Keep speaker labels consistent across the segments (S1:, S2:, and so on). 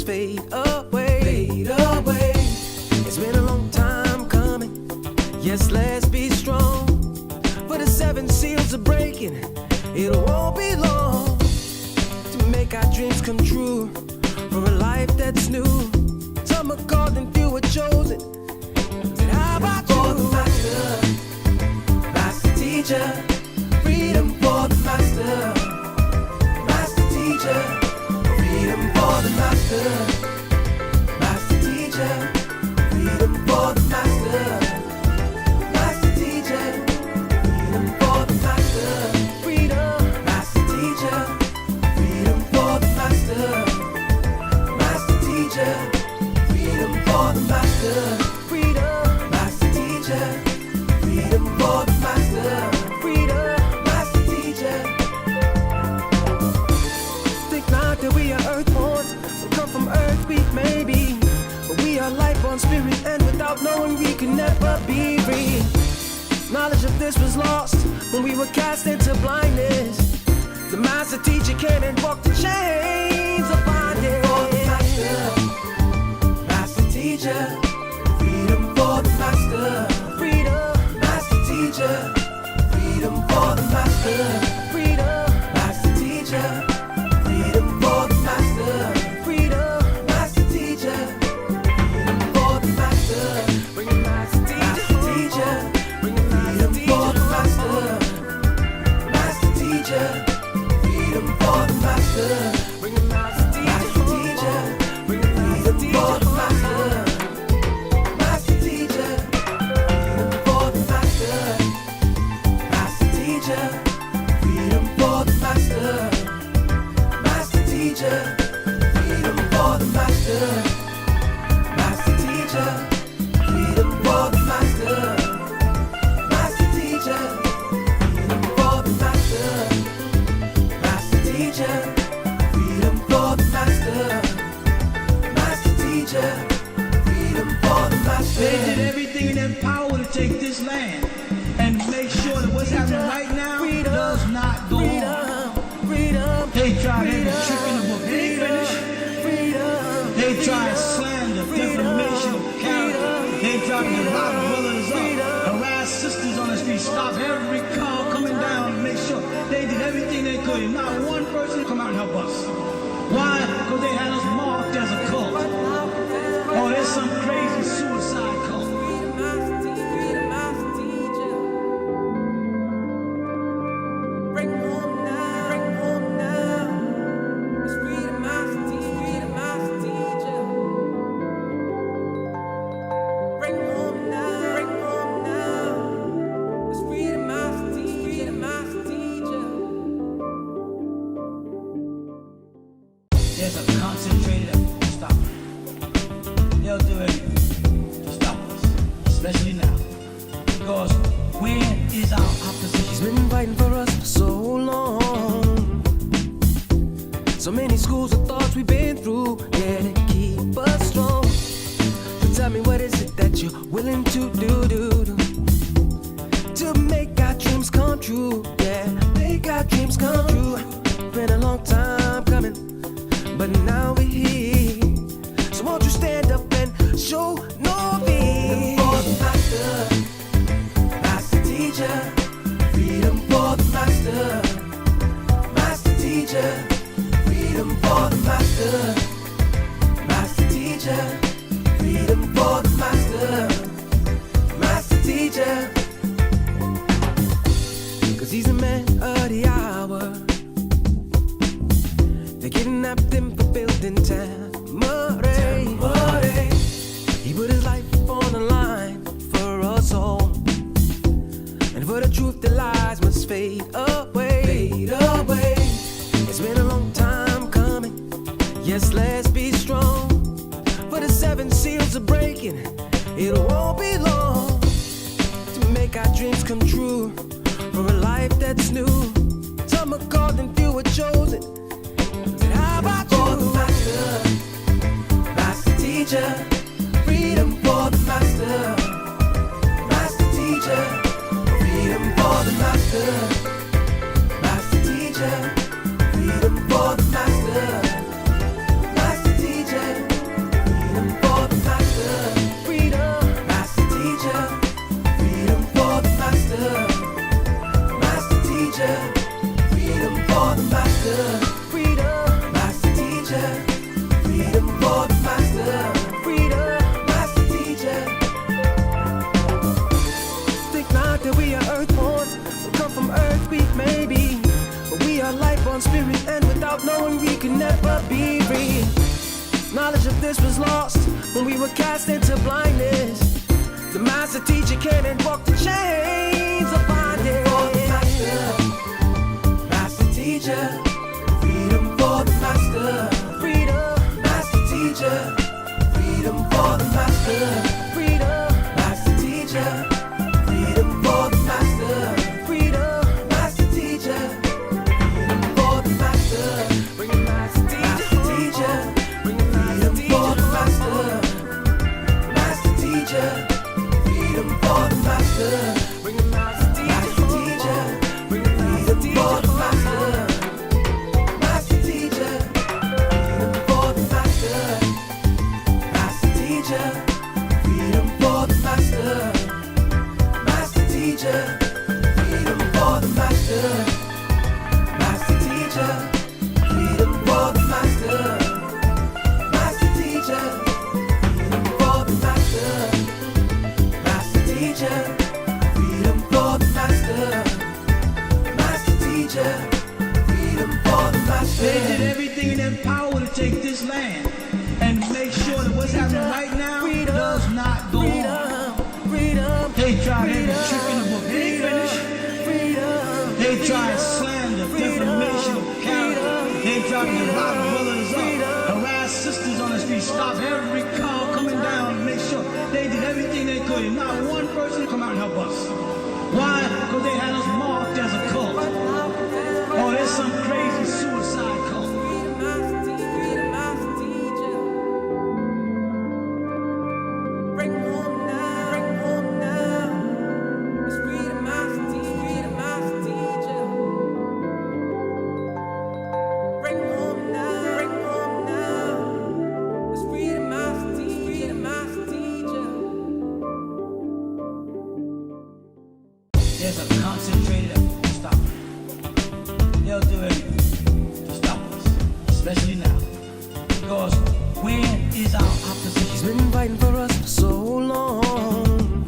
S1: must fade away. Fade away. It's been a long time coming. Yes, let's be strong. For the 7 seals are breaking. It won't be long to make our dreams come true. For a life that's new. Some are called and few are chosen. But how about you? For the master, master teacher. Freedom for the master, master teacher. Freedom for the master, master teacher. Freedom for the master, master teacher. Freedom for the master, freedom, master teacher. Freedom for the master, master teacher. Freedom for the master, freedom, master teacher. Freedom for the master, freedom, master teacher. Think not that we are earthborn, we come from earth, we may be, but we are life-born spirit, and without knowing we can never be free. Knowledge of this was lost when we were cast into blindness. The master teacher came and broke the chains of bondage. For the master, master teacher. Freedom for the master, freedom, master teacher. Freedom for the master, freedom, master teacher. Freedom for the master, freedom, master teacher. Freedom for the master, bring the master teacher. Bring the master for the master, master teacher. Freedom for the master, bring the master teacher. Bring the freedom for the master, master teacher. Freedom for the master, master teacher. Freedom for the master, master teacher. Freedom for the master, master teacher. Freedom for the master, master teacher. Freedom for the master, master teacher. Freedom for the master, master teacher. Freedom for the master.
S2: They did everything in their power to take this land and make sure that what's happening right now does not go on.
S1: Freedom,
S2: They tried every trick in the book. They ain't finished.
S1: freedom.
S2: They tried slander, defamation of character. They tried to lock brothers up, harass sisters on the street, stop every car coming down to make sure they did everything they could. And not one person come out and help us. Why? Because they had us marked as a cult. Oh, there's some crazy suicide cult. There's a concentrated effort to stop it. They'll do anything to stop us, especially now. Because where is our opposition?
S1: He's been fighting for us for so long. So many schools of thoughts we've been through, yeah, to keep us strong. So tell me, what is it that you're willing to do to make our dreams come true? Yeah, make our dreams come true. Been a long time coming, but now we're here. So won't you stand up and show no fear? For the master, master teacher. Freedom for the master, master teacher. Freedom for the master, master teacher. Freedom for the master, master teacher. 'Cause he's a man of the hour. They kidnapped him for building Tamare. He put his life on the line for us all. And for the truth, the lies must fade away. Fade away. It's been a long time coming. Yes, let's be strong. For the 7 seals are breaking. It won't be long to make our dreams come true. For a life that's new. Some are called and few are chosen. How about you? For the master, master teacher. Freedom for the master, master teacher. Freedom for the master, master teacher. Freedom for the master, master teacher. for the master. Freedom, master teacher. Freedom for the master. Freedom, master teacher. Think not that we are earthborn, we come from earth, we may be, but we are life-born spirit, and without knowing we can never be free. Knowledge of this was lost when we were cast into blindness. The master teacher came and broke the chains of bondage. For the master, master teacher. Freedom for the master. Freedom, master teacher. Freedom for the master. Freedom, master teacher. Freedom for the master. Freedom, master teacher. Freedom for the master. Bring the master teacher. Bring the freedom for the master. Master teacher. Freedom for the master. Bring the master teacher. Bring the freedom for the master. Master teacher. Freedom for the master. Master teacher. Freedom for the master. Master teacher. Freedom for the master. Master teacher. Freedom for the master. Master teacher. Freedom for the master. Master teacher. Freedom for the master. Master teacher. Freedom for the master.
S2: They did everything in their power to take this land and make sure that what's happening right now does not go on.
S1: Freedom.
S2: They tried every trick in the book. They ain't finished.
S1: Freedom.
S2: They tried slander, defamation of character. They tried to lock brothers up, harass sisters on the street, stop every car coming down, and make sure they did everything they could. And not one person come out and help us. Why? Because they had us marked as a cult. Oh, there's some crazy suicide cult. There's a concentrated effort to stop it. They'll do anything to stop us, especially now. Because where is our
S1: He's
S2: opposition?
S1: been fighting for us for so long.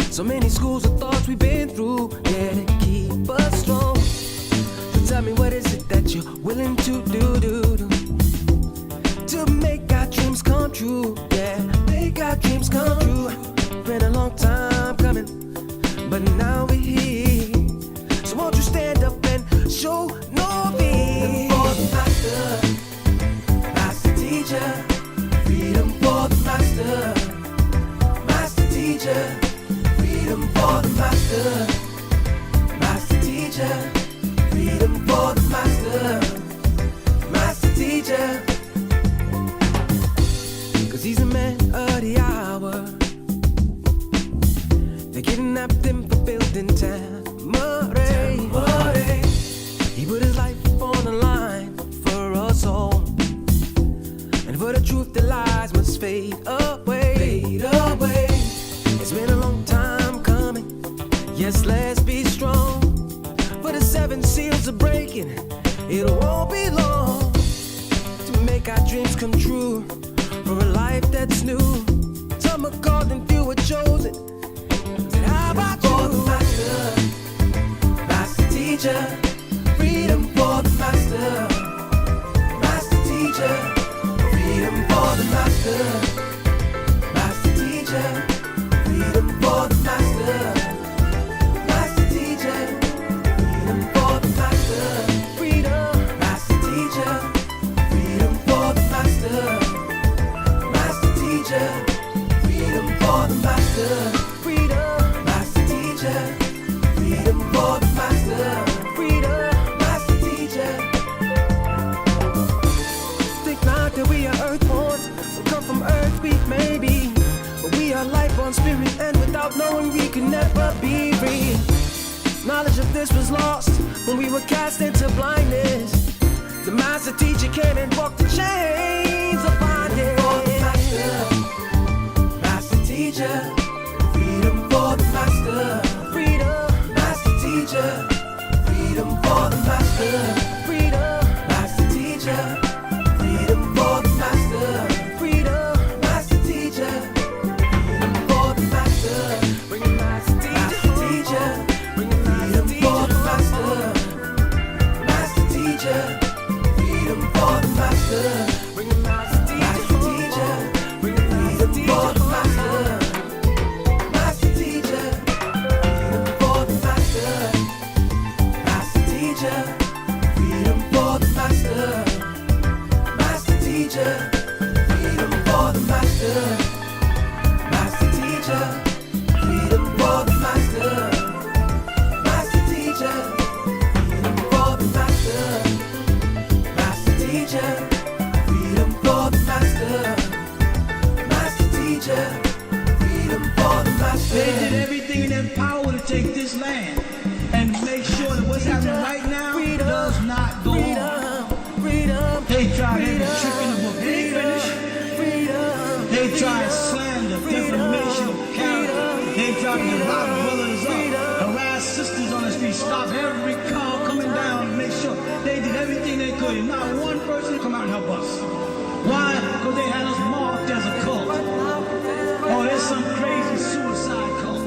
S1: So many schools of thoughts we've been through, yeah, to keep us strong. So tell me, what is it that you're willing to do to make our dreams come true? Yeah, make our dreams come true. Been a long time coming, but now we're here. So won't you stand up and show no fear? For the master, master teacher. Freedom for the master, master teacher. Freedom for the master, master teacher. Freedom for the master, master teacher. 'Cause he's a man of the hour. They kidnapped him for building Tamarae. He put his life on the line for us all, and for the truth the lies must fade away. It's been a long time coming. Yes, let's be strong. For the 7 seals are breaking, it won't be long to make our dreams come true. For a life that's new, some are called and few are chosen. How about you? For the master, master teacher. Freedom for the master, master teacher. Freedom for the master, master teacher. Freedom for the master, master teacher. Freedom for the master, freedom, master teacher. Freedom for the master, master teacher. Freedom for the master, freedom, master teacher. Freedom for the master, freedom, master teacher. Think not that we are earthborn, we come from earth, we may be, but we are life-born spirit, and without knowing we can never be free. Knowledge of this was lost when we were cast into blindness. The master teacher came and broke the chains of bondage. For the master, master teacher. Freedom for the master, freedom, master teacher. Freedom for the master.
S2: everything in their power to take this land and make sure that what's happening right now does not go on. They tried every trick in the book. They ain't finished. They tried slander, defamation of character. They tried to divide brothers up, harass sisters on the street, stop every car coming down and make sure they did everything they could. And not one person come out and help us. Why? Because they had us marked as a cult. Oh, there's some crazy suicide cult.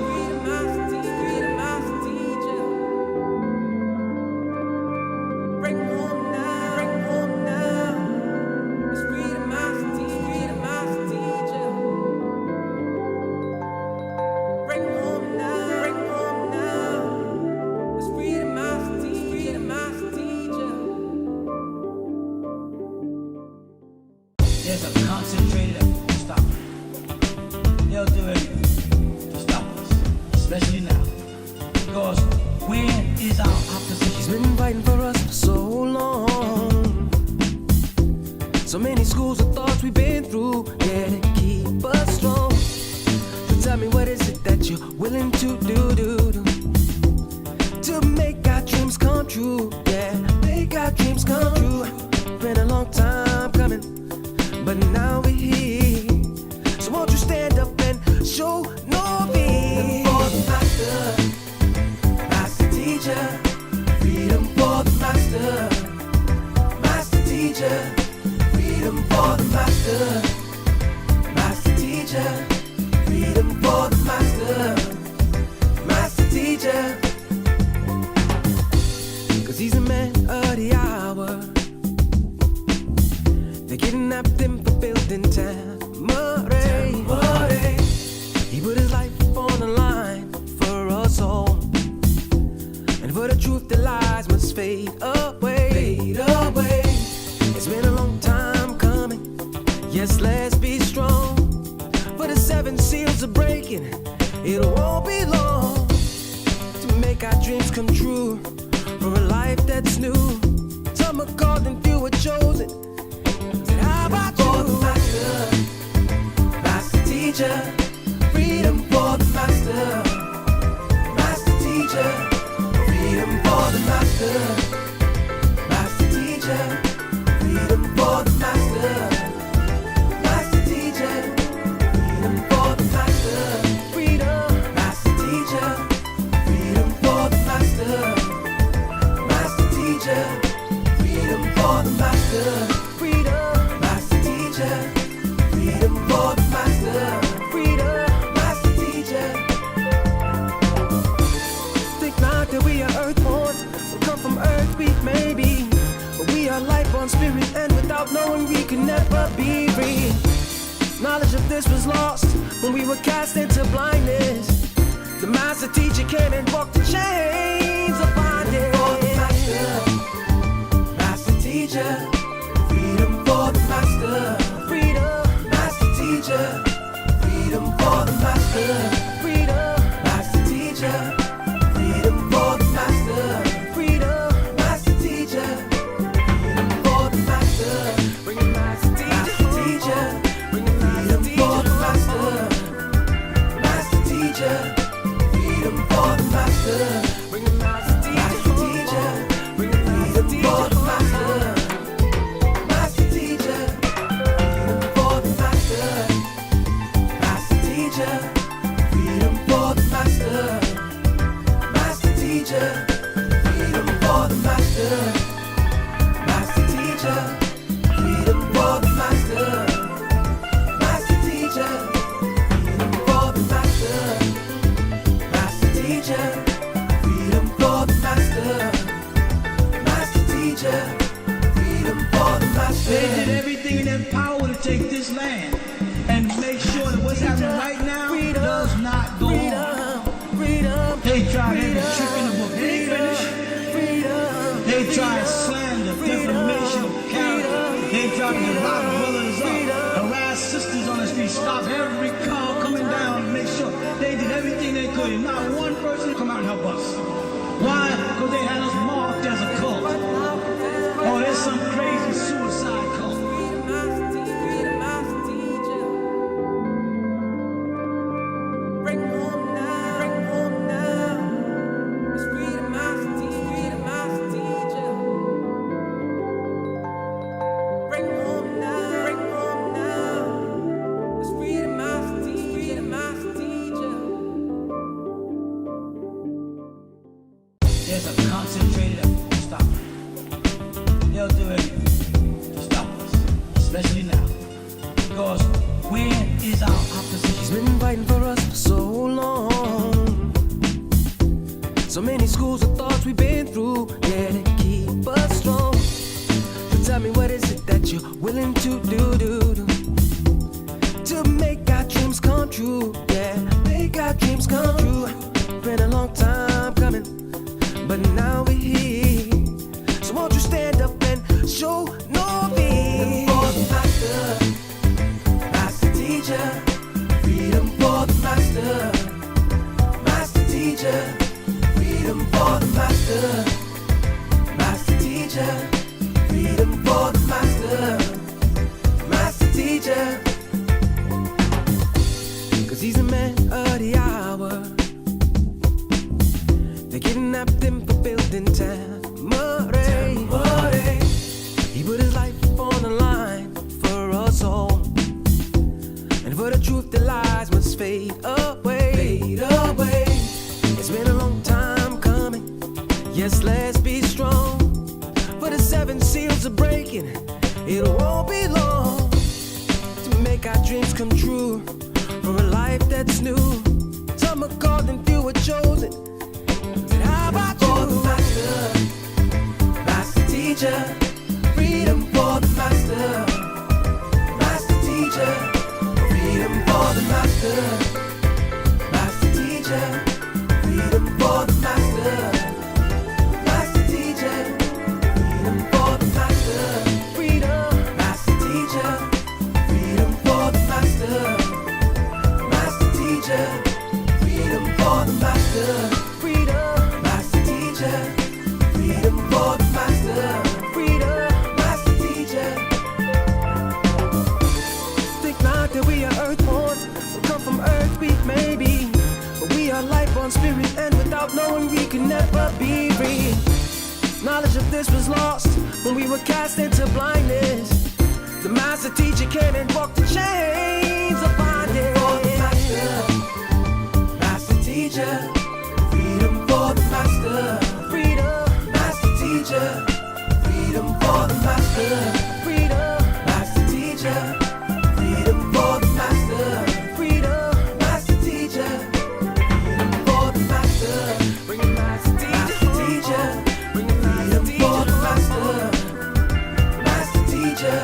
S2: There's a concentrated effort to stop it. They'll do anything to stop us, especially now. Because where is our opposition?
S1: He's been fighting for us for so long. So many schools of thoughts we've been through, yeah, to keep us strong. So tell me, what is it that you're willing to do to make our dreams come true? Yeah, make our dreams come true. Been a long time coming, but now we're here. So won't you stand up and show no fear? For the master, master teacher. Freedom for the master, master teacher. Freedom for the master, master teacher. Freedom for the master, master teacher. 'Cause he's a man of the hour. They kidnapped him for building Tamare. He put his life on the line for us all. And for the truth, the lies must fade away. Fade away. It's been a long time coming. Yes, let's be strong. For the 7 seals are breaking. It won't be long to make our dreams come true. For a life that's new. Some are called and few are chosen. How about for the master, master teacher? Freedom for the master, master teacher. Freedom for the master, master teacher. Freedom for the master, master teacher. Freedom for the master, freedom, master teacher. Freedom for the master, master teacher. Freedom for the master. Freedom for the master, freedom, master teacher. Think not that we are earthborn, we come from earth, we may be, but we are life on spirit, and without knowing we can never be free. Knowledge of this was lost when we were cast into blindness. The master teacher came and broke the chains of bondage. For the master, master teacher. Freedom for the master, freedom, master teacher. Freedom for the master, freedom, master teacher. Freedom for the master, freedom, master teacher. Freedom for the master, bring it master teacher. Bring it freedom for the master, master teacher. Freedom for the master, bring it master teacher. Bring it freedom for the master. Freedom for the master, master teacher. Freedom for the master, master teacher. Freedom for the master, master teacher. Freedom for the master, master teacher. Freedom for the master, master teacher. Freedom for the master.
S2: They did everything in their power to take this land and make sure that what's happening right now does not go on. They tried every trick in the book. They ain't finished. They tried slander, defamation of character. They tried to divide brothers up, harass sisters on the street, stop every car coming down and make sure they did everything they could. And not one person come out and help us. Why? Because they had us marked as a cult. Oh, there's some crazy suicide cult.
S1: Bring home now.
S2: There's a concentrated effort to stop it. They'll do anything to stop us, especially now. Because where is our opposition?
S1: He's been fighting for us for so long. So many schools of thoughts we've been through, yeah, to keep us strong. So tell me, what is it that you're willing to do to make our dreams come true? Yeah, make our dreams come true. Been a long time coming, but now we're here. So won't you stand up and show no fear? For the master, master teacher. Freedom for the master, master teacher. Freedom for the master, master teacher. Freedom for the master, master teacher. 'Cause he's a man of the hour. They kidnapped him for building Tamare. He put his life on the line for us all. And for the truth, the lies must fade away. Fade away. It's been a long time coming. Yes, let's be strong. For the 7 seals are breaking. It won't be long to make our dreams come true. For a life that's new. Some are called and few are chosen. Said, how about you? For the master, master teacher. Freedom for the master, master teacher. Freedom for the master, master teacher. Freedom for the master, master teacher. Freedom for the master, freedom, master teacher. Freedom for the master, master teacher. Freedom for the master, freedom, master teacher. Freedom for the master, freedom, master teacher. Think not that we are earthborn, we come from earth, we may be, but we are life on spirit, and without knowing we can never be free. Knowledge of this was lost when we were cast into blindness. The master teacher came and broke the chains of bondage. For the master, master teacher. Freedom for the master, freedom, master teacher. Freedom for the master, freedom, master teacher. Freedom for the master, freedom, master teacher. Freedom for the master, bring the master teacher. Bring the freedom for the master, master teacher.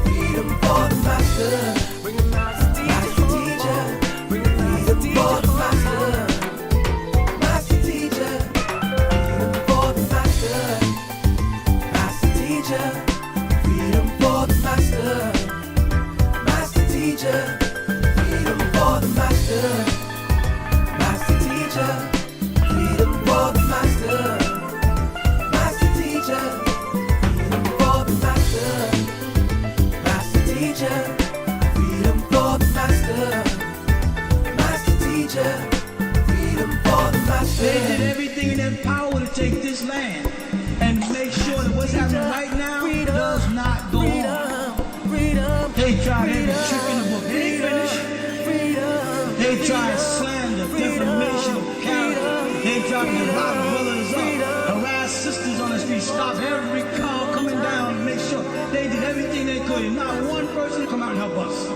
S1: Freedom for the master, bring the master teacher. Bring the freedom for the master, master teacher. Freedom for the master, master teacher. Freedom for the master, master teacher. Freedom for the master, master teacher. Freedom for the master, master teacher. Freedom for the master, master teacher. Freedom for the master, master teacher. Freedom for the master.
S2: They did everything in their power to take this land and make sure that what's happening right now does not go on.
S1: Freedom,
S2: They tried every trick in the book. They ain't finished.
S1: freedom.
S2: They tried slander, defamation of character. They tried to lock brothers up, harass sisters on the street, stop every car coming down, and make sure they did everything they could. And not one person come out and help us.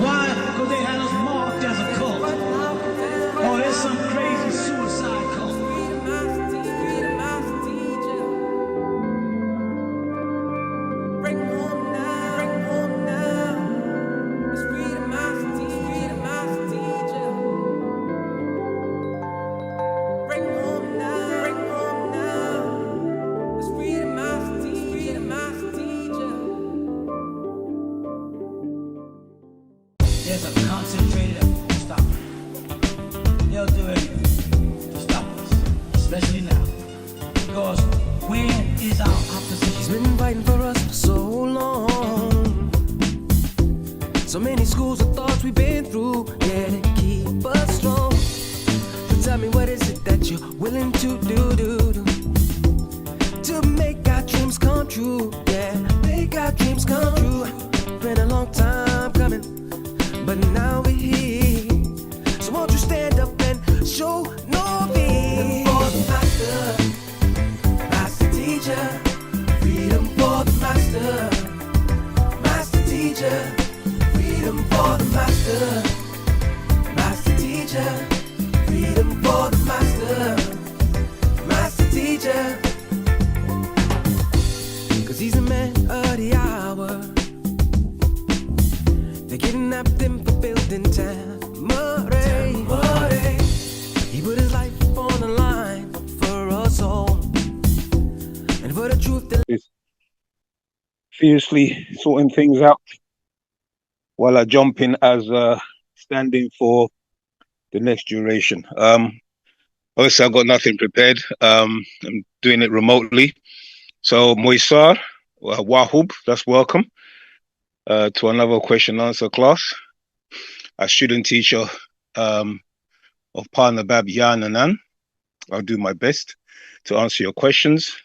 S2: Why? Because they had us marked as a cult. Oh, there's some crazy suicide cult.
S1: Bring home now, bring home now. It's freedom, master teacher. Bring home now, bring home now. It's freedom, master teacher.
S2: There's a concentrated effort to stop it. They'll do anything to stop us, especially now. Because where is our opposition?
S1: He's been fighting for us for so long. So many schools of thoughts we've been through, yeah, to keep us strong. So tell me, what is it that you're willing to do to make our dreams come true? Yeah, make our dreams come true. Been a long time coming, but now we're here. So won't you stand up and show no fear? For the master, truth, the
S3: is fiercely sorting things out while I jump in as standing for the next duration. Obviously, I've got nothing prepared. I'm doing it remotely. So, Moisar, Wahub, that's welcome to another question answer class. As student teacher of Partner Bab Yananan, I'll do my best to answer your questions.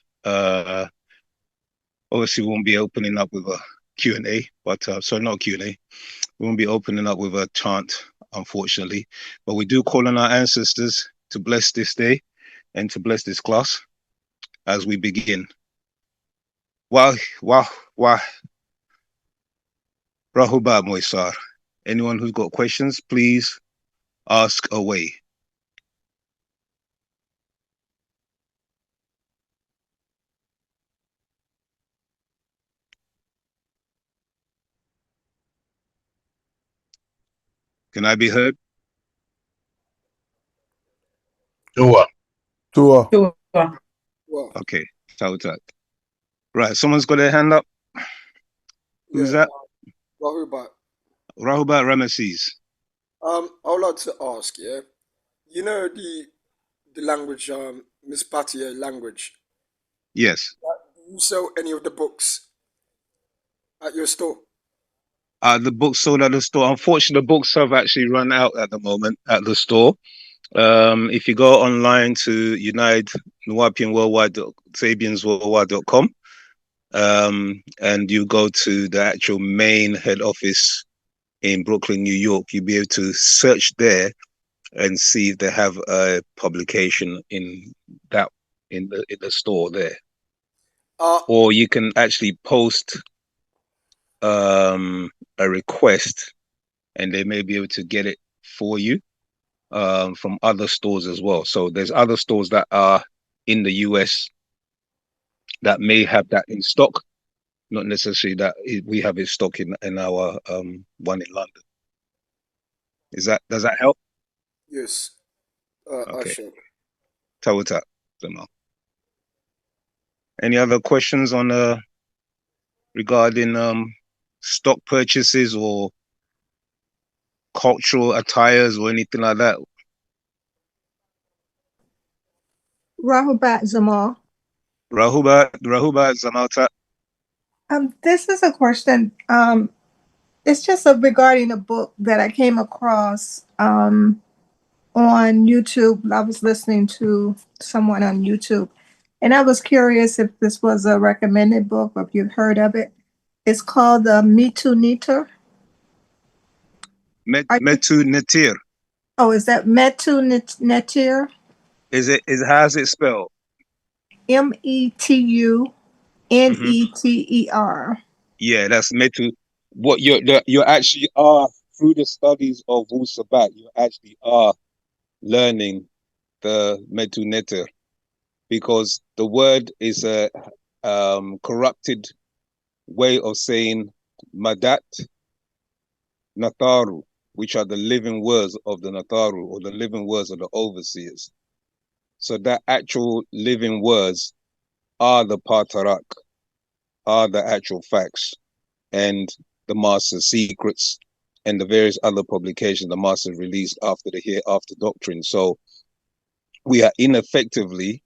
S3: Obviously, we won't be opening up with a Q&A, but sorry, not Q&A. We won't be opening up with a chant, unfortunately. But we do call on our ancestors to bless this day and to bless this class as we begin. Wah, Rahuba Moisar. Anyone who's got questions, please ask away. Can I be heard?
S4: Tua.
S3: Okay, Tautak. Right, someone's got their hand up. Who's that?
S5: Rahubat.
S3: Rahubat Ramesses.
S5: I would like to ask, yeah, you know the language, Miss Patia language.
S3: Yes.
S5: Do you sell any of the books at your store?
S3: The books sold at the store. Unfortunately, the books have actually run out at the moment at the store. If you go online to Unite Nwapian Worldwide, SabiansWorldwide.com, and you go to the actual main head office in Brooklyn, New York, you'll be able to search there and see if they have a publication in the store there. Or you can actually post a request, and they may be able to get it for you from other stores as well. So there's other stores that are in the US that may have that in stock, not necessarily that we have it stock in our one in London. Does that help?
S5: Yes.
S3: Okay.
S5: I shall.
S3: Tawata. Any other questions on regarding stock purchases or cultural attires or anything like that?
S6: Rahubat Zamal.
S3: Rahubat Zamalta.
S6: This is a question. It's just regarding a book that I came across on YouTube. I was listening to someone on YouTube, and I was curious if this was a recommended book or if you've heard of it. It's called the Metu Neter.
S3: Metu Netir.
S6: Oh, is that Metu Neter?
S3: How's it spelled?
S6: METUNETER.
S3: Yeah, that's Metu. What you actually are through the studies of WU-SABAT, you actually are learning the Metu Neter, because the word is a corrupted way of saying Madat, Nataru, which are the living words of the Nataru, or the living words of the overseers. So that actual living words are the Patarak, are the actual facts, and the master's secrets, and the various other publications the master released after the hereafter doctrine. So we are ineffectively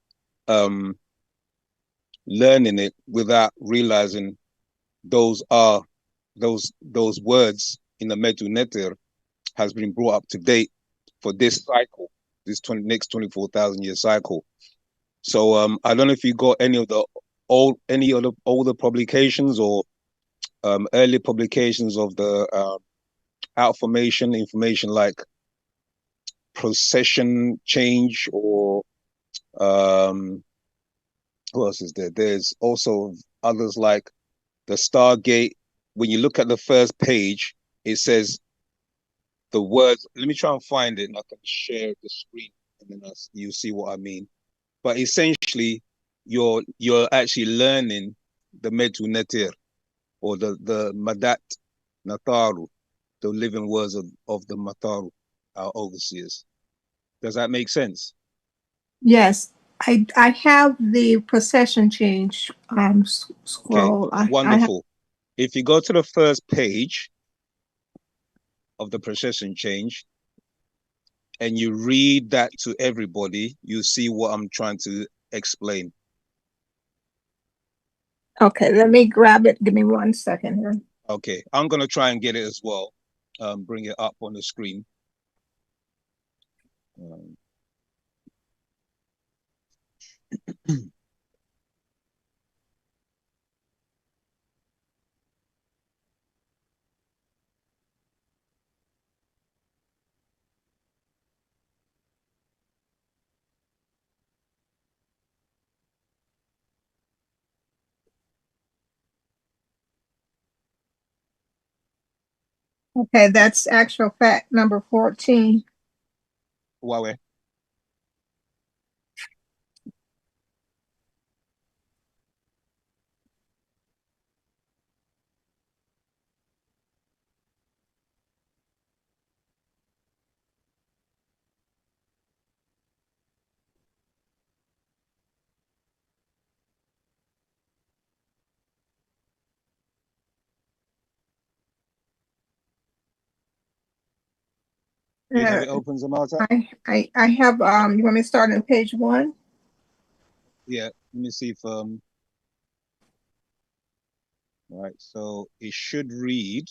S3: learning it without realizing those words in the Metu Neter has been brought up to date for this cycle, this next 24,000 year cycle. So I don't know if you got any of the older publications or early publications of the outformation information, like procession change, or who else is there? There's also others like the Stargate. When you look at the first page, it says the words. Let me try and find it, and I can share the screen, and then you see what I mean. But essentially, you're actually learning the Metu Neter, or the Madat Nataru, the living words of the Mataru, our overseers. Does that make sense?
S6: Yes. I have the procession change scroll. I have,
S3: wonderful. If you go to the first page of the procession change and you read that to everybody, you see what I'm trying to explain.
S6: okay, let me grab it. Give me 1 second here.
S3: Okay, I'm going to try and get it as well. Bring it up on the screen.
S6: Okay, that's actual fact number 14.
S3: Huawei. You have it open, Zamata?
S6: I have you want me to start on page 1?
S3: Yeah, let me see if all right, so it should read,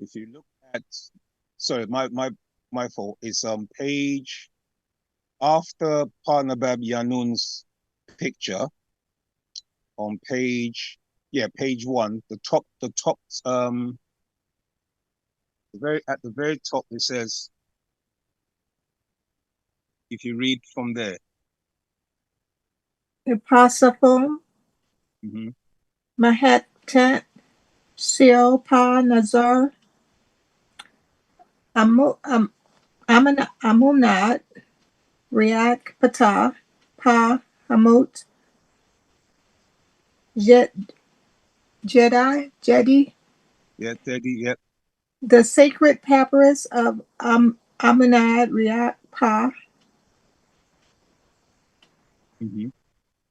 S3: if you look at, sorry, my fault, it's page after Parnabab Yanun's picture on page 1, the top at the very top, it says, if you read from there.
S6: Impossible. Mahatat Seal Pa Nazar Amunat Riak Patah Pa Hamut Jedi.
S3: Yeah, Teddy, yep.
S6: The sacred papyrus of Amunad Riak Pa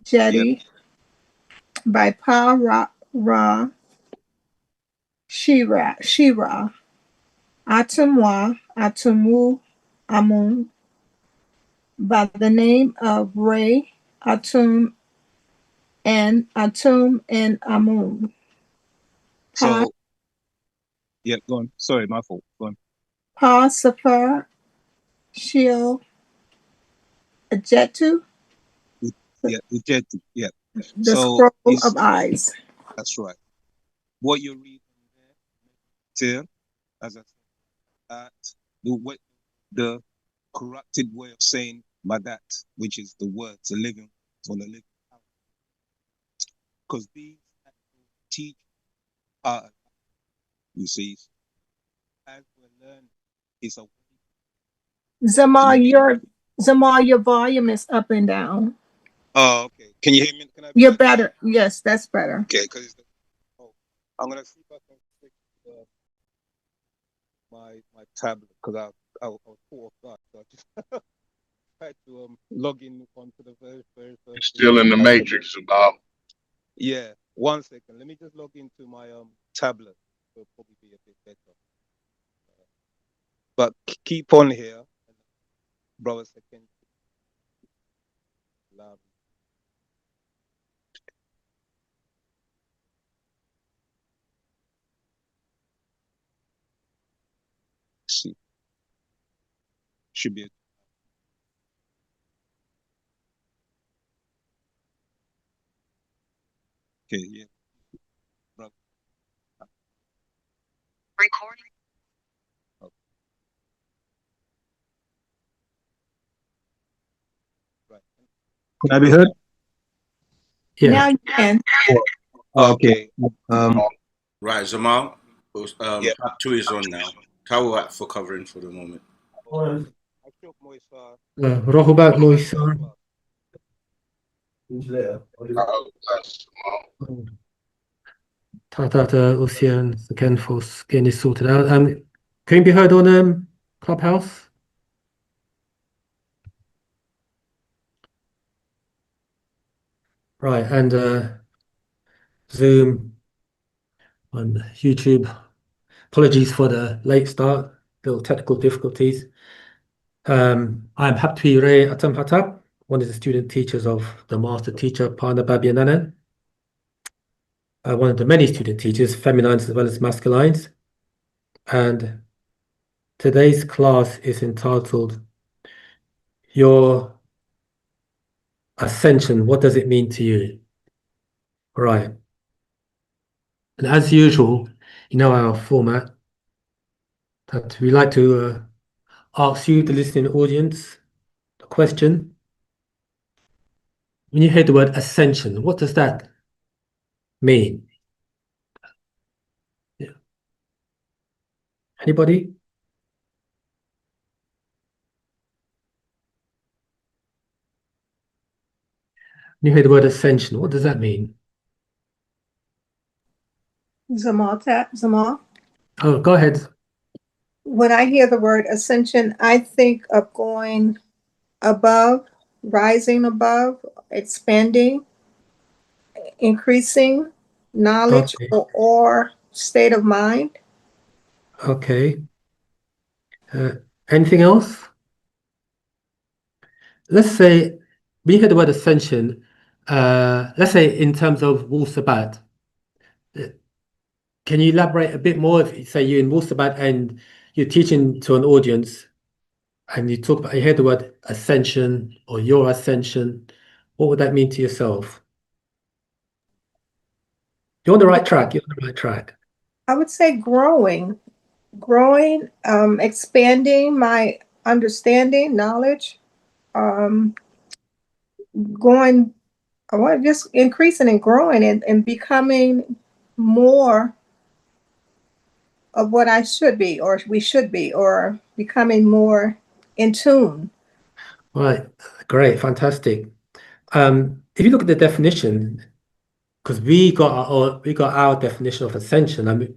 S6: Jedi by Pa Ra Shira Atumwa Atumu Amun by the name of Ray Atum and Amun.
S3: So, yeah, go on. Sorry, my fault. Go on.
S6: Pa Safar Shil Ajetu.
S3: Yeah, Ujetu. Yeah.
S6: The scroll of eyes.
S3: That's right. What you read there, as I said, the corrupted way of saying Madat, which is the words, the living, on the living. Because these teach are, you see, as we learn, it's a
S6: Zamal, your volume is up and down.
S3: Oh, okay. Can you hear me? Can I
S6: You're better. Yes, that's better.
S3: Okay, because I'm gonna see if I can fix my tablet because I was full of that. So I just tried to log in onto the very first.
S4: You're still in the matrix, Bob.
S3: Yeah. 1 second. Let me just log into my tablet. It'll probably be a bit better. But keep on here, brother. Second. Loud. See. Should be. Okay. Yeah. Brother.
S7: Recording.
S3: Okay. Right.
S8: Can I be heard?
S6: Yeah. Now you can.
S3: Okay.
S9: Right, Zamal. Haptwy is on now. Tawat for covering for the moment.
S8: Rohubat Moisar. Tata Ocean again for getting this sorted out. Can you be heard on Clubhouse? Right, and Zoom on YouTube. Apologies for the late start, little technical difficulties. I'm Haptwy Ray Atamhatap, one of the student teachers of the master teacher, Pana Babiananan. One of the many student teachers, feminines as well as masculines. And today's class is entitled Your Ascension. What does it mean to you? Right. And as usual, you know our format, that we like to ask you, the listening audience, a question. When you hear the word ascension, what does that mean? Yeah. Anybody? When you hear the word ascension, what does that mean?
S6: Zamal.
S8: Oh, go ahead.
S6: When I hear the word ascension, I think of going above, rising above, expanding, increasing knowledge
S8: Okay.
S6: or state of mind.
S8: Okay. Anything else? Let's say when you hear the word ascension, let's say in terms of WU-SABAT, can you elaborate a bit more? If you say you're in WU-SABAT and you're teaching to an audience and you talk about, you hear the word ascension or your ascension, what would that mean to yourself? You're on the right track. You're on the right track.
S6: I would say growing, expanding my understanding, knowledge, going, just increasing and growing and becoming more of what I should be, or we should be, or becoming more in tune.
S8: Right. Great. Fantastic. If you look at the definition, because we got our definition of ascension, I mean,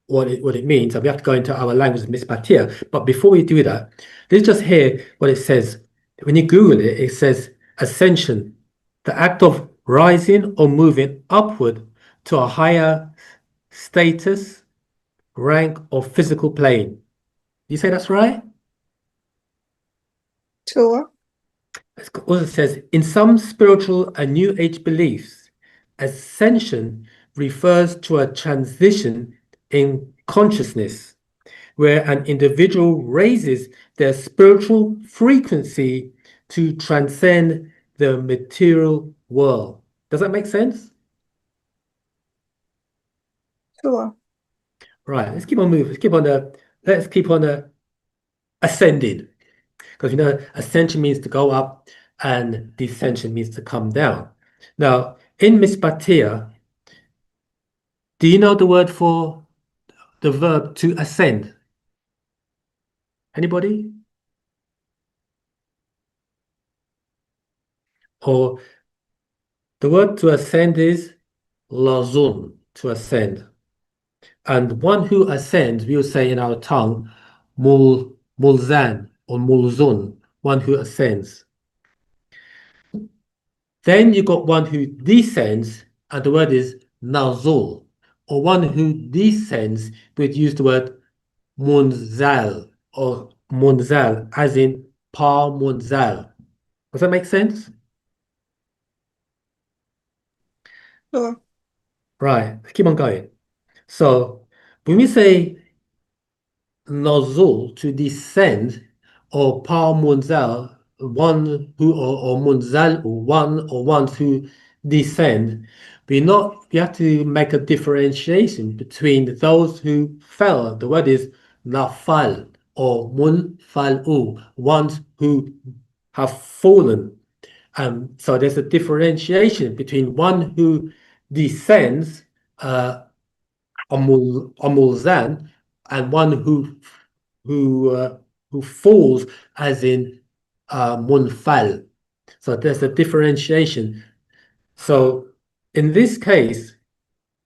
S8: what it means, and we have to go into our language, Mispatia. But before we do that, let's just hear what it says. When you Google it, it says ascension, the act of rising or moving upward to a higher status, rank, or physical plane. You say that's right?
S6: Tour.
S8: It also says, in some spiritual and New Age beliefs, ascension refers to a transition in consciousness where an individual raises their spiritual frequency to transcend the material world. Does that make sense?
S6: Tour.
S8: Right, let's keep on moving. Let's keep on ascending. Because ascension means to go up and descension means to come down. Now, in Mispatia, do you know the word for the verb to ascend? Anybody? Or the word to ascend is lazun, to ascend. And one who ascends, we will say in our tongue, mulzan or mulzun, one who ascends. Then you got one who descends, and the word is nazul, or one who descends, we'd use the word munzal or munzal, as in pa munzal. Does that make sense?
S6: Tour.
S8: Right, let's keep on going. So when we say nozul, to descend, or pa munzal, one who or munzal, or ones who descend, we have to make a differentiation between those who fell. The word is nafal or munfalu, ones who have fallen. So there's a differentiation between one who descends, Amulzan, and one who falls, as in munfal. So there's a differentiation. So in this case,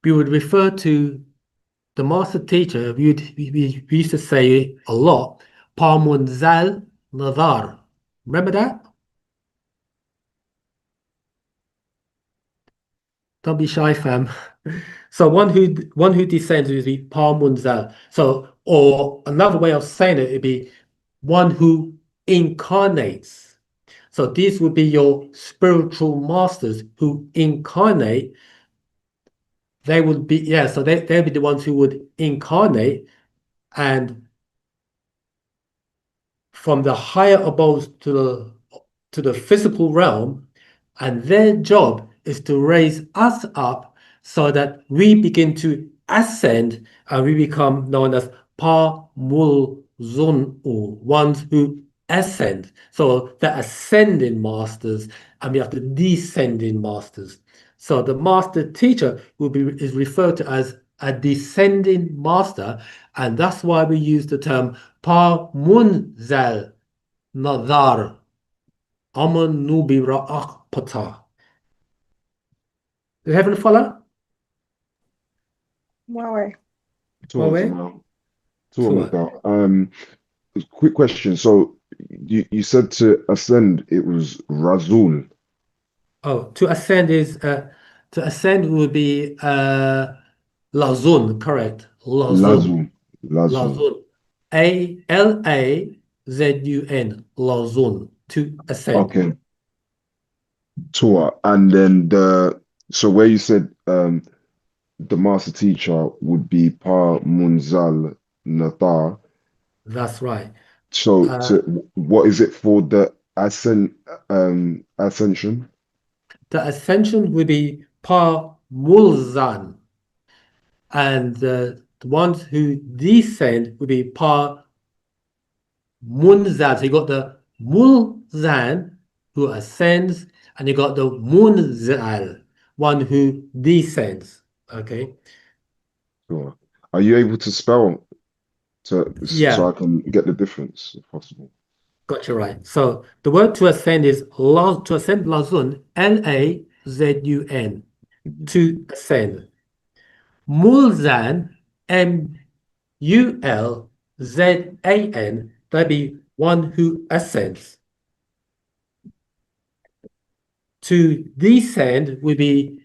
S8: we would refer to the master teacher. We used to say a lot, Pamunzal Nadar. Remember that? Don't be shy, fam. So one who descends would be Pa Munzal. So, or another way of saying it would be one who incarnates. So these would be your spiritual masters who incarnate. They would be, yeah, so they'll be the ones who would incarnate and from the higher abodes to the physical realm, and their job is to raise us up so that we begin to ascend and we become known as Pa Mul Zun, ones who ascend. So the ascending masters, and we have the descending masters. So the master teacher is referred to as a descending master, and that's why we use the term Pa Munzal Nadar Aman Nubira Akpata. Did everyone follow?
S6: Wow.
S7: Quick question. So you said to ascend, it was Razul.
S8: Oh, to ascend would be Lazun, correct? Lazun.
S7: Lazul.
S8: Lazun. Lazun. To ascend.
S7: Okay. Tour. And then so where you said the master teacher would be Pa Munzal Nathar.
S8: That's right.
S7: So what is it for the ascension?
S8: The ascension will be Pa Mulzan, and the ones who descend will be Pa Munzan. So you got the Mulzan who ascends, and you got the Munzal, one who descends. Okay.
S7: Sure. Are you able to spell so
S8: Yeah.
S7: I can get the difference if possible?
S8: Got you right. So the word to ascend is to ascend Lazun, Lazun, to ascend. Mulzan, Mulzan, that be one who ascends. To descend would be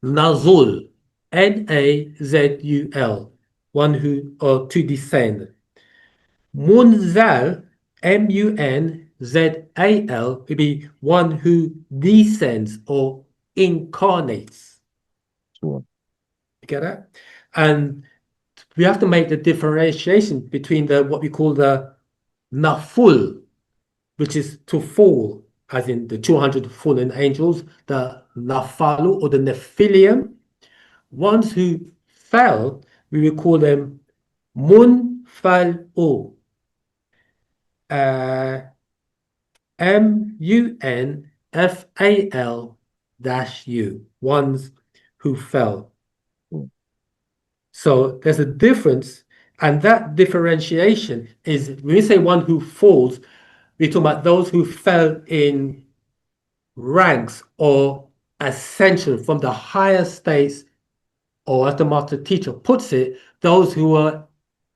S8: Nazul, Nazul, one who, or to descend. Munzal, Munzal, would be one who descends or incarnates.
S7: Sure.
S8: You get that? And we have to make the differentiation between what we call the naful, which is to fall, as in the 200 fallen angels, the nafalu or the Nephilim. Ones who fell, we will call them munfalu. MUNFAL-U, ones who fell. So there's a difference, and that differentiation is when we say one who falls, we're talking about those who fell in ranks or ascension from the higher states, or as the master teacher puts it, those who were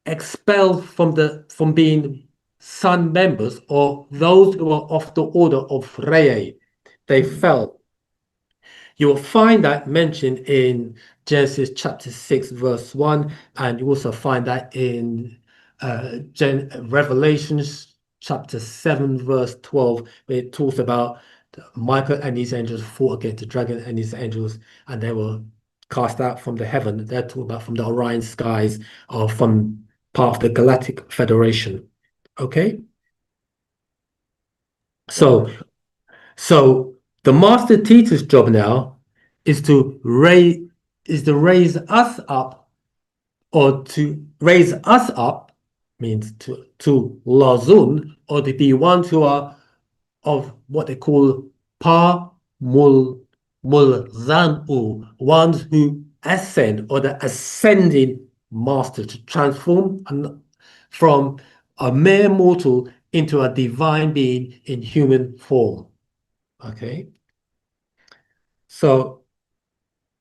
S8: expelled from being sun members, or those who were of the order of Rei. They fell. You will find that mentioned in Genesis chapter 6, verse 1, and you also find that in Revelations chapter 7, verse 12, where it talks about Michael and his angels fought against the dragon and his angels, and they were cast out from the heaven. They're talking about from the Orion skies, or from part of the Galactic Federation. Okay? So the master teacher's job now is to raise us up, or to raise us up means to lazun, or to be ones who are of what they call pa mulzanu, ones who ascend, or the ascending master, to transform from a mere mortal into a divine being in human form. Okay. So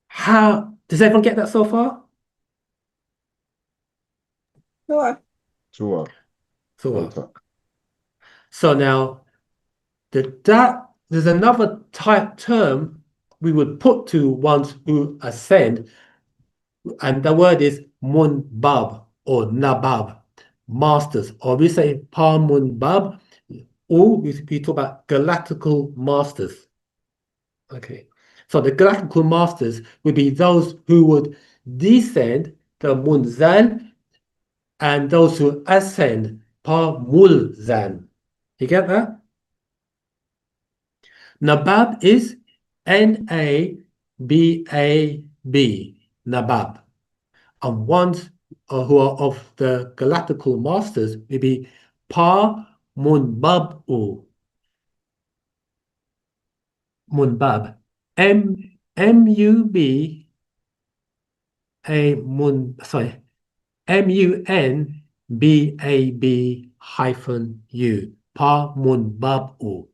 S8: how does everyone get that so far?
S6: Sure.
S8: So now there's another type term we would put to ones who ascend, and the word is munbab or nabab, masters, or we say pa munbab, or we talk about galactical masters. Okay, so the galactical masters would be those who would descend the munzal, and those who ascend pa mulzan. You get that? Nabab is N-A-B-A-B, Nabab. And ones who are of the galactical masters will be Pa Munbab-u. Munbab. M-U-N-B-A-B -U. Pa Munbab-u.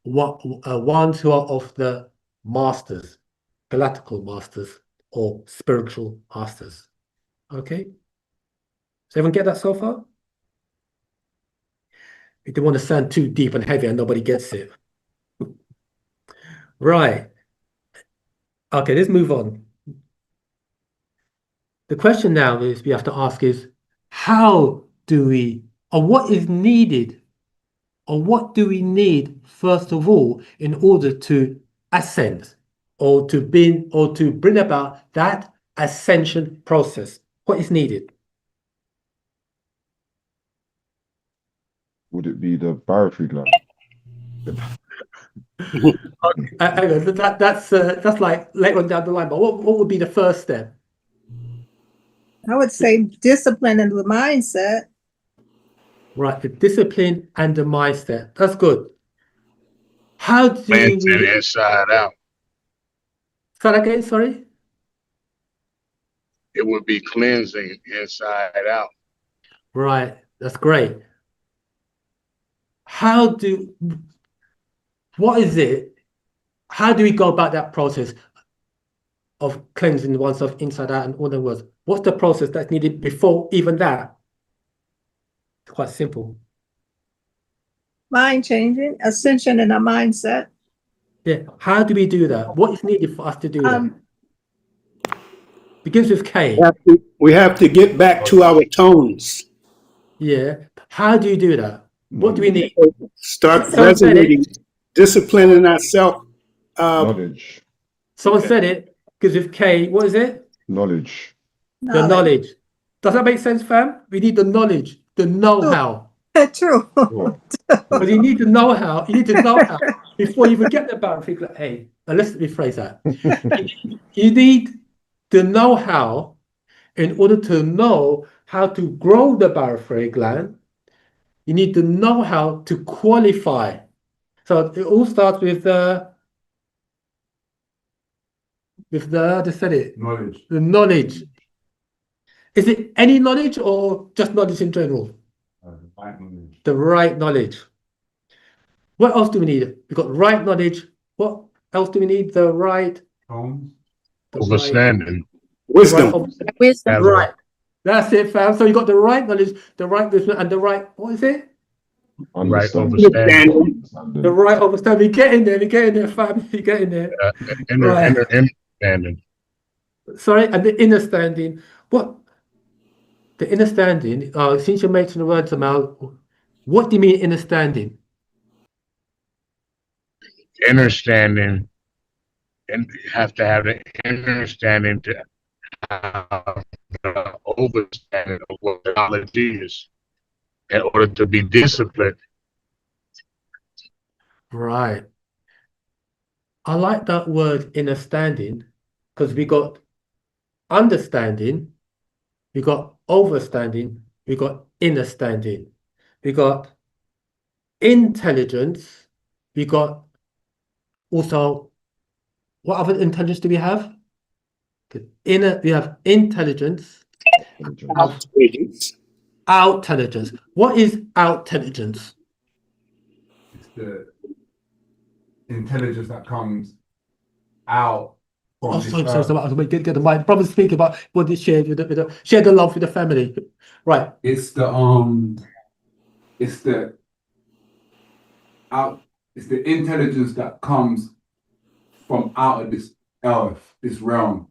S8: Ones who are of the masters, galactical masters or spiritual masters. Okay? Does everyone get that so far? We don't want to sound too deep and heavy and nobody gets it. Right. Okay, let's move on. The question now is we have to ask is, how do we, or what is needed, or what do we need first of all in order to ascend or to bring about that ascension process? What is needed?
S7: Would it be the barothry gland?
S8: That's like later on down the line, but what would be the first step?
S6: I would say discipline and the mindset.
S8: Right, the discipline and the mindset. That's good. How do
S4: Cleansing
S8: we...
S4: inside out.
S8: Say that again, sorry?
S4: It would be cleansing inside out.
S8: Right, that's great. What is it? How do we go about that process of cleansing oneself inside out? In other words, what's the process that's needed before even that? It's quite simple.
S6: Mind changing, ascension in our mindset.
S8: Yeah, how do we do that? What is needed for us to do that? Begins with K.
S10: We have to get back to our tones.
S8: Yeah. How do you do that? What do we need?
S10: Start
S8: Someone
S10: resonating, disciplining ourselves.
S7: Knowledge.
S8: Someone said it. Begins with K. What is it?
S7: Knowledge.
S8: The knowledge. Does that make sense, fam? We need the knowledge, the know-how.
S6: True.
S8: Because you need to know how. You need to know how before you even get the barothry gland. Hey, now let's rephrase that. You need to know how in order to know how to grow the barothry gland. You need to know how to qualify. So it all starts with just said it.
S11: Knowledge.
S8: The knowledge. Is it any knowledge or just knowledge in general?
S11: Right knowledge.
S8: The right knowledge. What else do we need? We've got right knowledge. What else do we need? The right.
S4: Understanding.
S10: Wisdom.
S8: Wisdom. Right. That's it, fam. So you got the right knowledge, the right wisdom, and the right, what is it?
S4: Right understanding.
S8: The right understanding. We get in there, fam. We get in there.
S4: Understanding.
S8: Sorry, and the inner standing. What? The inner standing, since you mentioned the word, Samal, what do you mean inner standing?
S4: Understanding, and you have to have the understanding to have the overstanding of what the knowledge is in order to be disciplined.
S8: Right. I like that word inner standing because we got understanding, we got overstanding, we got inner standing, we got intelligence, we got also, what other intelligence do we have? We have intelligence. Outintelligence. What is outintelligence?
S11: It's the intelligence that comes out.
S8: Oh, sorry. Get the mic. Brother speak about what they shared share the love with the family. Right.
S11: It's the intelligence that comes from out of this earth, this realm.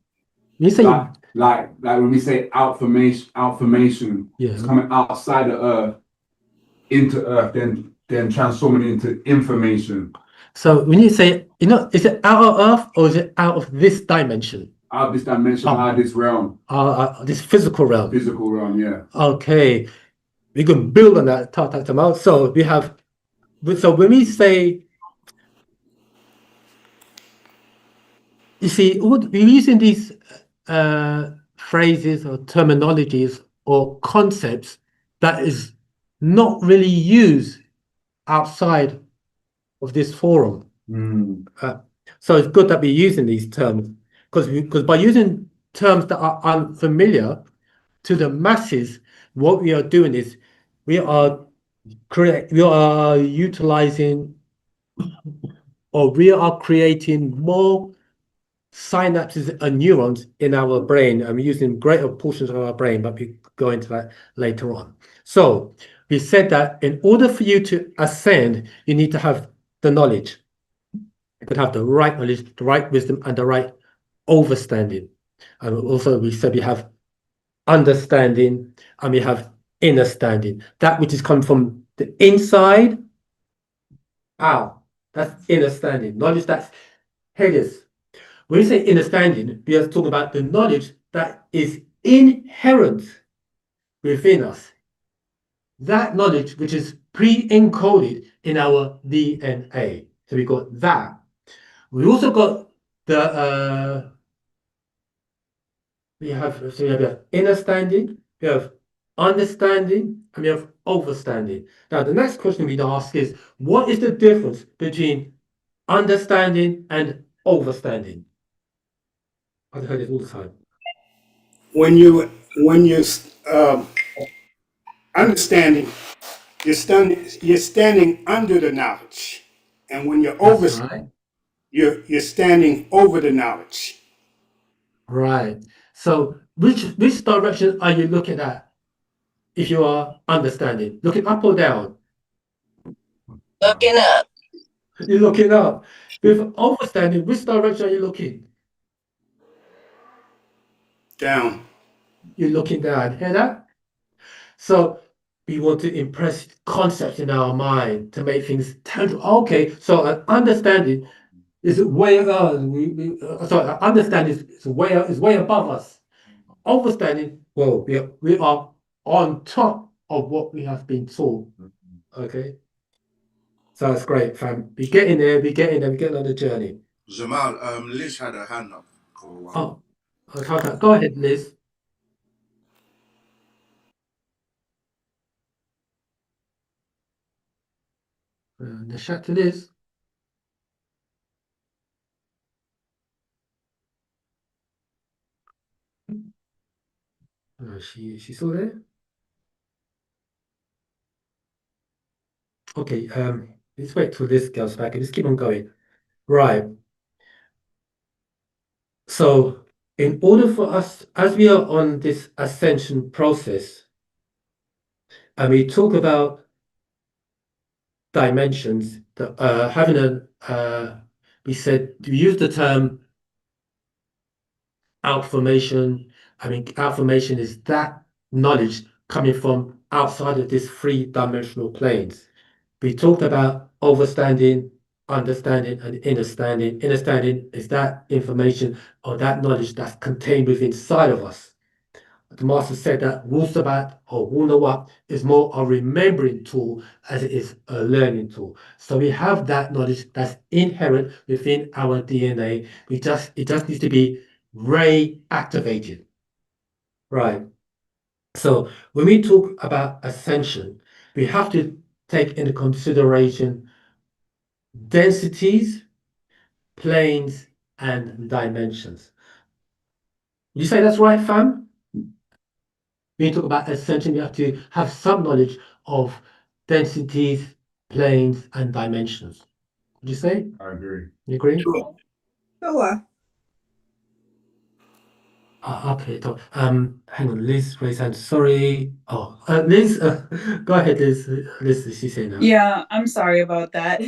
S8: You say
S11: like when we say outformation,
S8: yeah.
S11: It's coming outside the earth into earth, then transforming into information.
S8: So when you say, is it out of earth or is it out of this dimension?
S11: Out of this dimension, out of this realm.
S8: This physical realm.
S11: Physical realm, yeah.
S8: Okay. We can build on that, talk about. So we have, so when we say, you see, we're using these phrases or terminologies or concepts that is not really used outside of this forum. So it's good that we're using these terms because by using terms that are unfamiliar to the masses, what we are doing is we are utilizing or we are creating more synapses and neurons in our brain. I'm using greater portions of our brain, but we go into that later on. So we said that in order for you to ascend, you need to have the knowledge. You could have the right knowledge, the right wisdom, and the right overstanding. And also we said we have understanding and we have inner standing. That which is coming from the inside out. That's inner standing. Knowledge that's hideous. When we say understanding, we are talking about the knowledge that is inherent within us. That knowledge which is pre-encoded in our DNA. So we got that. We also got the we have understanding, we have understanding, and we have overstanding. Now the next question we'd ask is, what is the difference between understanding and overstanding? I've heard it all the time.
S10: When you understanding, you're standing under the knowledge, and when you're you're standing over the knowledge.
S8: Right. So which direction are you looking at if you are understanding? Looking up or down?
S12: Looking up.
S8: You're looking up. With overstanding, which direction are you looking?
S10: Down.
S8: You're looking down. Hear that? So we want to impress concepts in our mind to make things tangible. Okay, so an understanding is way understanding is way above us. Overstanding, well, we are on top of what we have been taught. Okay, so that's great, fam. We're getting there. We're getting on the journey.
S9: Jamal, Liz had her hand up for a while.
S8: Okay. Go ahead, Liz. The chat to Liz. She's still there? Okay, let's wait till this goes back and just keep on going. Right. So in order for us, as we are on this ascension process, and we talk about dimensions, we said we use the term outformation. I mean, outformation is that knowledge coming from outside of this three-dimensional planes. We talked about overstanding, understanding, and understanding. Understanding is that information or that knowledge that's contained within inside of us. The master said that WU-SABAT or WU-NAWAP is more a remembering tool as it is a learning tool. So we have that knowledge that's inherent within our DNA. It just needs to be reactivated. Right. So when we talk about ascension, we have to take into consideration densities, planes, and dimensions. You say that's right, fam? When you talk about ascension, you have to have some knowledge of densities, planes, and dimensions. Would you say?
S11: I agree.
S8: You agree?
S6: Sure.
S8: Okay. So, hang on, Liz, raise hand. Sorry. Oh, Liz, go ahead, Liz. Liz, she say now.
S12: Yeah, I'm sorry about that.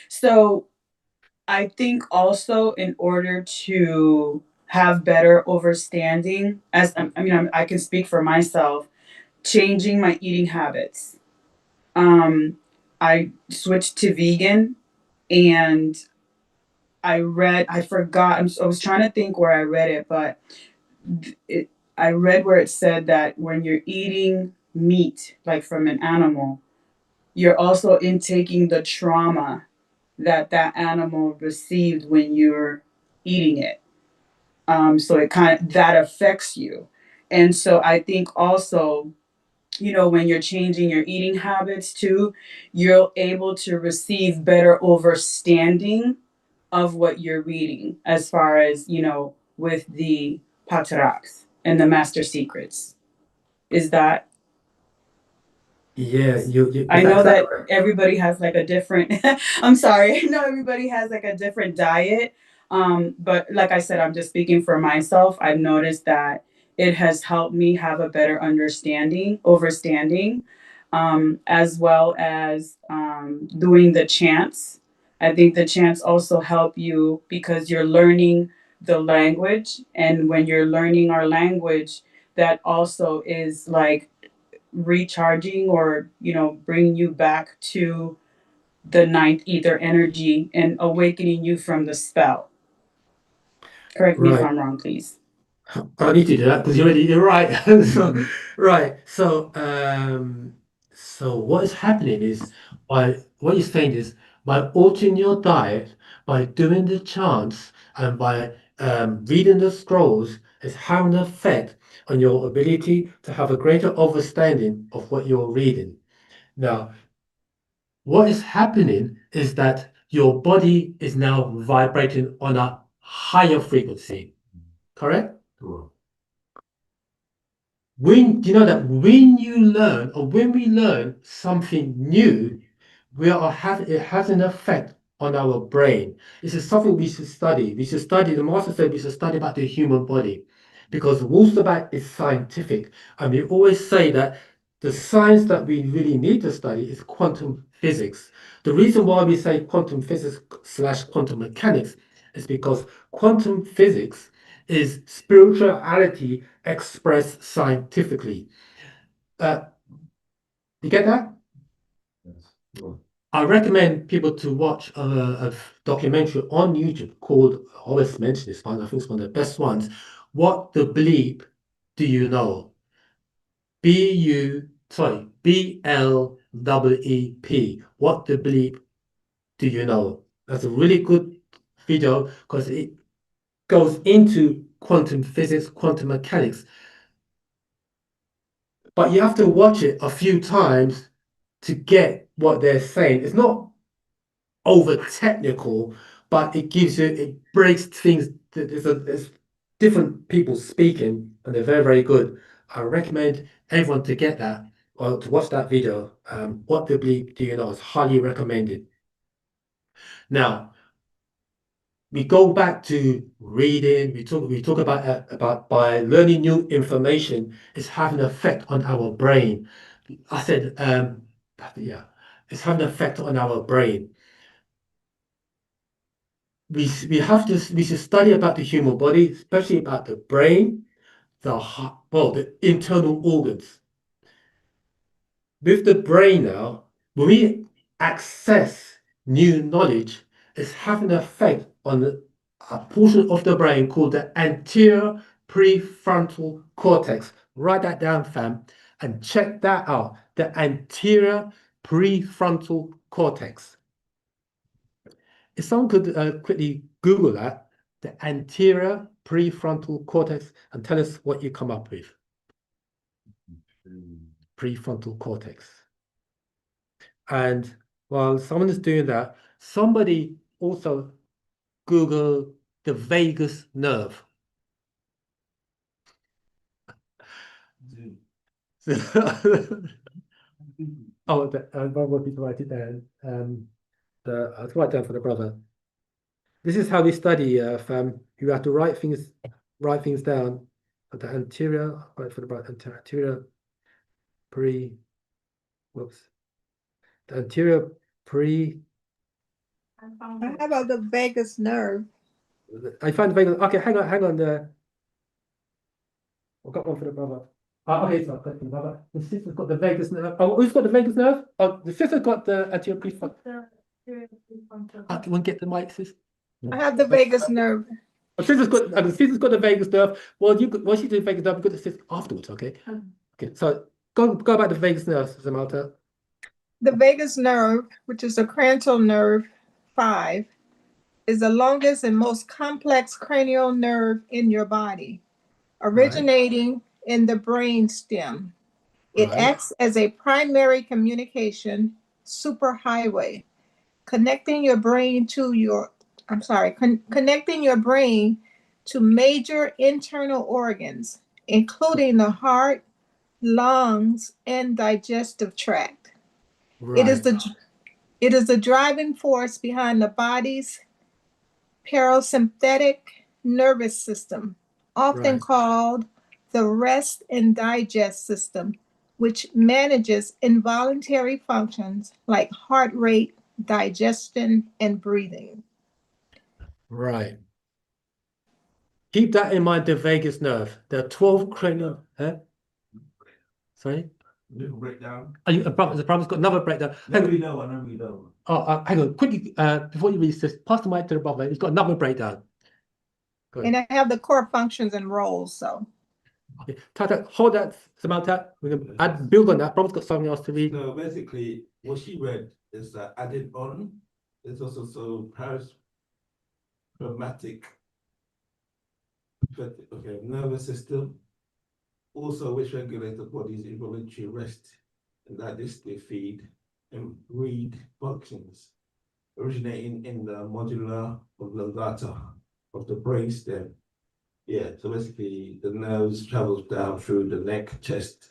S12: So
S13: I think also in order to have better understanding, I can speak for myself, changing my eating habits. I switched to vegan, and I forgot, I was trying to think where I read it, but it, I read where it said that when you're eating meat, like from an animal, you're also intaking the trauma that that animal received when you're eating it. So it kind of that affects you. And so I think also, when you're changing your eating habits too, you're able to receive better understanding of what you're reading, as far as, with the patraks and the master secrets. Is that
S8: Yeah,
S13: I
S8: is
S13: know
S8: that
S13: that
S8: correct?
S13: everybody has like a different I'm sorry. I know everybody has like a different diet. But like I said, I'm just speaking for myself. I've noticed that it has helped me have a better understanding, as well as doing the chants. I think the chants also help you because you're learning the language. And when you're learning our language, that also is like recharging, or bringing you back to the ninth ether energy and awakening you from the spell. Correct me if
S8: Right.
S13: I'm wrong, please.
S8: I need to do that because you're right. So, right. So what is happening is by what you're saying is by altering your diet, by doing the chants, and by reading the scrolls, is having an effect on your ability to have a greater understanding of what you're reading. Now, what is happening is that your body is now vibrating on a higher frequency, correct? When you know that when you learn or when we learn something new, it has an effect on our brain. This is something we should study. We should study. The master said we should study about the human body because WU-SABAT is scientific, and we always say that the science that we really need to study is quantum physics. The reason why we say quantum physics slash quantum mechanics is because quantum physics is spirituality expressed scientifically. Uh, you get that? I recommend people to watch a documentary on YouTube called, I always mention this one, I think it's one of the best ones. What the bleep do you know? BLEEP. What the bleep do you know? That's a really good video because it goes into quantum physics, quantum mechanics. But you have to watch it a few times to get what they're saying. It's not over technical, but it breaks things. There's different people speaking, and they're very, very good. I recommend everyone to get that or to watch that video. What the bleep do you know? Is highly recommended. Now we go back to reading. We talk about by learning new information is having an effect on our brain. I said, yeah, it's having an effect on our brain. We should study about the human body, especially about the brain, the heart, well, the internal organs. With the brain now, when we access new knowledge, it's having an effect on a portion of the brain called the anterior prefrontal cortex. Write that down, fam, and check that out. The anterior prefrontal cortex. If someone could quickly Google that, the anterior prefrontal cortex, and tell us what you come up with. Prefrontal cortex. And while someone is doing that, somebody also Google the vagus nerve. Oh, one more people write it down. I'll write down for the brother. This is how we study, fam. You have to write things down. The anterior, right for the brother, anterior whoops. The anterior
S6: How about the vagus nerve?
S8: I find the vagus. Okay, hang on. I've got one for the brother. Okay, so I've got the brother. The sister's got the vagus nerve. Oh, who's got the vagus nerve? Oh, the sister's got the anterior prefrontal. Okay, one get the mic, sis.
S6: I have the vagus nerve.
S8: The sister's got the vagus nerve. Well, once you do the vagus nerve, you got the sister afterwards. Okay. Okay. So go back to the vagus nerve, Samantha.
S6: The vagus nerve, which is the cranial nerve 5, is the longest and most complex cranial nerve in your body, originating in the brain stem. It acts as a primary communication superhighway, connecting your brain to major internal organs, including the heart, lungs, and digestive tract. It is the driving force behind the body's parasympathetic nervous system, often called the rest and digest system, which manages involuntary functions like heart rate, digestion, and breathing.
S8: Right. Keep that in mind, the vagus nerve. There are 12 cranial. Sorry?
S11: Little breakdown.
S8: The brother's got another breakdown.
S11: No, we don't.
S8: Oh, hang on. Quickly, before you read this, pass the mic to the brother. He's got another breakdown.
S6: And I have the core functions and roles, so.
S8: Okay. Tata, hold that, Samantha. We're going to build on that. Brother's got something else to read.
S11: So basically, what she read is that added on is also so parasympathetic nervous system, also which regulates the body's involuntary rest and digestive feed and breed functions, originating in the medulla oblongata of the brainstem. Yeah, so basically the nerves travels down through the neck, chest,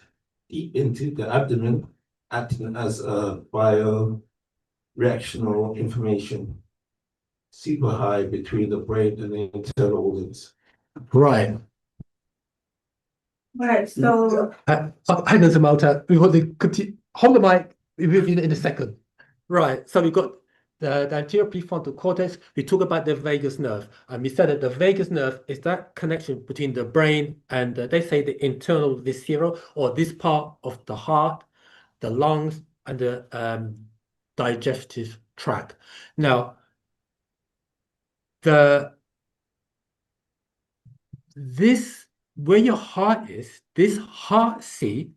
S11: deep into the abdomen, acting as a bio-reactional information super high between the brain and the internal organs.
S8: Right.
S13: Right, so
S8: hang on, Samantha. We want to continue. Hold the mic. We'll be with you in a second. Right. So we've got the anterior prefrontal cortex. We talk about the vagus nerve, and we said that the vagus nerve is that connection between the brain and they say the internal visceral, or this part of the heart, the lungs, and the digestive tract. Now, where your heart is, this heart seat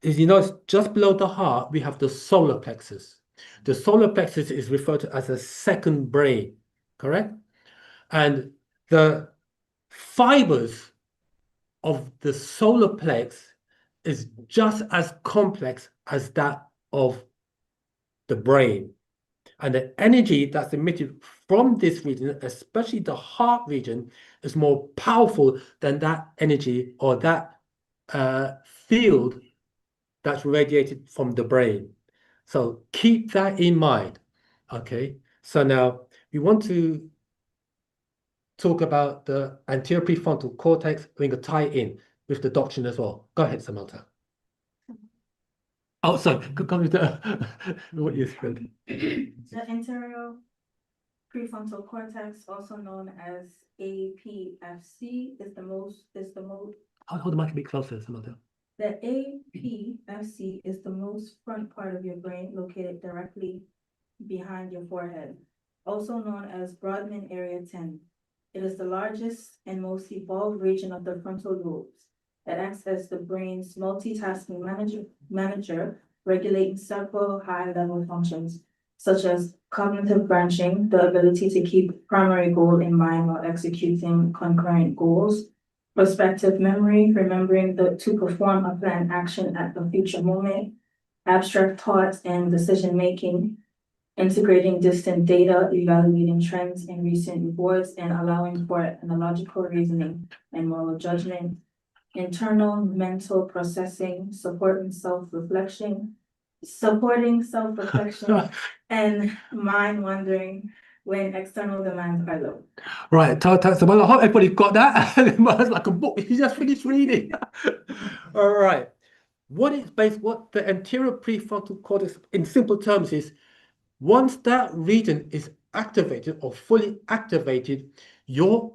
S8: is, it's just below the heart, we have the solar plexus. The solar plexus is referred to as a second brain, correct? And the fibers of the solar plex is just as complex as that of the brain. And the energy that's emitted from this region, especially the heart region, is more powerful than that energy or that field that's radiated from the brain. So keep that in mind. Okay. So now we want to talk about the anterior prefrontal cortex. We're going to tie in with the doctrine as well. Go ahead, Samantha. Oh, sorry. Come with what you said.
S14: The anterior prefrontal cortex, also known as APFC, is the most.
S8: Hold the mic a bit closer, Samantha.
S14: The APFC is the most front part of your brain, located directly behind your forehead, also known as Brodmann Area 10. It is the largest and most evolved region of the frontal lobes. It acts as the brain's multitasking manager, regulating several high-level functions, such as cognitive branching, the ability to keep primary goal in mind while executing concurrent goals, prospective memory, remembering to perform a planned action at the future moment, abstract thoughts and decision-making, integrating distant data, evaluating trends in recent reports, and allowing for analogical reasoning and moral judgment, internal mental processing, supporting self-reflection, and mind wandering when external demands are low.
S8: Right, so well, I hope everybody got that. It's like a book you just finished reading. All right. What the anterior prefrontal cortex, in simple terms, is Once that region is activated or fully activated, your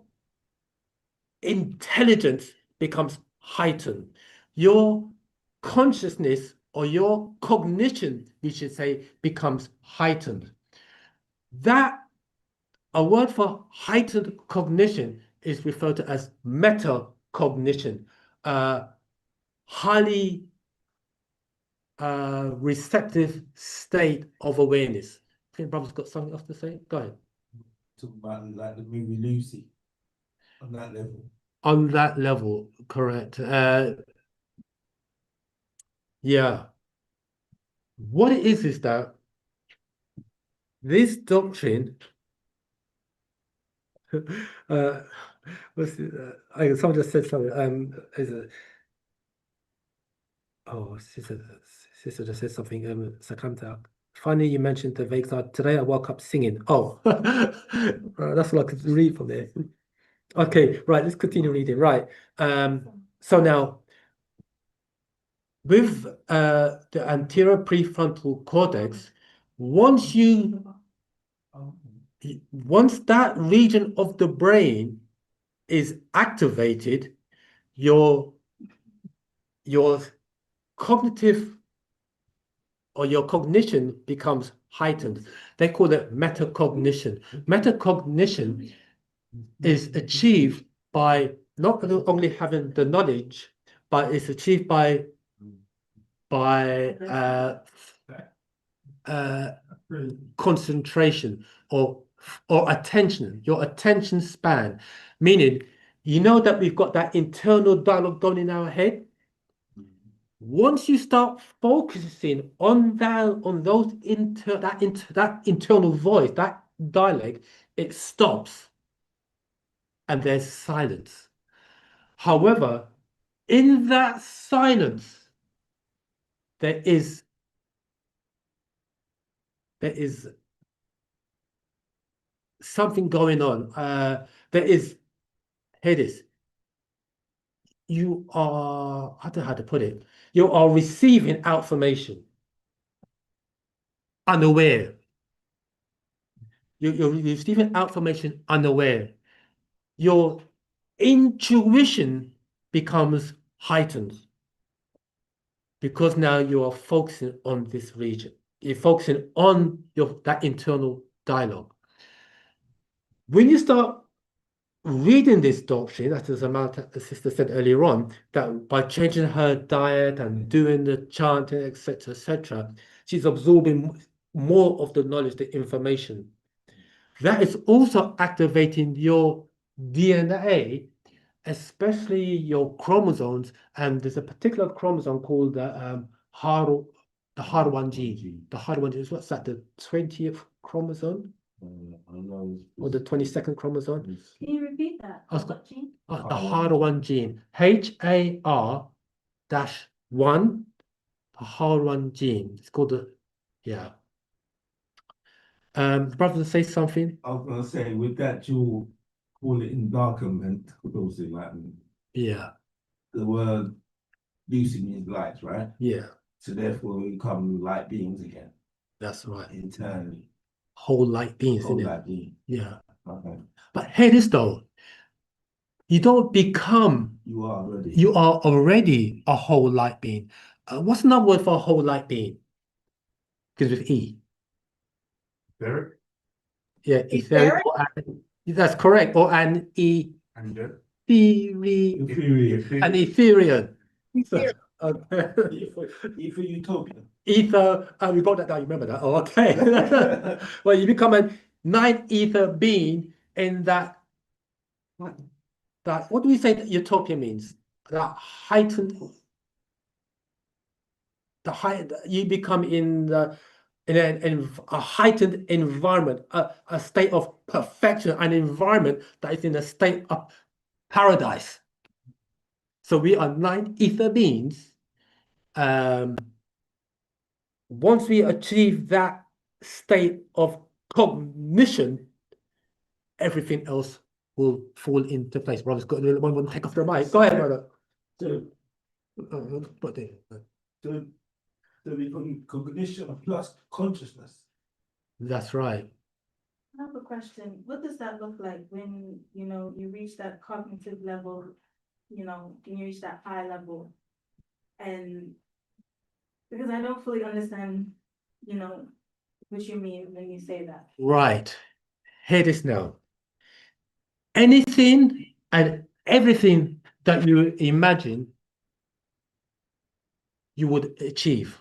S8: intelligence becomes heightened. Your consciousness or your cognition, we should say, becomes heightened. That, a word for heightened cognition is referred to as metacognition, highly receptive state of awareness. I think brother's got something else to say. Go ahead.
S11: Talk about like the movie Lucy on that level.
S8: On that level, correct. Yeah. What it is that this doctrine, what's it, someone just said something. Sister just said something. Sakanta. Finally, you mentioned the vague side. Today I woke up singing. Oh, that's what I could read from there. Okay, right. Let's continue reading. Right. So now, with the anterior prefrontal cortex, once that region of the brain is activated, your cognitive or your cognition becomes heightened. They call it metacognition. Metacognition is achieved by not only having the knowledge, but it's achieved by concentration or attention, your attention span. Meaning, you know that we've got that internal dialogue going in our head. Once you start focusing on that internal voice, that dialogue, it stops and there's silence. However, in that silence, there is something going on. Here it is. You are, I don't know how to put it. You are receiving information, unaware. You're receiving information unaware. Your intuition becomes heightened because now you are focusing on this region. You're focusing on that internal dialogue. When you start reading this doctrine, as Samantha, the sister said earlier on, that by changing her diet and doing the chanting, etc., she's absorbing more of the knowledge, the information. That is also activating your DNA, especially your chromosomes. And there's a particular chromosome called the HAR1 gene. The HAR1 gene is what's that? The 20th chromosome? Or the 22nd chromosome?
S14: Can you repeat that? What gene?
S8: The HAR1 gene. HAR-1, the HAR1 gene. It's called the, yeah. Brother, say something.
S11: I was going to say, with that, you'll call it endarkenment, also Latin.
S8: Yeah.
S11: The word Lucy means light, right?
S8: Yeah.
S11: So therefore, we become light beings again.
S8: That's right.
S11: Internally.
S8: Whole light beings,
S11: Whole
S8: isn't it?
S11: light being.
S8: Yeah.
S11: Okay.
S8: But here it is though. You don't become.
S11: You are already.
S8: You are already a whole light being. What's another word for a whole light being? Because with E.
S11: Etheric?
S8: Yeah, etheric. That's correct. Or an
S11: Ethereal.
S8: An Etherean.
S11: Ether utopia.
S8: Ether, we got that down, you remember that? Oh, okay. Well, you become a nine-ether being in that, what do we say that utopia means? That heightened, you become in a heightened environment, a state of perfection, an environment that is in a state of paradise. So we are nine ether beings. Once we achieve that state of cognition, everything else will fall into place. Brother's got one to take off their mic. Go ahead, brother.
S11: So we cognition plus consciousness.
S8: That's right.
S14: I have a question. What does that look like when, you reach that cognitive level, when you reach that high level? And because I don't fully understand, what you mean when you say that.
S8: Right. Hear this now. Anything and everything that you imagine you would achieve.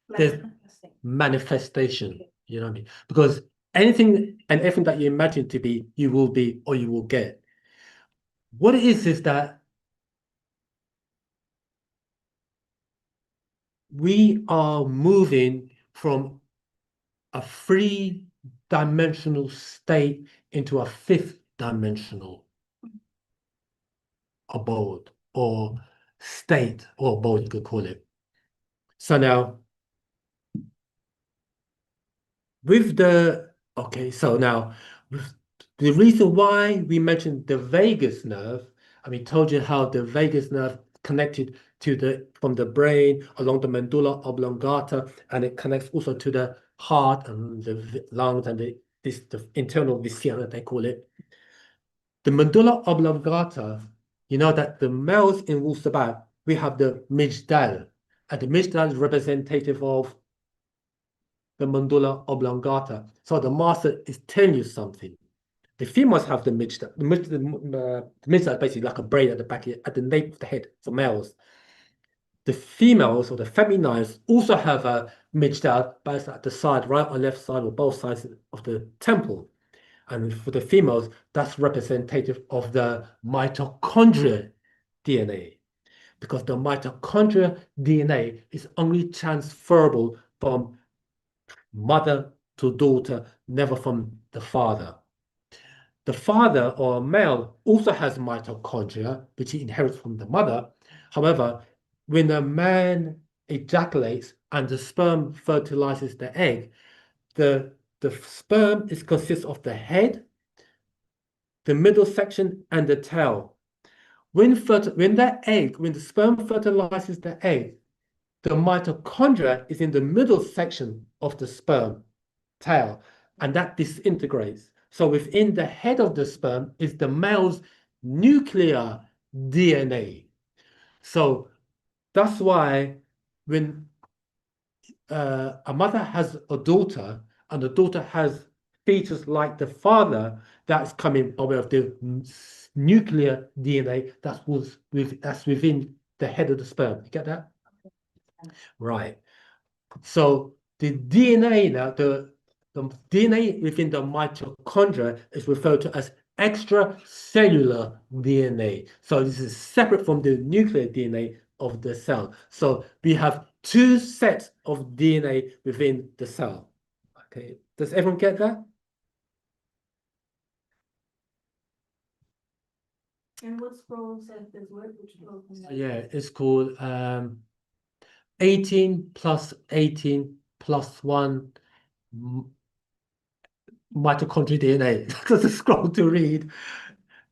S8: There's manifestation, you know what I mean? Because anything and everything that you imagine to be, you will be or you will get. What it is that we are moving from a three-dimensional state into a fifth-dimensional abode or state or abode, you could call it. So now, so now, the reason why we mentioned the vagus nerve, and we told you how the vagus nerve connected from the brain along the medulla oblongata, and it connects also to the heart and the lungs and the internal viscera, they call it. The medulla oblongata, you know that the males in WU-SABAT, we have the mijdal, and the mijdal is representative of the medulla oblongata. So the master is telling you something. The females have the mijda. The mijda is basically like a brain at the back, at the nape of the head for males. The females or the feminines also have a mijda, but it's at the side, right or left side, or both sides of the temple. And for the females, that's representative of the mitochondria DNA, because the mitochondria DNA is only transferable from mother to daughter, never from the father. The father or male also has mitochondria, which he inherits from the mother. However, when a man ejaculates and the sperm fertilizes the egg, the sperm consists of the head, the middle section, and the tail. When the sperm fertilizes the egg, the mitochondria is in the middle section of the sperm tail, and that disintegrates. So within the head of the sperm is the male's nuclear DNA. So that's why when a mother has a daughter and the daughter has features like the father, that's coming by way of the nuclear DNA that's within the head of the sperm. You get that? Right. So the DNA now, the DNA within the mitochondria is referred to as extracellular DNA. So this is separate from the nuclear DNA of the cell. So we have two sets of DNA within the cell. Okay, does everyone get that?
S14: And what scroll says this word? Which scroll?
S8: Yeah, it's called 18 plus 18 plus 1 mitochondrial DNA. That's a scroll to read.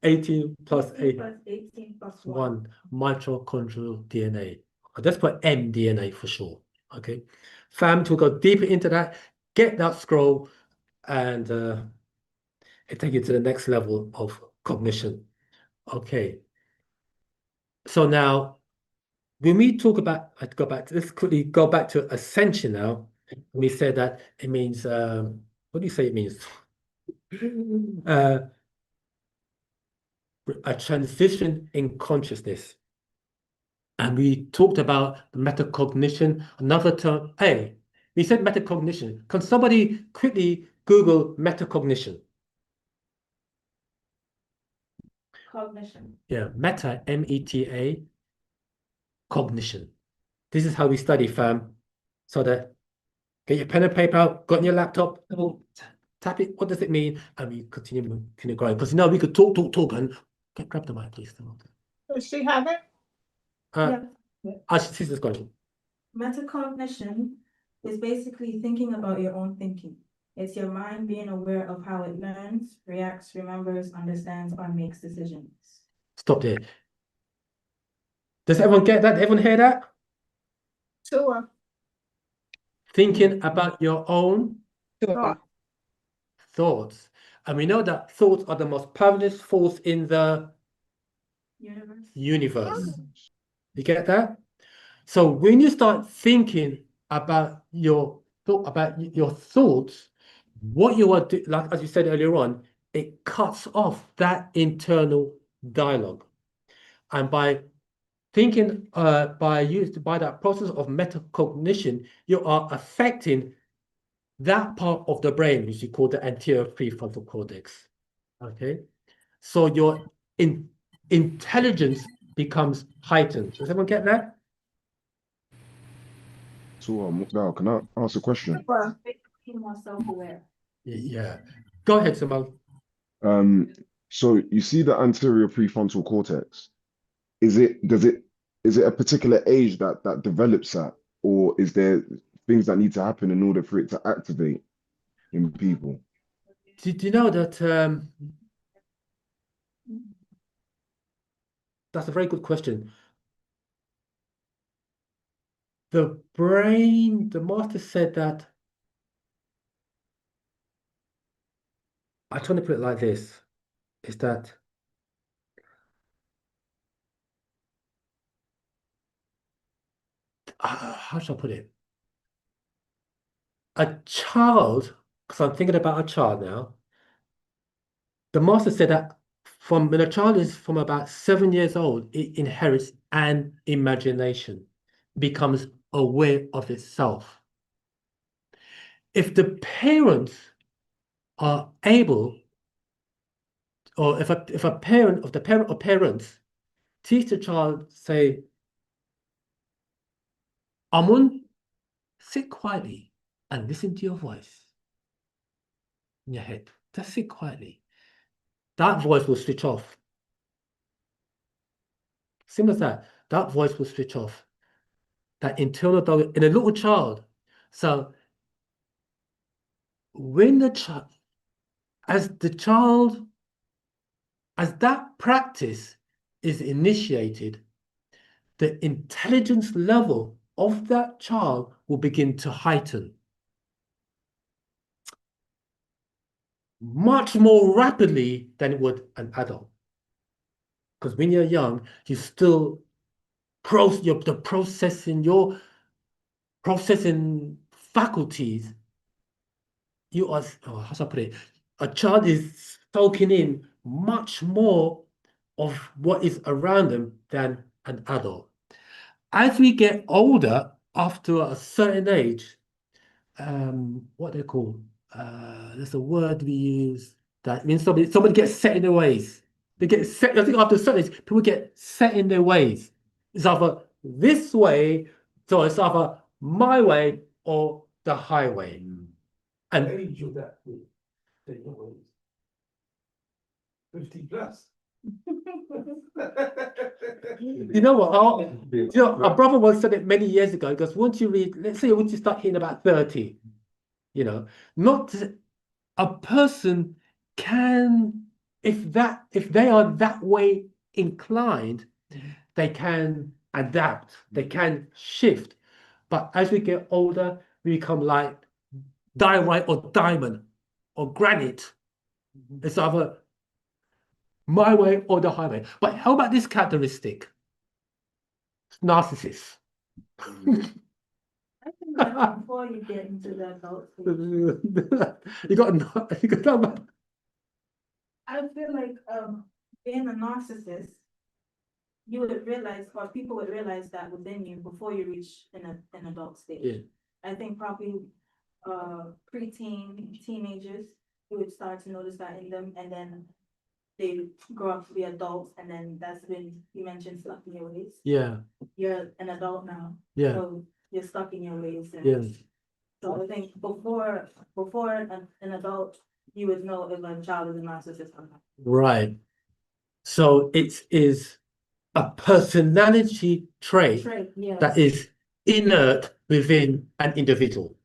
S8: 18 plus
S14: 18 plus
S8: 1 mitochondrial DNA. Let's put mDNA for sure. Okay. Fam, to go deeper into that, get that scroll and it take you to the next level of cognition. Okay. So now, when we talk about, let's quickly go back to ascension now. We said that it means, what do you say it means? A transition in consciousness. And we talked about metacognition, another term. Hey, we said metacognition. Can somebody quickly Google metacognition?
S14: Cognition.
S8: Yeah, meta, M-E-T-A, cognition. This is how we study, fam. So that get your pen and paper out, got your laptop, tap it. What does it mean? And we continue growing. Because we could talk, and grab the mic, please.
S6: Does she have it?
S14: Yeah.
S8: She's just going.
S14: Metacognition is basically thinking about your own thinking. It's your mind being aware of how it learns, reacts, remembers, understands, or makes decisions.
S8: Stop there. Does everyone get that? Everyone hear that?
S6: Sure.
S8: Thinking about your own
S6: Thought.
S8: Thoughts. And we know that thoughts are the most powerful force in the universe. You get that? So when you start thinking about your thoughts, what you are doing, like as you said earlier on, it cuts off that internal dialogue. And by thinking, by that process of metacognition, you are affecting that part of the brain, which you call the anterior prefrontal cortex. Okay, so your intelligence becomes heightened. Does everyone get that?
S7: So, now, can I ask a question?
S14: More self-aware.
S8: Yeah. Go ahead, Simone.
S7: So you see the anterior prefrontal cortex. Is it a particular age that develops that, or is there things that need to happen in order for it to activate in people?
S8: Did you know that that's a very good question. The brain, the master said that, I'm trying to put it like this, is that how should I put it? A child, because I'm thinking about a child now, the master said that when a child is from about 7 years old, it inherits an imagination, becomes aware of itself. If the parents are able, or if a parent of the parent or parents teach the child, say, Amun, sit quietly and listen to your voice in your head. Just sit quietly. That voice will switch off. Simple as that. That voice will switch off. That internal dialogue in a little child. So when the child, as that practice is initiated, the intelligence level of that child will begin to heighten much more rapidly than it would an adult. Because when you're young, you still your processing faculties, you are, how should I put it? A child is soaking in much more of what is around them than an adult. As we get older, after a certain age, what they call, there's a word we use that means somebody gets set in their ways. They get set. I think after a certain age, people get set in their ways. It's either this way, so it's either my way or the highway. And
S11: age of that group, set your ways. 50 plus.
S8: you know what? A brother once said it many years ago. Because once you read, let's say once you start hitting about 30, not a person can, if they are that way inclined, they can adapt, they can shift. But as we get older, we become like diorite or diamond or granite. It's either my way or the highway. But how about this characteristic? Narcissist.
S14: I think that before you get into the adult stage,
S8: you got
S14: I feel like being a narcissist, you would realize, or people would realize that within you before you reach an adult stage.
S8: Yeah.
S14: I think probably preteen, teenagers, you would start to notice that in them, and then they grow up to be adults, and then that's when you mentioned stuck in your ways.
S8: Yeah.
S14: You're an adult now.
S8: Yeah.
S14: So you're stuck in your ways. And
S8: Yes.
S14: so I think before an adult, you would know if a child is a narcissist or not.
S8: Right. So it is a personality trait
S14: Yes.
S8: that is inert within an individual.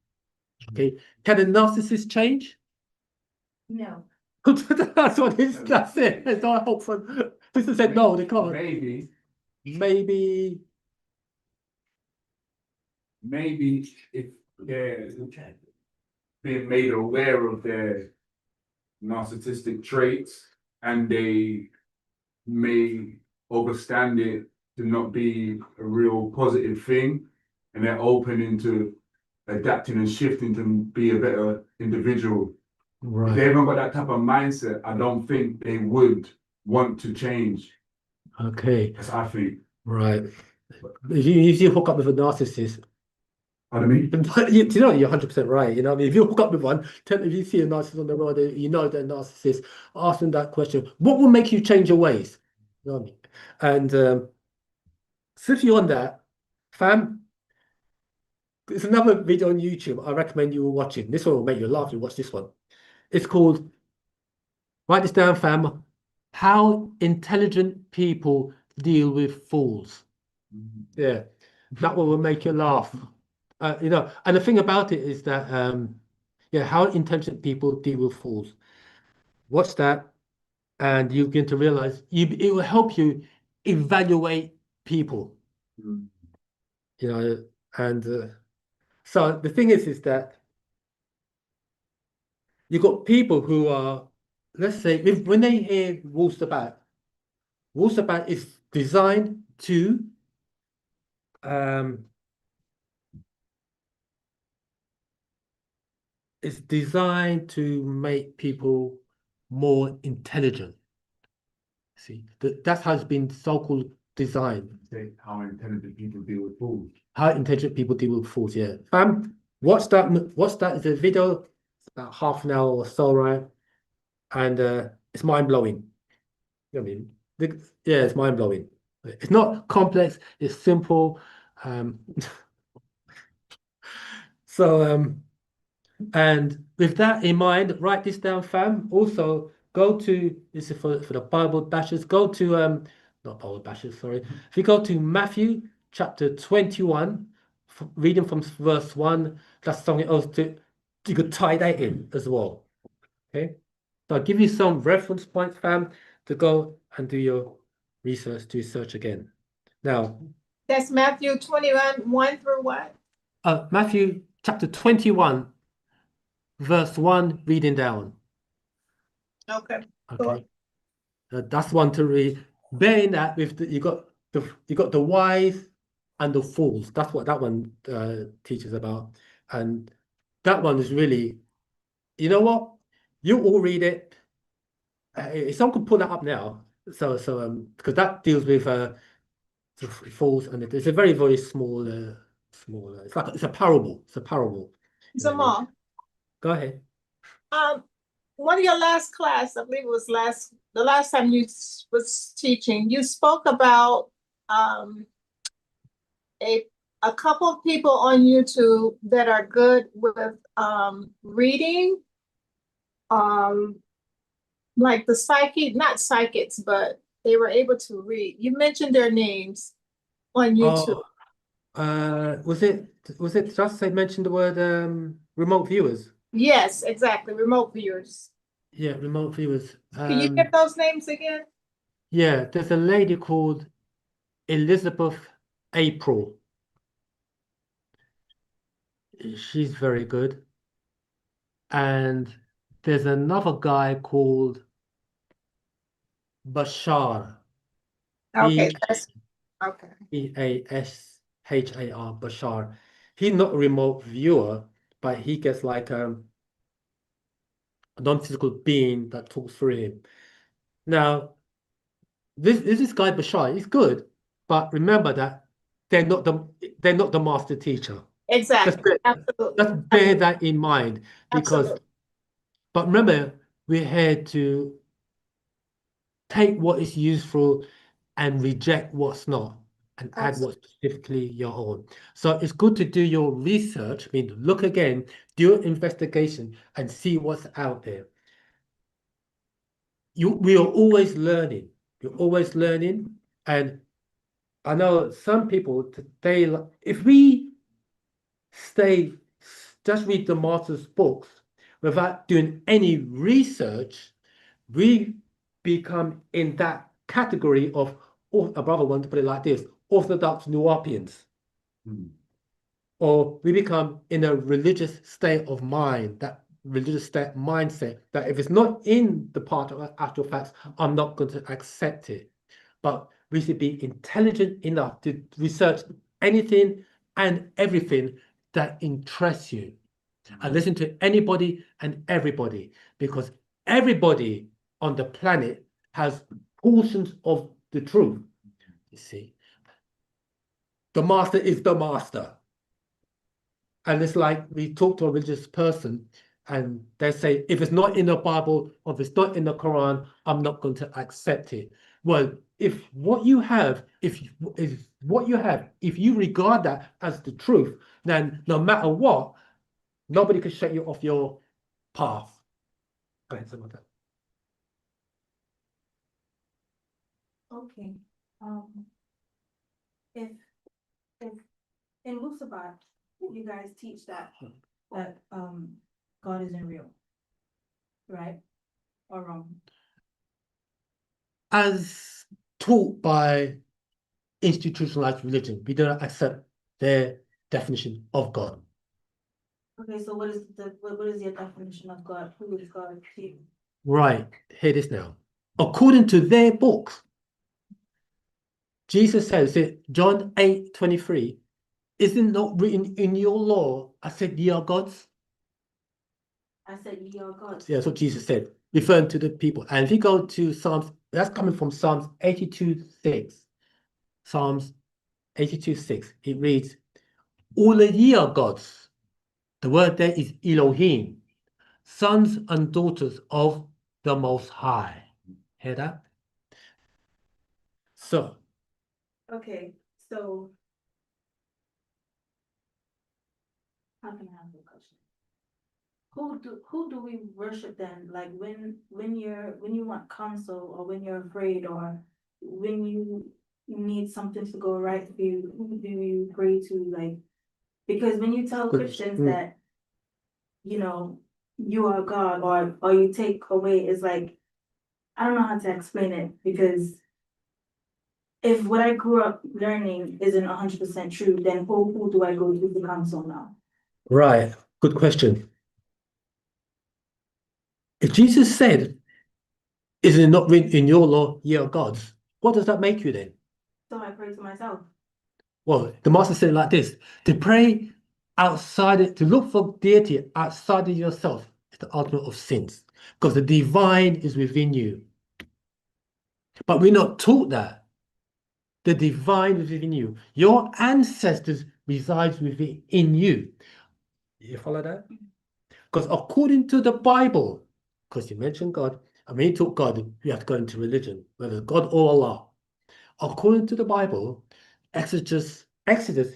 S8: Okay. Can a narcissist change?
S14: No.
S8: That's what it is. That's it. That's all I hope for. Sister said no, they can't. Maybe.
S11: Maybe if they're
S15: been made aware of their narcissistic traits, and they may overstand it to not be a real positive thing, and they're open into adapting and shifting to be a better individual.
S8: Right.
S15: If they haven't got that type of mindset, I don't think they would want to change.
S8: Okay.
S15: That's I think.
S8: Right. If you hook up with a narcissist,
S15: Pardon me?
S8: you know, you're 100% right. You know, I mean, if you hook up with one, if you see a narcissist on the road, you know they're a narcissist, ask them that question: what will make you change your ways? You know what I mean? And since you're on that, fam, there's another video on YouTube I recommend you watching. This one will make you laugh. You watch this one. It's called, write this down, fam, How Intelligent People Deal with Fools. Yeah, that one will make you laugh. You know, and the thing about it is that, yeah, how intelligent people deal with fools. Watch that, and you begin to realize it will help you evaluate people. You know, and so the thing is that you've got people who are, let's say, when they hear WU-SABAT is designed to it's designed to make people more intelligent. See, that's how it's been so-called designed.
S15: How intelligent people deal with fools.
S8: How intelligent people deal with fools, yeah. Watch that. Watch that. It's a video. It's about half an hour or so, right? And it's mind-blowing. You know what I mean? Yeah, it's mind-blowing. It's not complex. It's simple. And with that in mind, write this down, fam. Also, go to, this is for the Bible bashers, go to, not Bible bashers, sorry. If you go to Matthew chapter 21, reading from verse 1, that's something else you could tie that in as well. Okay? So I'll give you some reference points, fam, to go and do your research again. Now,
S6: that's Matthew 21, 1 through what?
S8: Matthew chapter 21, verse 1, reading down.
S6: Okay.
S8: Okay. That's one to read. Bearing that with you got the wise and the fools. That's what that one teaches about. And that one is really, you know what? You all read it. If someone could pull that up now, so because that deals with the fools, and it's a very, very small. It's a parable. It's a parable.
S6: Zamal.
S8: Go ahead.
S6: One of your last class, I believe it was the last time you was teaching, you spoke about a couple of people on YouTube that are good with reading, like the not psychics, but they were able to read. You mentioned their names on YouTube.
S8: Was it just I mentioned the word remote viewers?
S6: Yes, exactly. Remote viewers.
S8: Yeah, remote viewers.
S6: Can you give those names again?
S8: Yeah, there's a lady called Elizabeth April. She's very good. And there's another guy called Bashar.
S6: Okay, that's okay.
S8: Bashar, Bashar. He's not a remote viewer, but he gets like a non-physical being that talks through him. Now, this guy Bashar, he's good, but remember that they're not the master teacher.
S6: Exactly. Absolutely.
S8: Let's bear that in mind, because
S6: Absolutely.
S8: but remember, we're here to take what is useful and reject what's not, and add what's specifically your own. So it's good to do your research. I mean, look again, do your investigation, and see what's out there. We are always learning. You're always learning, and I know some people if we just read the master's books without doing any research, we become in that category of, a brother want to put it like this, Orthodox Nuwapians. or we become in a religious state of mind, that religious state mindset, that if it's not in the part of actual facts, I'm not going to accept it. But we should be intelligent enough to research anything and everything that interests you, and listen to anybody and everybody, because everybody on the planet has portions of the truth. You see, the master is the master. And it's like we talk to a religious person and they say, if it's not in the Bible or if it's not in the Quran, I'm not going to accept it. Well, if what you have, if you regard that as the truth, then no matter what, nobody can shake you off your path. Go ahead, someone.
S14: Okay. If in WU-SABAT you guys teach that God isn't real, right? Or wrong?
S8: As taught by institutionalized religion, we do not accept their definition of God.
S14: Okay, so what is your definition of God? Who is God to you?
S8: Right, hear this now. According to their books, Jesus says it, John 8:23, is it not written in your law, I said ye are gods?
S14: I said ye are gods.
S8: Yeah, that's what Jesus said, referring to the people. And if you go to Psalms, that's coming from Psalms 82:6. Psalms 82:6, it reads, all of ye are gods. The word there is Elohim, sons and daughters of the Most High. Hear that? So,
S14: Okay, so how can I answer the question? Who do we worship then? Like when you want counsel, or when you're afraid, or when you need something to go right for you, who do you pray to? Like, because when you tell Christians that, you know, you are God, or you take away, it's like, I don't know how to explain it, because if what I grew up learning isn't 100% true, then who do I go to for counsel now?
S8: right, good question. If Jesus said, is it not written in your law, ye are gods, what does that make you then?
S14: So I pray to myself.
S8: Well, the master said it like this, to pray outside it, to look for deity outside of yourself is the ultimate of sins, because the divine is within you. But we're not taught that. The divine is within you. Your ancestors resides within you. You follow that? Because according to the Bible, because you mentioned God, and when you talk God, you have to go into religion, whether God or Allah. According to the Bible, Exodus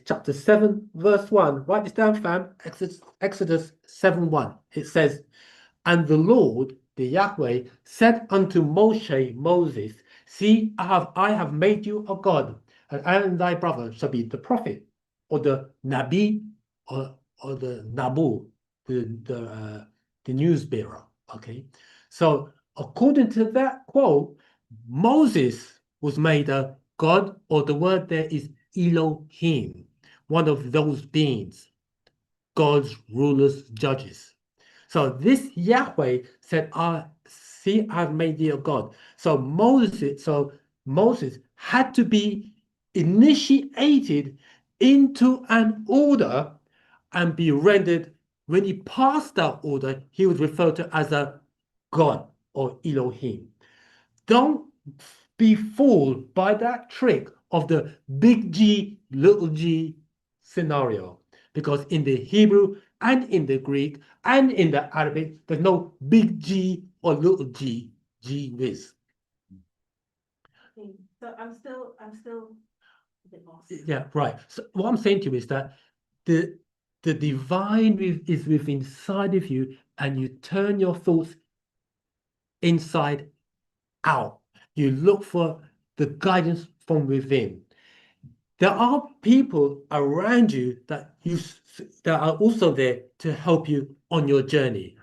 S8: chapter 7, verse 1. Write this down, fam. Exodus 7:1. It says, and the Lord, the Yahweh, said unto Moses, see, I have made you a God, and I and thy brother shall be the prophet, or the Nabi, or the Nabu, the news bearer. Okay, so according to that quote, Moses was made a God, or the word there is Elohim, one of those beings, gods, rulers, judges. So this Yahweh said, see, I've made thee a God. So Moses had to be initiated into an order and be rendered. When he passed that order, he was referred to as a God or Elohim. Don't be fooled by that trick of the big G, little g scenario, because in the Hebrew and in the Greek and in the Arabic, there's no big G or little g, G whiz.
S14: Okay, so I'm still a bit lost.
S8: Yeah, right. So what I'm saying to you is that the divine is within inside of you, and you turn your thoughts inside out. You look for the guidance from within. There are people around you that are also there to help you on your journey.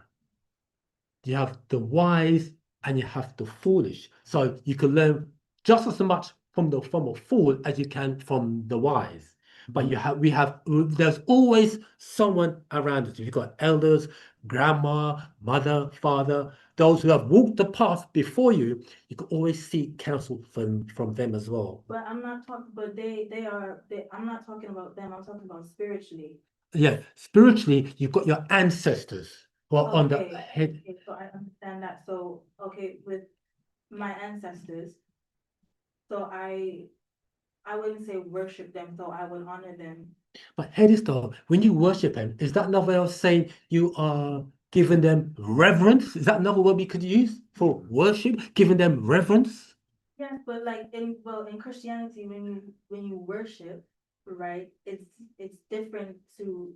S8: You have the wise and you have the foolish. So you can learn just as much from a fool as you can from the wise. But there's always someone around us. You've got elders, grandma, mother, father, those who have walked the path before you. You can always seek counsel from them as well.
S14: But I'm not talking. But I'm not talking about them. I'm talking about spiritually.
S8: Yeah, spiritually, you've got your ancestors who are on the head.
S14: Okay, so I understand that. So okay, with my ancestors, so I wouldn't say worship them, so I would honor them.
S8: But head is though, when you worship them, is that another way of saying you are giving them reverence? Is that another word we could use for worship? Giving them reverence?
S14: Yes, but like in Christianity, when you worship, right, it's different to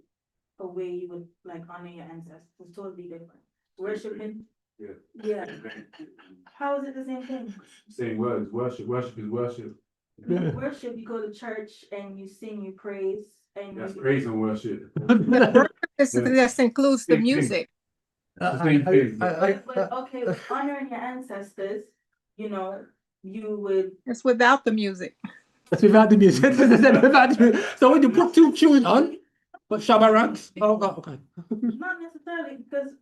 S14: a way you would like honor your ancestors. It's totally different. Worshiping. Yeah. How is it the same thing?
S15: Same words. Worship is worship.
S14: You worship, you go to church and you sing, you praise, and
S15: that's praise and worship.
S6: This includes the music.
S14: But okay, with honoring your ancestors, you would.
S6: It's without the music.
S8: It's without the music. So when you put two tunes on, but Shabba ranks. Oh, okay.
S14: Not necessarily, because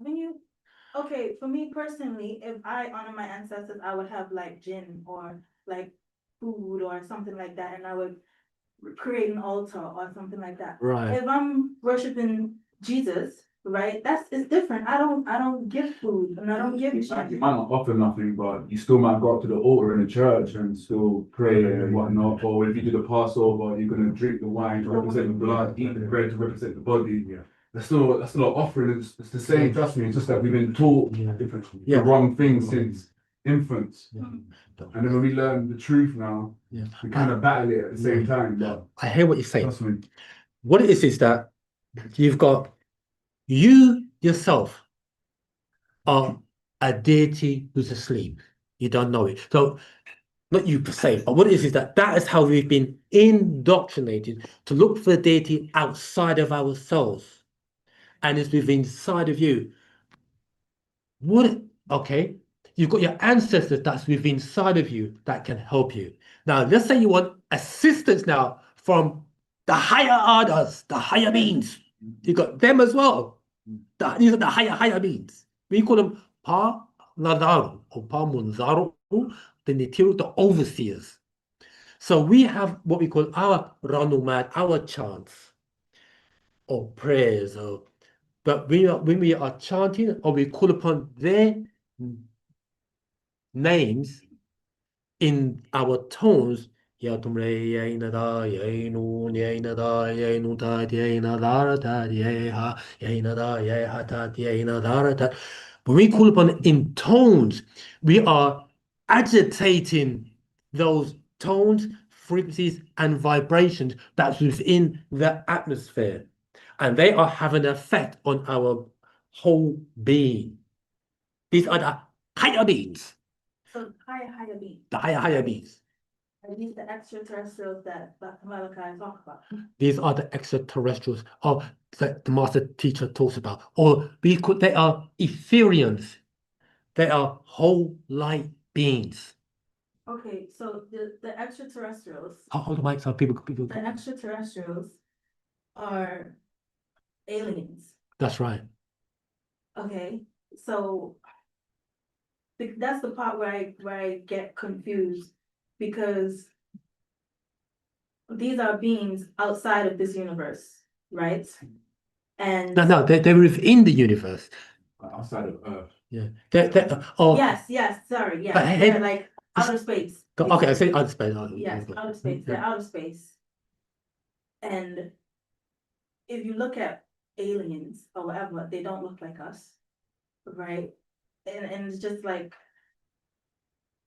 S14: okay, for me personally, if I honor my ancestors, I would have like gin or like food or something like that, and I would create an altar or something like that.
S8: Right.
S14: If I'm worshiping Jesus, right, it's different. I don't give food and I don't give gin.
S15: You might not offer nothing, but you still might go up to the altar in the church and still pray and whatnot. Or if you do the Passover, you're gonna drink the wine to represent the blood, eat the bread to represent the body. Yeah. That's still an offering. It's the same. Trust me. It's just that we've been taught the wrong things since infants.
S8: Yeah.
S15: And then when we learn the truth now, we kind of battle it at the same time. But
S8: I hear what you're saying. What it is that you've got you yourself are a deity who's asleep. You don't know it. So not you per se, but what it is that is how we've been indoctrinated to look for a deity outside of ourselves. And it's within inside of you. Okay, you've got your ancestors that's within inside of you that can help you. Now, let's say you want assistance now from the higher orders, the higher beings. You've got them as well. These are the higher beings. We call them Pa Nadaru or Pa Munzaru, the Nitiru, the overseers. So we have what we call our Ranumad, our chants or prayers but when we are chanting or we call upon their names in our tones, but we call upon it in tones, we are agitating those tones, frequencies, and vibrations that's within the atmosphere. And they are having an effect on our whole being. These are the higher beings.
S14: So higher beings.
S8: The higher beings.
S14: Are these the extraterrestrials that Dr. Malachi talked about?
S8: These are the extraterrestrials that the master teacher talks about. Or they are Etherians. They are whole light beings.
S14: Okay, so the extraterrestrials.
S8: Hold the mic so people.
S14: The extraterrestrials are aliens.
S8: That's right.
S14: Okay, so that's the part where I get confused, because these are beings outside of this universe, right? And
S8: no, they're within the universe.
S15: Outside of Earth.
S8: Yeah.
S14: Yes, sorry, yes. They're like outer space.
S8: Okay, I say outer space.
S14: Yes, outer space. They're outer space. And if you look at aliens or whatever, they don't look like us, right? And it's just like,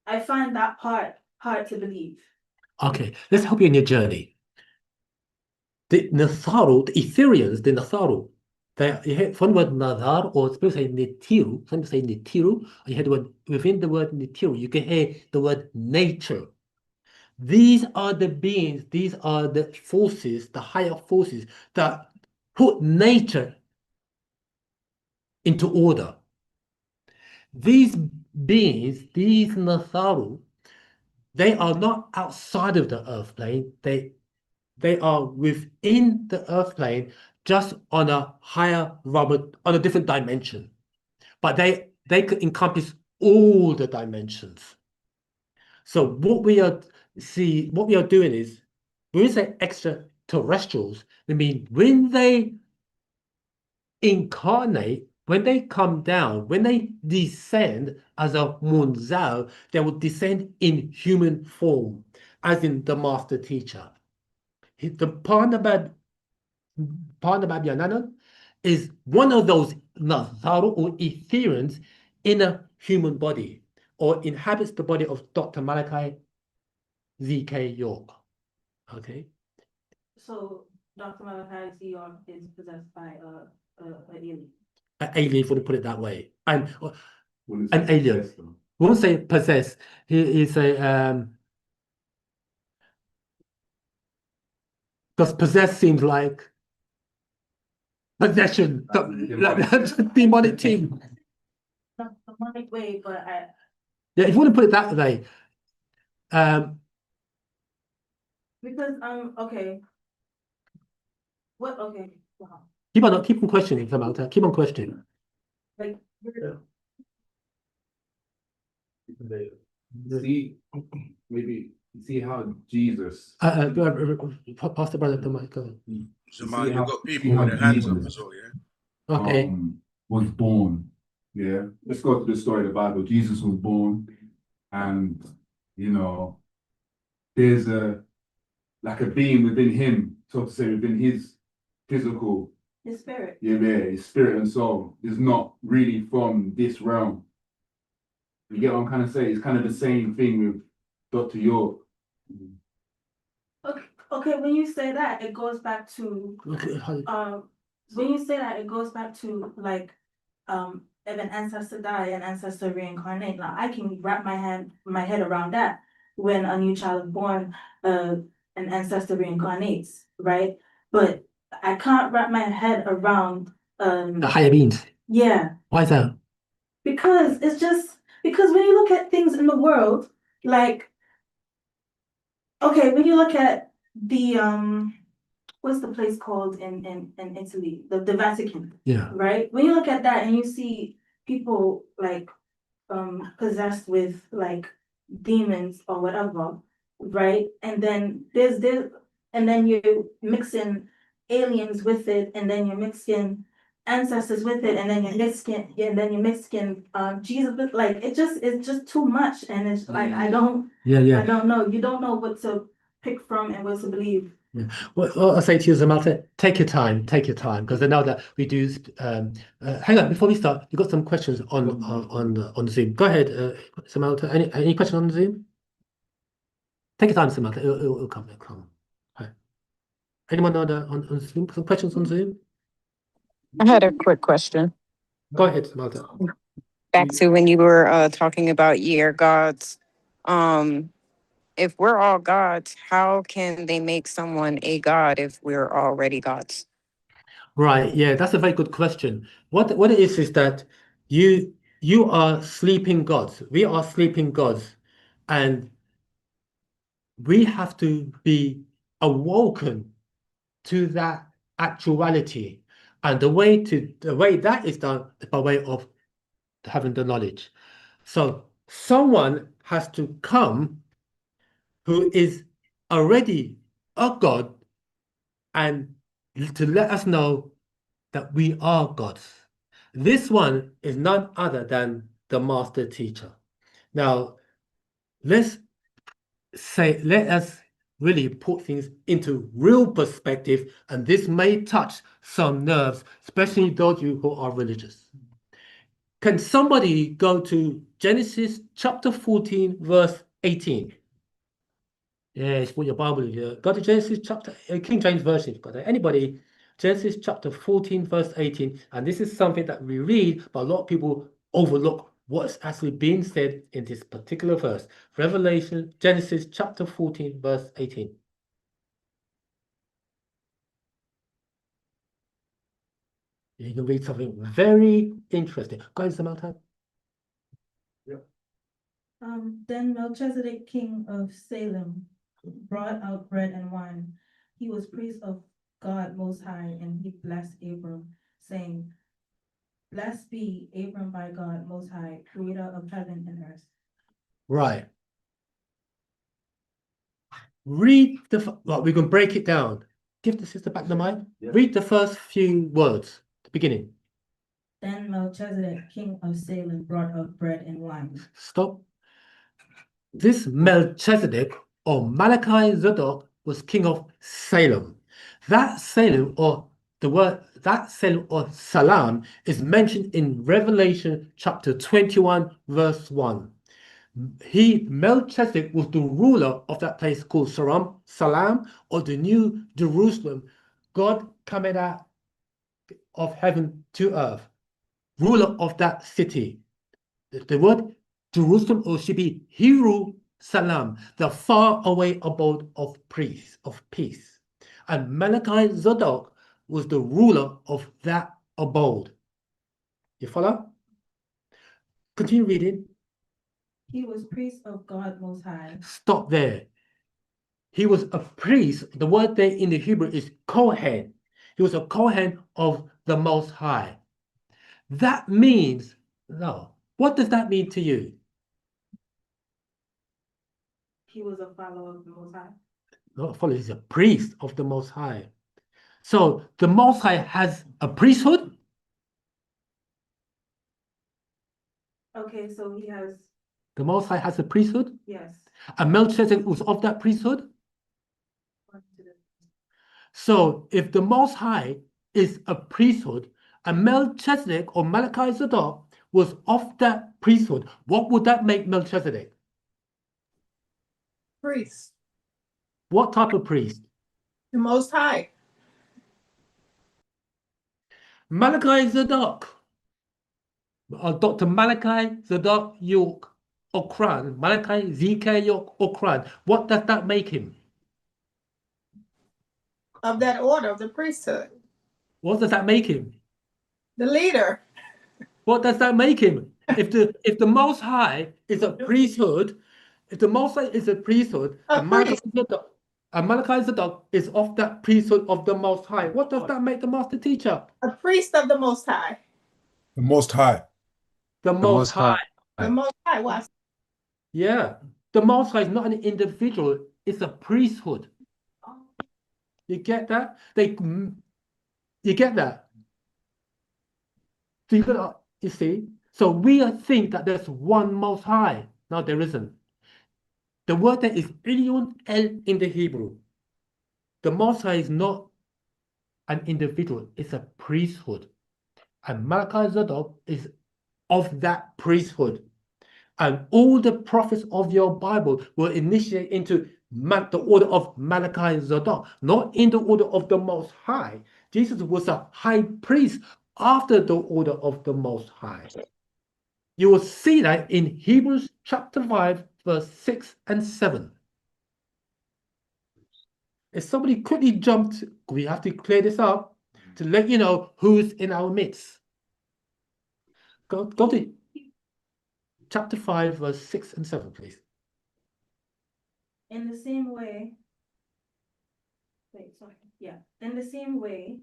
S14: I find that part hard to believe.
S8: Okay, let's help you in your journey. The Natharu, the Etherians, the Natharu, you hear from the word Nadar, or some people say Nitiru, some people say Nitiru, you hear the word, within the word Nitiru, you can hear the word nature. These are the beings, these are the forces, the higher forces that put nature into order. These beings, these Natharu, they are not outside of the earth plane. they are within the earth plane, just on a higher rubber, on a different dimension. But they could encompass all the dimensions. So what we are doing is, when we say extraterrestrials, I mean when they incarnate, when they come down, when they descend as a munzal, they will descend in human form, as in the master teacher. The Parnabab Yananan is one of those Nazaru or Etherians in a human body, or inhabits the body of Dr. Malachi Z.K. York. Okay.
S14: So Dr. Malachi Z. York is possessed by an alien.
S8: An alien, if you want to put it that way. And an alien. We won't say possessed. He is a because possessed seems like possession, demonic team.
S14: Not the demonic way, but
S8: Yeah, if you want to put it that way.
S14: Because okay. What okay. Wow.
S8: Keep on questioning, Samantha. Keep on questioning.
S14: Like
S15: See, maybe see how Jesus.
S8: Pass the brother the mic.
S9: Jamal, you've got people with their hands up as well, yeah?
S8: Okay.
S15: Was born. Yeah. Let's go to the story of the Bible. Jesus was born, and you know, there's a being within him, so to say, within his physical.
S14: his spirit.
S15: Yeah, his spirit and soul is not really from this realm. You get what I'm kind of saying? It's kind of the same thing with Dr. York.
S14: Okay, when you say that, it goes back to when you say that, it goes back to like if an ancestor die, an ancestor reincarnate. Now I can wrap my head around that. When a new child is born, an ancestor reincarnates, right? But I can't wrap my head around
S8: the higher beings.
S14: Yeah.
S8: Why is that?
S14: Because it's just because when you look at things in the world, like okay, when you look at the what's the place called in Italy? The Vatican.
S8: Yeah.
S14: Right? When you look at that and you see people like possessed with like demons or whatever, right? And then and then you mix in aliens with it, and then you mix in ancestors with it, and then you mix in Jesus with, like it's just too much, and it's like I don't know. You don't know what to pick from and what to believe.
S8: Yeah. Well, I say to you, Samantha, take your time, because I know that we do. Hang on, before we start, you've got some questions on Zoom. Go ahead, Samantha. Any question on Zoom? Take your time, Samantha. It'll come. Right. Anyone on Zoom? Some questions on Zoom?
S12: I had a quick question.
S8: Go ahead, Samantha.
S12: Back to when you were talking about year gods. If we're all gods, how can they make someone a god if we're already gods?
S8: Right, yeah, that's a very good question. What it is that you are sleeping gods. We are sleeping gods, and we have to be awoken to that actuality. And the way that is done is by way of having the knowledge. So someone has to come who is already a god and to let us know that we are gods. This one is none other than the master teacher. Now, let us really put things into real perspective, and this may touch some nerves, especially those of you who are religious. Can somebody go to Genesis chapter 14, verse 18? Yes, put your Bible here. Go to Genesis chapter, King James Version. Got that? Anybody? Genesis chapter 14, verse 18. And this is something that we read, but a lot of people overlook what's actually being said in this particular verse. Genesis chapter 14, verse 18. You can read something very interesting. Go ahead, Samantha.
S14: Then Melchizedek, king of Salem, brought out bread and wine. He was priest of God Most High, and he blessed Abram, saying, Blessed be Abram by God Most High, creator of heaven and earth.
S8: Right. Read well, we can break it down. Give the sister back the mic. Yeah. Read the first few words, the beginning.
S14: Then Melchizedek, king of Salem, brought up bread and wine.
S8: Stop. This Melchizedek or Malachi Zadok was king of Salem. That Salem or Salam is mentioned in Revelation chapter 21, verse 1. Melchizedek was the ruler of that place called Salam, or the New Jerusalem, God coming out of heaven to earth, ruler of that city. The word Jerusalem or should be Hiru Salam, the faraway abode of peace. And Malachi Zadok was the ruler of that abode. You follow? Continue reading.
S14: He was priest of God Most High.
S8: Stop there. He was a priest. The word there in the Hebrew is Kohen. He was a Kohen of the Most High. That means, no. What does that mean to you?
S14: He was a follower of the Most High.
S8: Not a follower, he's a priest of the Most High. So the Most High has a priesthood?
S14: Okay, so he has...
S8: The Most High has a priesthood?
S14: Yes.
S8: And Melchizedek was of that priesthood? So if the Most High is a priesthood, and Melchizedek or Malachi Zadok was of that priesthood, what would that make Melchizedek?
S6: Priest.
S8: What type of priest?
S6: The Most High.
S8: Malachi Zadok. Dr. Malachi Zadok York Okran. Malachi ZK York Okran. What does that make him?
S6: Of that order of the priesthood.
S8: What does that make him?
S6: The leader.
S8: What does that make him? If the Most High is a priesthood, if the Most High is a priesthood, and Malachi Zadok is of that priesthood of the Most High, what does that make the master teacher?
S6: A priest of the Most High.
S16: The Most High.
S8: The Most High.
S6: The Most High. Why?
S8: Yeah. The Most High is not an individual, it's a priesthood. You get that? You get that? So you see? So we think that there's one Most High. No, there isn't. The word there is Elyon El in the Hebrew. The Most High is not an individual, it's a priesthood. And Malachi Zadok is of that priesthood. And all the prophets of your Bible will initiate into the order of Malachi Zadok, not in the order of the Most High. Jesus was a high priest after the order of the Most High. You will see that in Hebrews chapter 5, verse 6 and 7. If somebody quickly jumped, we have to clear this up to let you know who's in our midst. Go to chapter 5, verse 6 and 7, please.
S14: In the same way, in the same way,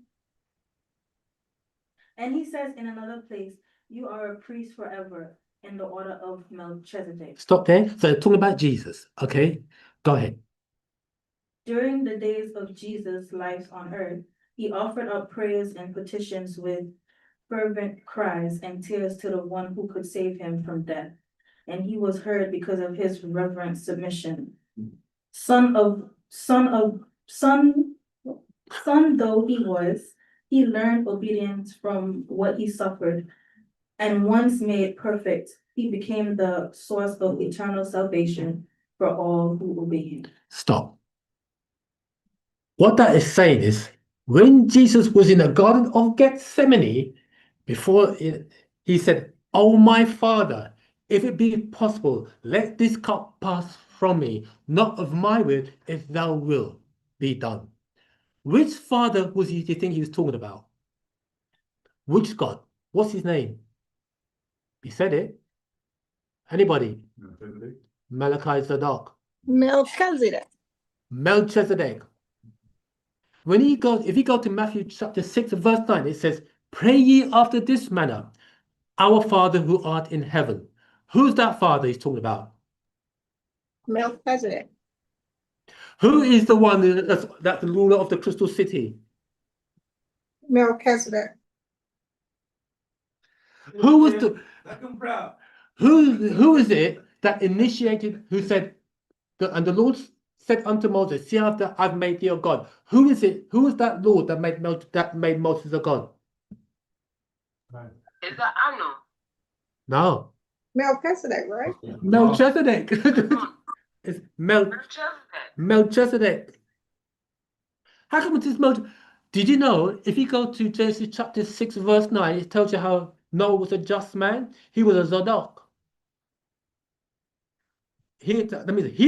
S14: and he says in another place, you are a priest forever in the order of Melchizedek.
S8: Stop there. So talking about Jesus. Okay, go ahead.
S14: During the days of Jesus' life on earth, he offered up prayers and petitions with fervent cries and tears to the one who could save him from death. And he was heard because of his reverent submission. Son though he was, he learned obedience from what he suffered. And once made perfect, he became the source of eternal salvation for all who obey him.
S8: Stop. What that is saying is, when Jesus was in the Garden of Gethsemane, he said, "Oh, my Father, if it be possible, let this cup pass from me, not of my will, if thou will be done." Which father do you think he was talking about? Which God? What's his name? He said it. Anybody? Malachi Zadok.
S6: Melchizedek.
S8: Melchizedek. if you go to Matthew chapter 6 verse 9, it says, "Pray ye after this manner, our Father who art in heaven." Who's that Father he's talking about?
S6: Melchizedek.
S8: Who is the one that's the ruler of the crystal city?
S6: Melchizedek.
S8: Who was who is it that initiated, who said, and the Lord said unto Moses, "See after I've made thee a God." Who is it? Who is that Lord that made Moses a God?
S12: Is that Anu?
S8: No.
S6: Melchizedek, right?
S8: Melchizedek. It's Melchizedek. How come it's Melchizedek? Did you know, if you go to Genesis chapter 6 verse 9, it tells you how Noah was a just man? He was a Zadok. He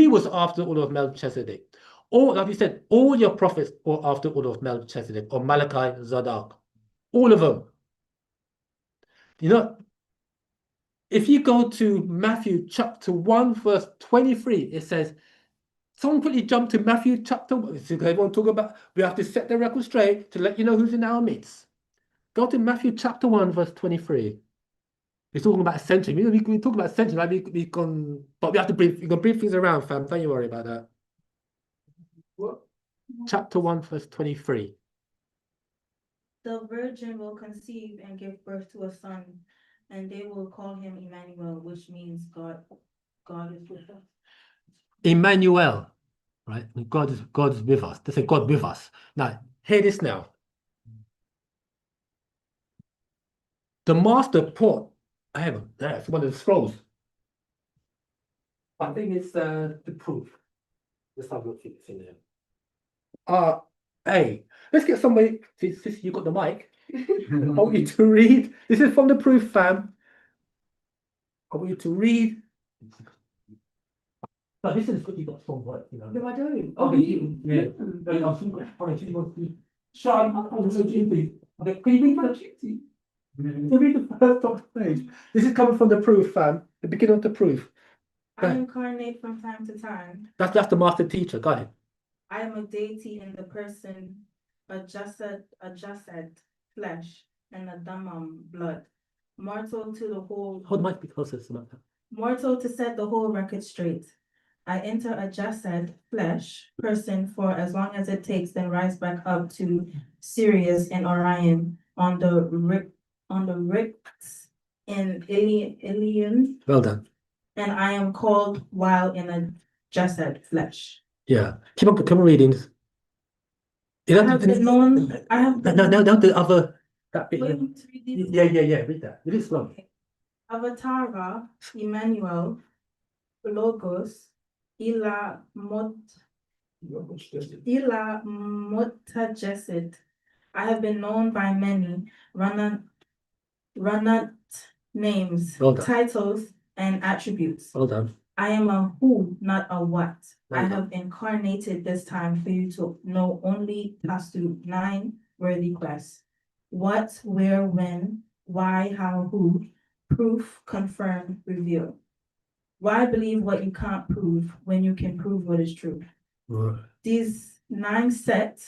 S8: was after all of Melchizedek. Or, like you said, all your prophets were after all of Melchizedek or Malachi, Zadok. All of them. You know, if you go to Matthew chapter 1 verse 23, it says, someone quickly jump to Matthew chapter 1. Everyone talk about, we have to set the record straight to let you know who's in our midst. Go to Matthew chapter 1 verse 23. We're talking about ascension. We talk about ascension, right? But we have to we can bring things around, fam. Don't you worry about that. What? Chapter 1 verse 23.
S14: The virgin will conceive and give birth to a son, and they will call him Emmanuel, which means God is with us.
S8: Emmanuel, right? God is with us. They say God with us. Now, hear this now. The master put, that's one of the scrolls. I think it's the proof. Let's have a look at this in there. Hey, let's get somebody, since you got the mic, I want you to read. This is from the proof, fam. I want you to read. No, this is what you got from work, you know. No, I don't. Oh, yeah. I'm thinking, Sean, okay, can you read my duty? You read the first top page. This is coming from the proof, fam. The beginning of the proof.
S14: I incarnate from time to time.
S8: That's the master teacher. Go ahead.
S14: I am a deity in the person, a jasad, flesh, and a damam, blood. Mortal to the whole.
S8: Hold might be closer, Samantha.
S14: Mortal to set the whole record straight. I enter a jasad, flesh, person for as long as it takes, then rise back up to Sirius and Orion on the ricks in Ilion.
S8: Well done.
S14: And I am called while in a jasad, flesh.
S8: Yeah. Keep on reading.
S14: I have been known. I have been
S8: no, the other that bit. Yeah. Read that. It is slow.
S14: Okay. Avatara, Emmanuel, Logos, Ila Motajesid. I have been known by many, Ranat names, titles, and attributes.
S8: Well done.
S14: I am a who, not a what.
S8: Well
S14: I
S8: done.
S14: have incarnated this time for you to know only Pastu 9 worthy quests. What, where, when, why, how, who, proof, confirm, reveal. Why believe what you can't prove when you can prove what is true?
S8: Right.
S14: These nine set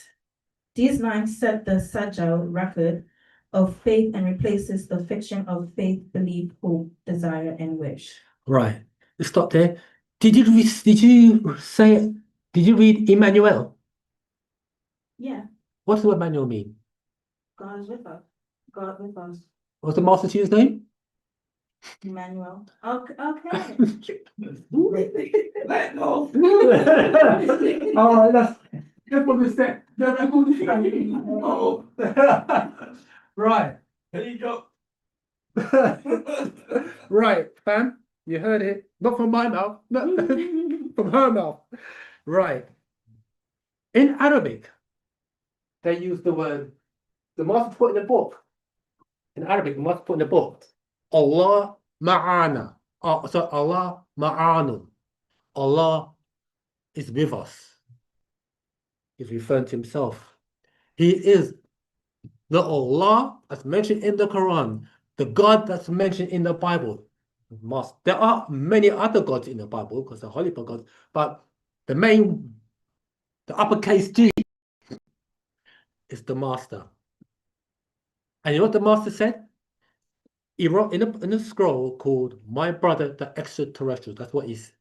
S14: the Sajjal record of faith and replaces the fiction of faith, belief, hope, desire, and wish.
S8: Right. Let's stop there. Did you read Emmanuel?
S14: Yeah.
S8: What's the word Emmanuel mean?
S14: God is with us. God with us.
S8: What's the master teacher's name?
S14: Emmanuel. Okay.
S8: All right, that's what we said. Right. There you go. Right, fam. You heard it. Not from my mouth, no, from her mouth. Right. In Arabic, they use the word, the master put in the book. In Arabic, the master put in the book, Allah ma'ana. So Allah ma'anun. Allah is with us. He's referring to himself. He is the Allah that's mentioned in the Quran, the God that's mentioned in the Bible. There are many other gods in the Bible because they're holy gods, but the uppercase G is the master. And you know what the master said? He wrote in a scroll called My Brother the Extraterrestrial. That's what his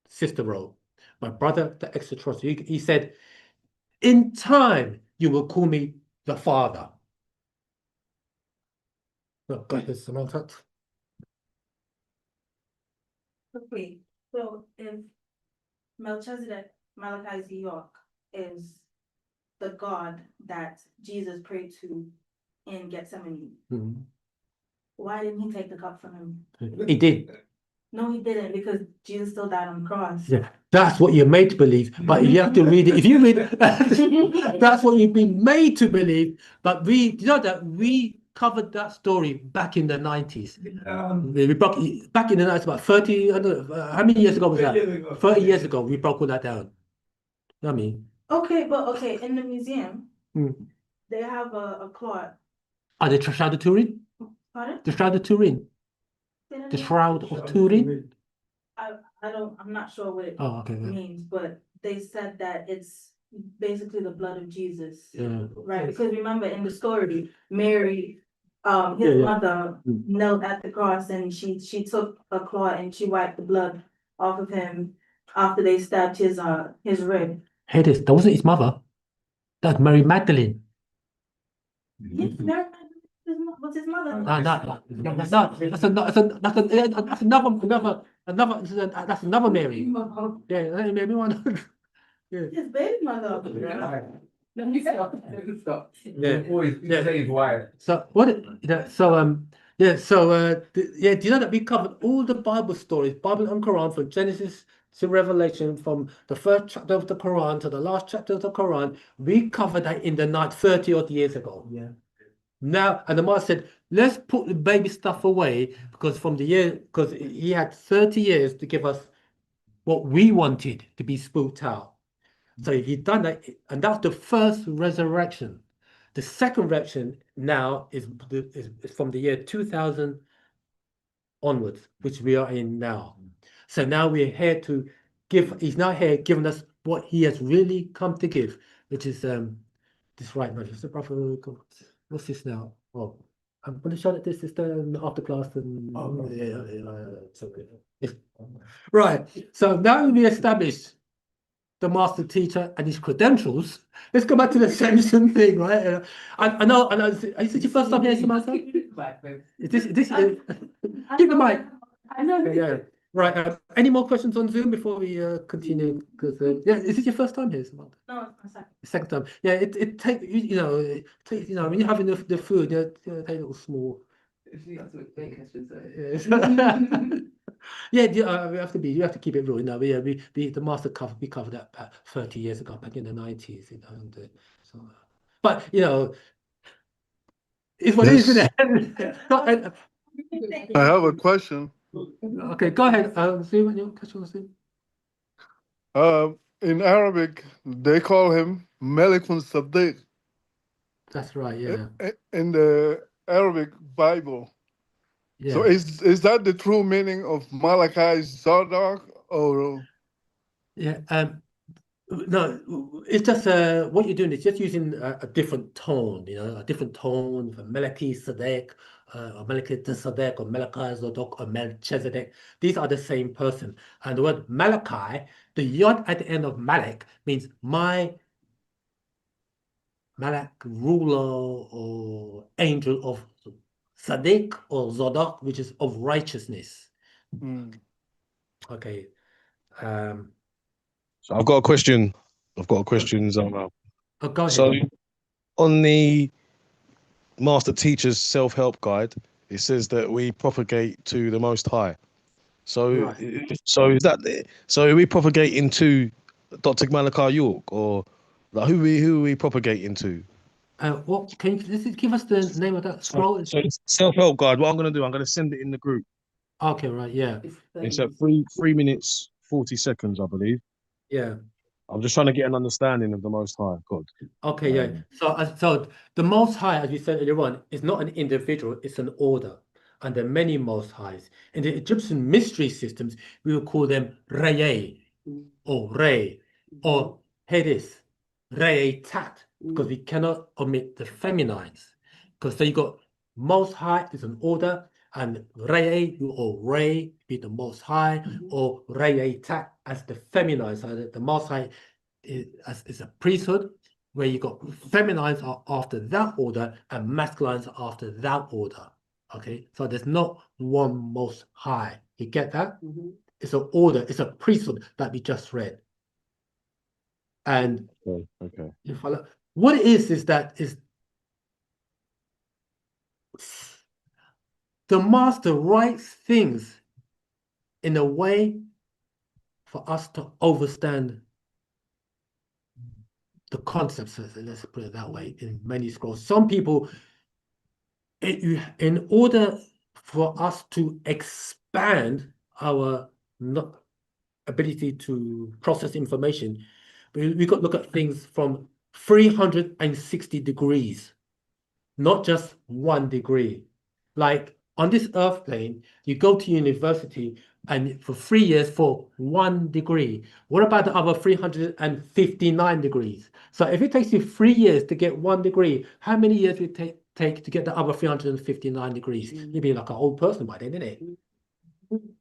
S8: sister wrote. My brother the extraterrestrial. He said, in time, you will call me the Father. Oh, go ahead, Samantha.
S14: Okay, so if Melchizedek, Malachi's York, is the God that Jesus prayed to in Gethsemane, why didn't he take the cup from him?
S8: He did.
S14: No, he didn't, because Jesus still died on the cross.
S8: Yeah, that's what you're made to believe. But you have to read it. If you read that's what you've been made to believe. But you know that we covered that story back in the 90s. We broke back in the 90s, about 30, I don't know, how many years ago was that? 30 years ago, we broke all that down. You know what I mean?
S14: Okay, in the museum, they have a cloth.
S8: Oh, the Shroud of Turin?
S14: Pardon?
S8: The Shroud of Turin? The Shroud of Turin?
S14: I'm not sure what it
S8: Oh, okay, yeah.
S14: means, but they said that it's basically the blood of Jesus.
S8: Yeah.
S14: Right, because remember in the story, Mary, his mother knelt at the cross and she took a cloth and she wiped the blood off of him after they stabbed his rib.
S8: Hey, that wasn't his mother. That's Mary Magdalene.
S14: Yes, Mary Magdalene was his mother.
S8: No, that's another Mary. Yeah, maybe one. Yeah.
S14: His baby mother.
S15: Let me stop.
S8: Yeah.
S15: Always say why.
S8: So what? Do you know that we covered all the Bible stories, Bible and Quran, from Genesis to Revelation, from the first chapter of the Quran to the last chapter of the Quran? We covered that in the night 30 odd years ago. Yeah. Now, and the Master said, let's put the baby stuff away because he had 30 years to give us what we wanted to be spooked out. So he'd done that, and that's the first resurrection. The second resurrection now is from the year 2000 onwards, which we are in now. So now we're here to he's now here giving us what he has really come to give, which is this right now. Just the brother, what's this now? Oh, I'm going to show that this is the after class. Right. So now we established the master teacher and his credentials. Let's go back to the Samson thing, right? I know. Is this your first time here, Samantha? Is this? Give the mic.
S14: I know.
S8: Yeah. Right. Any more questions on Zoom before we continue? Because is this your first time here, Samantha?
S14: No, it's my second.
S8: Second time. Yeah. It takes when you're having the food, take a little small. Yeah, we have to you have to keep it real. The master we covered that about 30 years ago, back in the 90s, but it's what it is, isn't it?
S17: I have a question.
S8: Okay, go ahead. See what your question was.
S17: In Arabic, they call him Malikun Sadiq.
S8: That's right, yeah.
S17: In the Arabic Bible.
S8: Yeah.
S17: So is that the true meaning of Malachi Zadok, or?
S8: Yeah. No, it's just what you're doing is just using a different tone. A different tone for Malachi Sadek, or Malachi Sadek, or Malachi Zadok, or Melchizedek. These are the same person. And the word Malachi, the yod at the end of Malak means my Malak, ruler or angel of Sadiq or Zadok, which is of righteousness. Okay.
S18: So I've got a question. Zama.
S8: Oh, go ahead.
S18: So on the Master Teacher's Self-Help Guide, it says that we propagate to the Most High. So, is that so? Are we propagating to Dr. Malachi York, or like who are we propagating to?
S8: What can you give us the name of that scroll?
S18: So it's Self-Help Guide. What I'm going to do, I'm going to send it in the group.
S8: Okay, right, yeah.
S18: It's at 3 minutes 40 seconds, I believe.
S8: Yeah.
S18: I'm just trying to get an understanding of the Most High God.
S8: Okay, yeah. So the Most High, as we said earlier on, is not an individual; it's an order, and there are many Most Highs. In the Egyptian mystery systems, we would call them Re, or Re, or Hedis, Re Tat, because we cannot omit the feminines. Because so you got most high is an order, and Re or Re be the most high, or Re tat as the feminine. So the most high is a priesthood, where you got feminines are after that order and masculines are after that order. Okay, so there's not one most high. You get that? It's an order, it's a priesthood that we just read. And
S18: okay.
S8: you follow what it is that is the master writes things in a way for us to understand the concepts, let's put it that way, in many scrolls. Some people, in order for us to expand our ability to process information, we got to look at things from 360 degrees, not just 1 degree. Like on this earth plane, you go to university and for 3 years for 1 degree. What about the other 359 degrees? So if it takes you 3 years to get 1 degree, how many years would it take to get the other 359 degrees? You'd be like an old person by then, isn't it?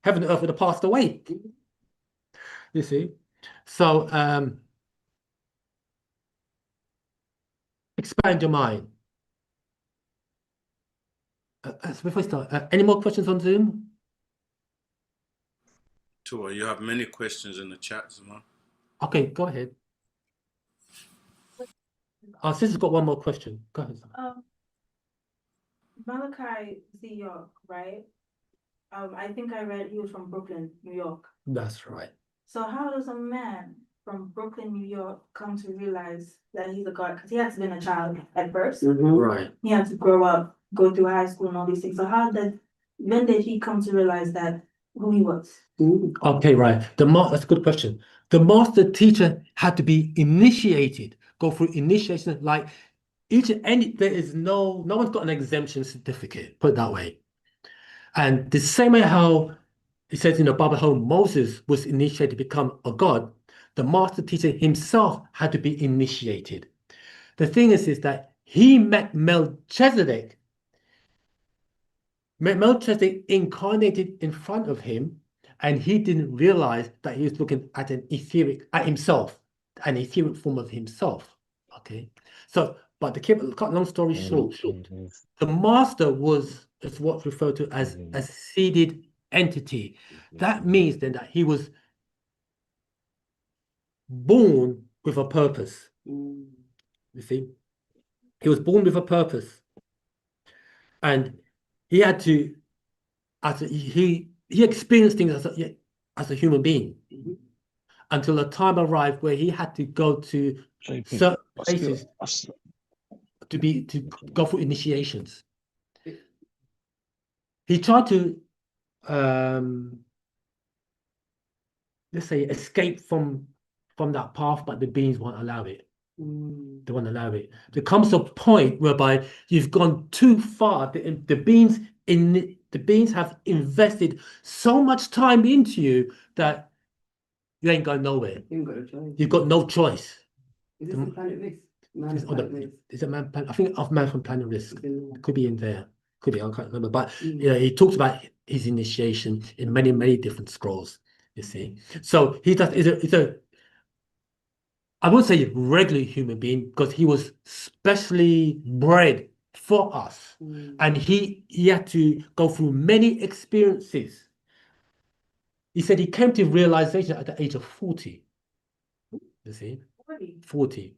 S8: Heaven and earth would have passed away. You see? So expand your mind. Before I start, any more questions on Zoom?
S9: Tua, you have many questions in the chat, Zuma.
S8: Okay, go ahead. Our sister's got one more question. Go ahead.
S14: Malachi Z. York, right? I think I read he was from Brooklyn, New York.
S8: That's right.
S14: So how does a man from Brooklyn, New York come to realize that he's a god? Because he has been a child at first.
S8: Right.
S14: He had to grow up, go through high school and all these things. So when did he come to realize that who he was?
S8: Okay, right. That's a good question. The master teacher had to be initiated, go through initiation, like there is no one's got an exemption certificate, put it that way. And the same way how it says in the Bible how Moses was initiated to become a god, the master teacher himself had to be initiated. The thing is that he met Melchizedek. Melchizedek incarnated in front of him, and he didn't realize that he was looking at an etheric form of himself. Okay, so but to keep cut long story short, the master is what's referred to as a seeded entity. That means then that he was born with a purpose. You see, he was born with a purpose, and he had to, he experienced things as a human being until a time arrived where he had to go to certain places to go for initiations. He tried to let's say escape from that path, but the beings won't allow it. They won't allow it. There comes a point whereby you've gone too far. The beings have invested so much time into you that you ain't going nowhere. You've got no choice.
S19: Is this the Planet Risk?
S8: Is it Man Planet? I think of Man from Planet Risk. It could be in there. Could be. I can't remember. But he talks about his initiation in many, many different scrolls. You see. So he's I won't say regular human being, because he was specially bred for us, and he had to go through many experiences. He said he came to realization at the age of 40. You see, 40.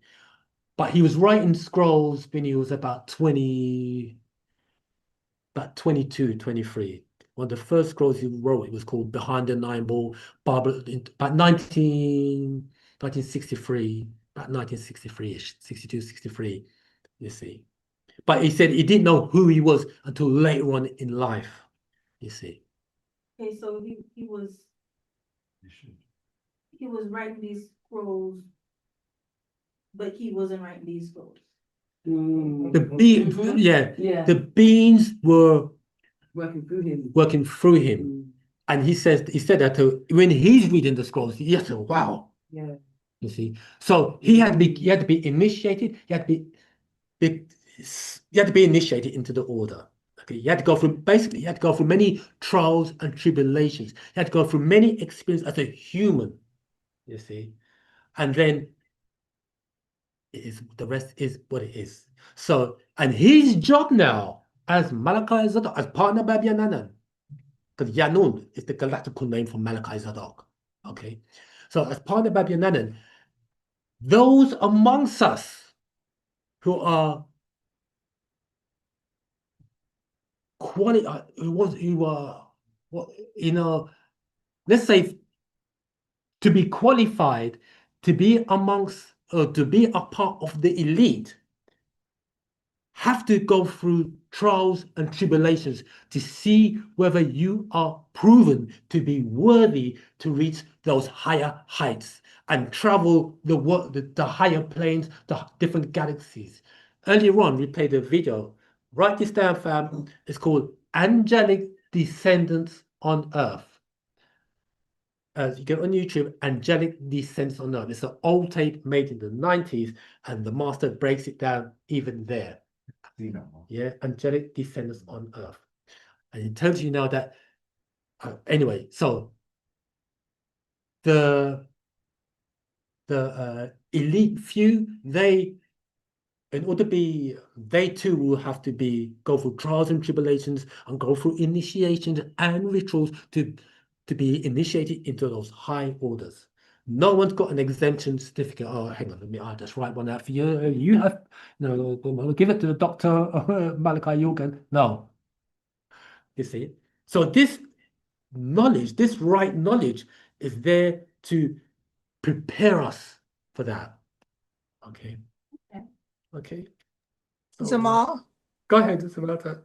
S8: But he was writing scrolls when he was about 22, 23. One of the first scrolls he wrote, it was called Behind the Nine Ball, about 1963, about 1963-ish, 62, 63, you see. But he said he didn't know who he was until later on in life, you see.
S14: Okay, so he was writing these scrolls, but he wasn't writing these scrolls.
S8: The beings were working through him. And he said that when he's reading the scrolls, he said, wow.
S19: Yeah.
S8: You see, so he had to be initiated. You had to be initiated into the order. Okay, you had to go through basically. You had to go through many trials and tribulations. You had to go through many experiences as a human. You see, and then the rest is what it is. So, and his job now as Malachi Zadok, as partner of Yanan, because Yanun is the galactical name for Malachi Zadok. Okay, so as partner of Yanan, those amongst us who are let's say to be qualified to be amongst or to be a part of the elite, have to go through trials and tribulations to see whether you are proven to be worthy to reach those higher heights and travel the higher planes, the different galaxies. Earlier on, we played a video. Write this down, fam. It's called Angelic Descendants on Earth. You get on YouTube, Angelic Descendants on Earth. It's an old tape made in the 90s, and the master breaks it down even there. Yeah, angelic descendants on earth. And it tells you now that anyway, so the elite few, they too will have to go through trials and tribulations and go through initiations and rituals to be initiated into those high orders. No one's got an exemption certificate. Oh, hang on, I'll just write one out for you. You have, no, give it to the Dr. Malachi Yogan. No. You see? So this knowledge, this right knowledge is there to prepare us for that. Okay. Okay. So,
S6: Jamal?
S8: Go ahead, Samantha.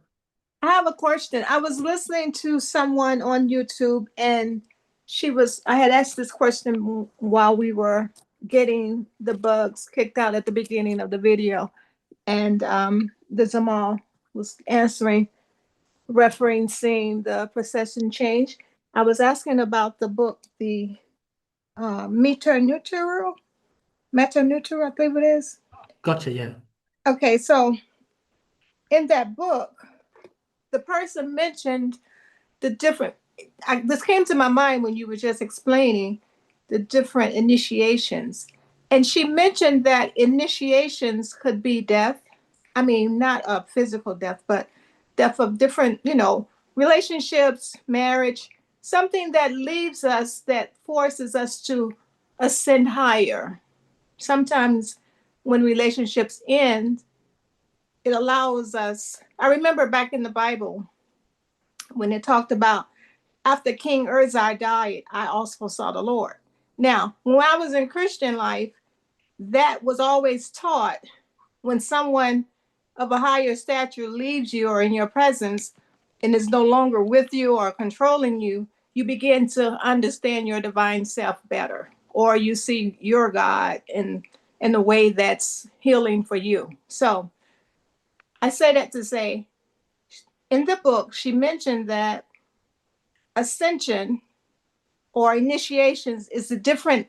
S6: I have a question. I was listening to someone on YouTube and I had asked this question while we were getting the bugs kicked out at the beginning of the video. And the Jamal was answering, referencing the procession change. I was asking about the book, the Meta-Neutral, I believe it is.
S8: Gotcha, yeah.
S6: Okay, so in that book, the person mentioned the different, this came to my mind when you were just explaining the different initiations. And she mentioned that initiations could be death. I mean, not a physical death, but death of different, relationships, marriage, something that leaves us, that forces us to ascend higher. Sometimes when relationships end, it allows us. I remember back in the Bible when it talked about after King Uzziah died, I also saw the Lord. Now, when I was in Christian life, that was always taught when someone of a higher stature leaves you or in your presence and is no longer with you or controlling you, you begin to understand your divine self better, or you see your God in a way that's healing for you. So I say that to say, in the book, she mentioned that ascension or initiations is the different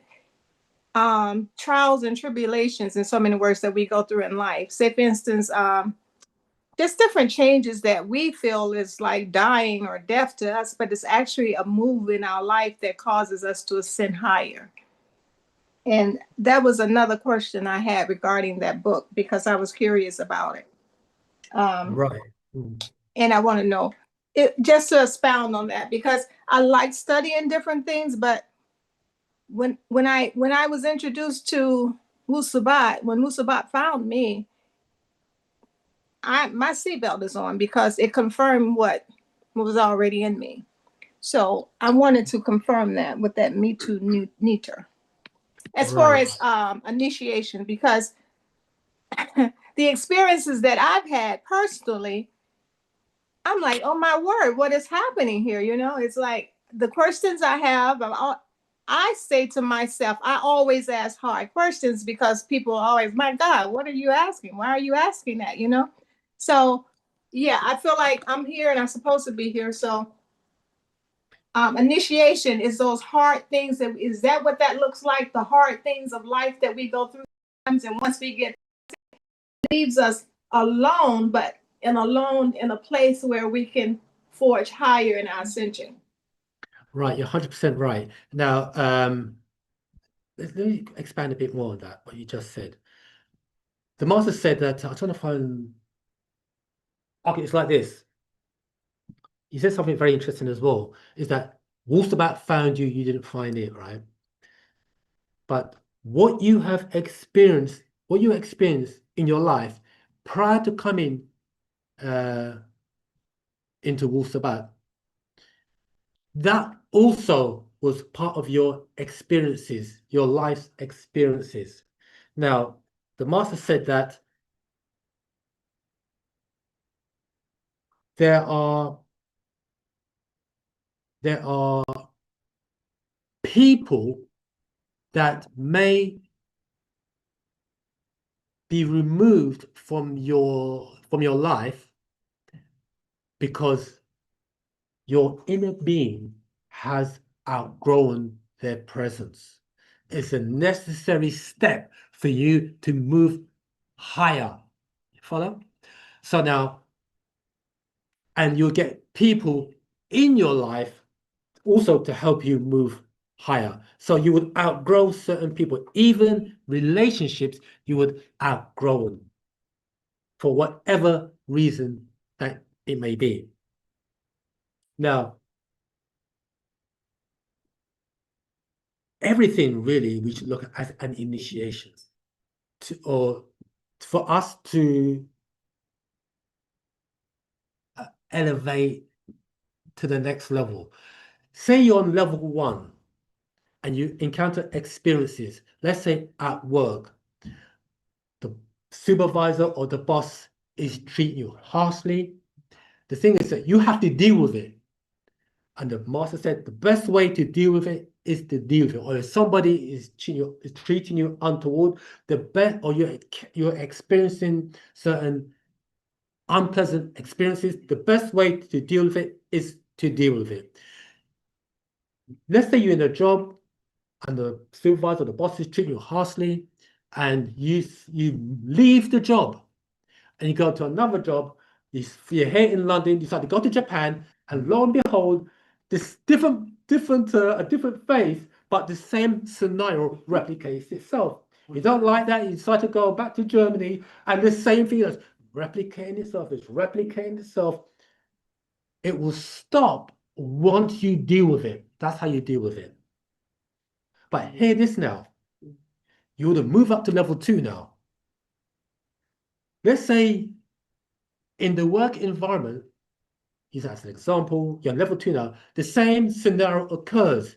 S6: trials and tribulations, in so many words, that we go through in life. Say, for instance, just different changes that we feel is like dying or death to us, but it's actually a move in our life that causes us to ascend higher. And that was another question I had regarding that book because I was curious about it.
S8: Right.
S6: And I want to know, just to expound on that, because I like studying different things, but when I was introduced to WU-SABAT, when WU-SABAT found me, my seatbelt is on because it confirmed what was already in me. So I wanted to confirm that with that Me Too Neater. As far as initiation, because the experiences that I've had personally, I'm like, oh my word, what is happening here? It's like the questions I have, I say to myself, I always ask hard questions because people always, my God, what are you asking? Why are you asking that? So yeah, I feel like I'm here and I'm supposed to be here. So Initiation is those hard things. Is that what that looks like? The hard things of life that we go through sometimes, and once we get, it leaves us alone, but in a place where we can forge higher in our ascension.
S8: Right, you're 100% right. Now, let me expand a bit more on that, what you just said. The master said that, I'm trying to find, okay, it's like this. He said something very interesting as well, is that WU-SABAT found you, you didn't find it, right? But what you have experienced, what you experienced in your life prior to coming into WU-SABAT, that also was part of your experiences, your life's experiences. Now, the master said that there are people that may be removed from your life because your inner being has outgrown their presence. It's a necessary step for you to move higher. Follow? So now, and you'll get people in your life also to help you move higher. So you would outgrow certain people, even relationships you would outgrow them for whatever reason that it may be. Now, everything really we should look at as an initiation or for us to elevate to the next level. Say you're on level 1 and you encounter experiences, let's say at work, the supervisor or the boss is treating you harshly. The thing is that you have to deal with it. And the master said the best way to deal with it is to deal with it. Or if somebody is treating you untoward, the best, or you're experiencing certain unpleasant experiences, the best way to deal with it is to deal with it. Let's say you're in a job and the supervisor or the boss is treating you harshly, and you leave the job and you go to another job. You're here in London, you decide to go to Japan, and lo and behold, this different phase, but the same scenario replicates itself. You don't like that, you decide to go back to Germany, and the same thing is replicating itself. It's replicating itself. It will stop once you deal with it. That's how you deal with it. But hear this now. You would move up to level 2 now. Let's say in the work environment, use that as an example, you're level 2 now, the same scenario occurs.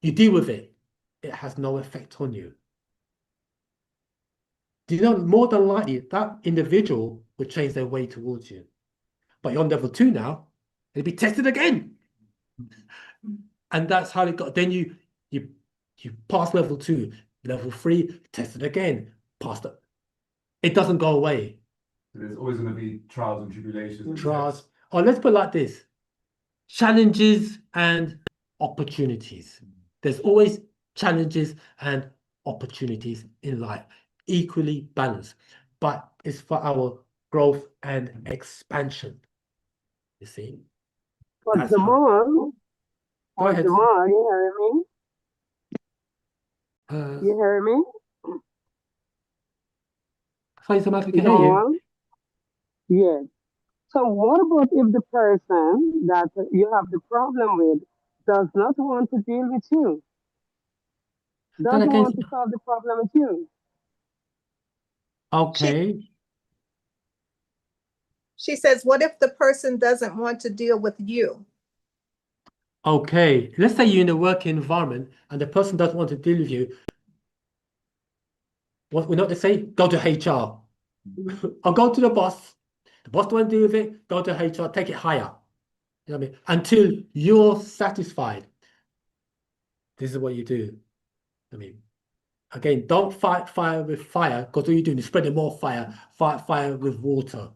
S8: You deal with it. It has no effect on you. Do you know, more than likely, that individual will change their way towards you. But you're on level 2 now, it'll be tested again. And that's how it got. Then you pass level 2, level 3, test it again, pass it. It doesn't go away.
S15: There's always going to be trials and tribulations.
S8: Trials. Or let's put it like this: challenges and opportunities. There's always challenges and opportunities in life, equally balanced, but it's for our growth and expansion. You see?
S19: But Jamal,
S8: Go ahead.
S19: Jamal, you hear me? You hear me?
S8: Jamal, we can hear you.
S19: Yes. So what about if the person that you have the problem with does not want to deal with you? Doesn't want to solve the problem with you?
S8: Okay.
S6: She says, what if the person doesn't want to deal with you?
S8: Okay. Let's say you're in a work environment and the person doesn't want to deal with you. What we know to say? Go to HR. Or go to the boss. The boss don't want to deal with it, go to HR, take it higher. You know what I mean? Until you're satisfied. This is what you do. I mean, again, don't fight fire with fire, because all you're doing is spreading more fire. Fight fire with water.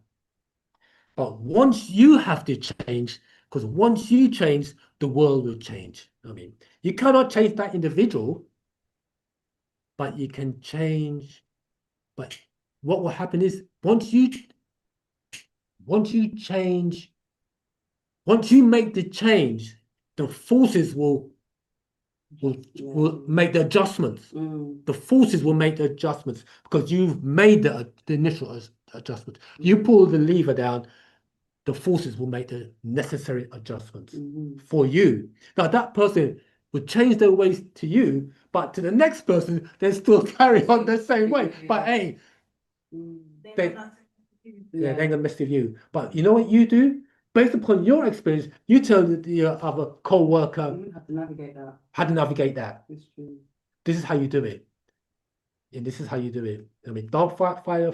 S8: But once you have to change, Because once you change, the world will change. I mean, you cannot change that individual, but you can change. But what will happen is once you change, once you make the change, the forces will make the adjustments. The forces will make the adjustments because you've made the initial adjustment. You pull the lever down, the forces will make the necessary adjustments for you. Now that person will change their ways to you, but to the next person, they still carry on the same way. But hey, they're gonna mess with you. But you know what you do? Based upon your experience, you tell your other co-worker how to navigate that. This is how you do it. And this is how you do it. I mean, don't fire.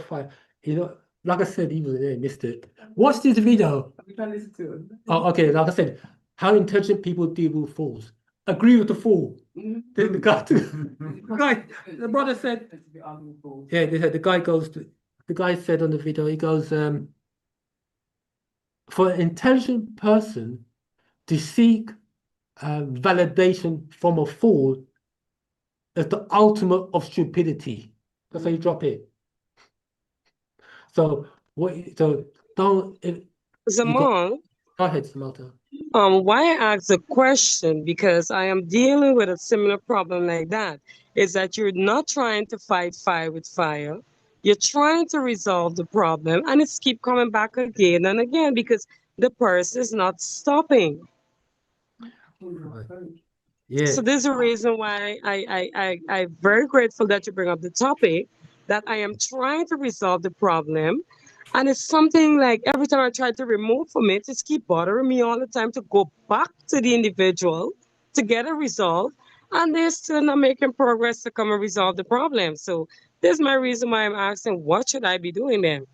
S8: You know, like I said, even they missed it. Watch this video.
S20: We can listen to it.
S8: Oh, okay. Like I said, how intelligent people deal with fools. Agree with the fool. The brother said, yeah, they said the guy said on the video, he goes, for an intelligent person to seek validation from a fool is the ultimate of stupidity. That's how you drop it. So don't.
S19: Zamal,
S8: Go ahead, Samantha.
S19: why I asked the question, because I am dealing with a similar problem like that, is that you're not trying to fight fire with fire. You're trying to resolve the problem, and it's keep coming back again and again because the person is not stopping.
S8: Yeah.
S19: So there's a reason why I'm very grateful that you bring up the topic, that I am trying to resolve the problem. And it's something like every time I try to remove from it, it's keep bothering me all the time to go back to the individual to get a result. And they're still not making progress to come and resolve the problem. So there's my reason why I'm asking, what should I be doing then?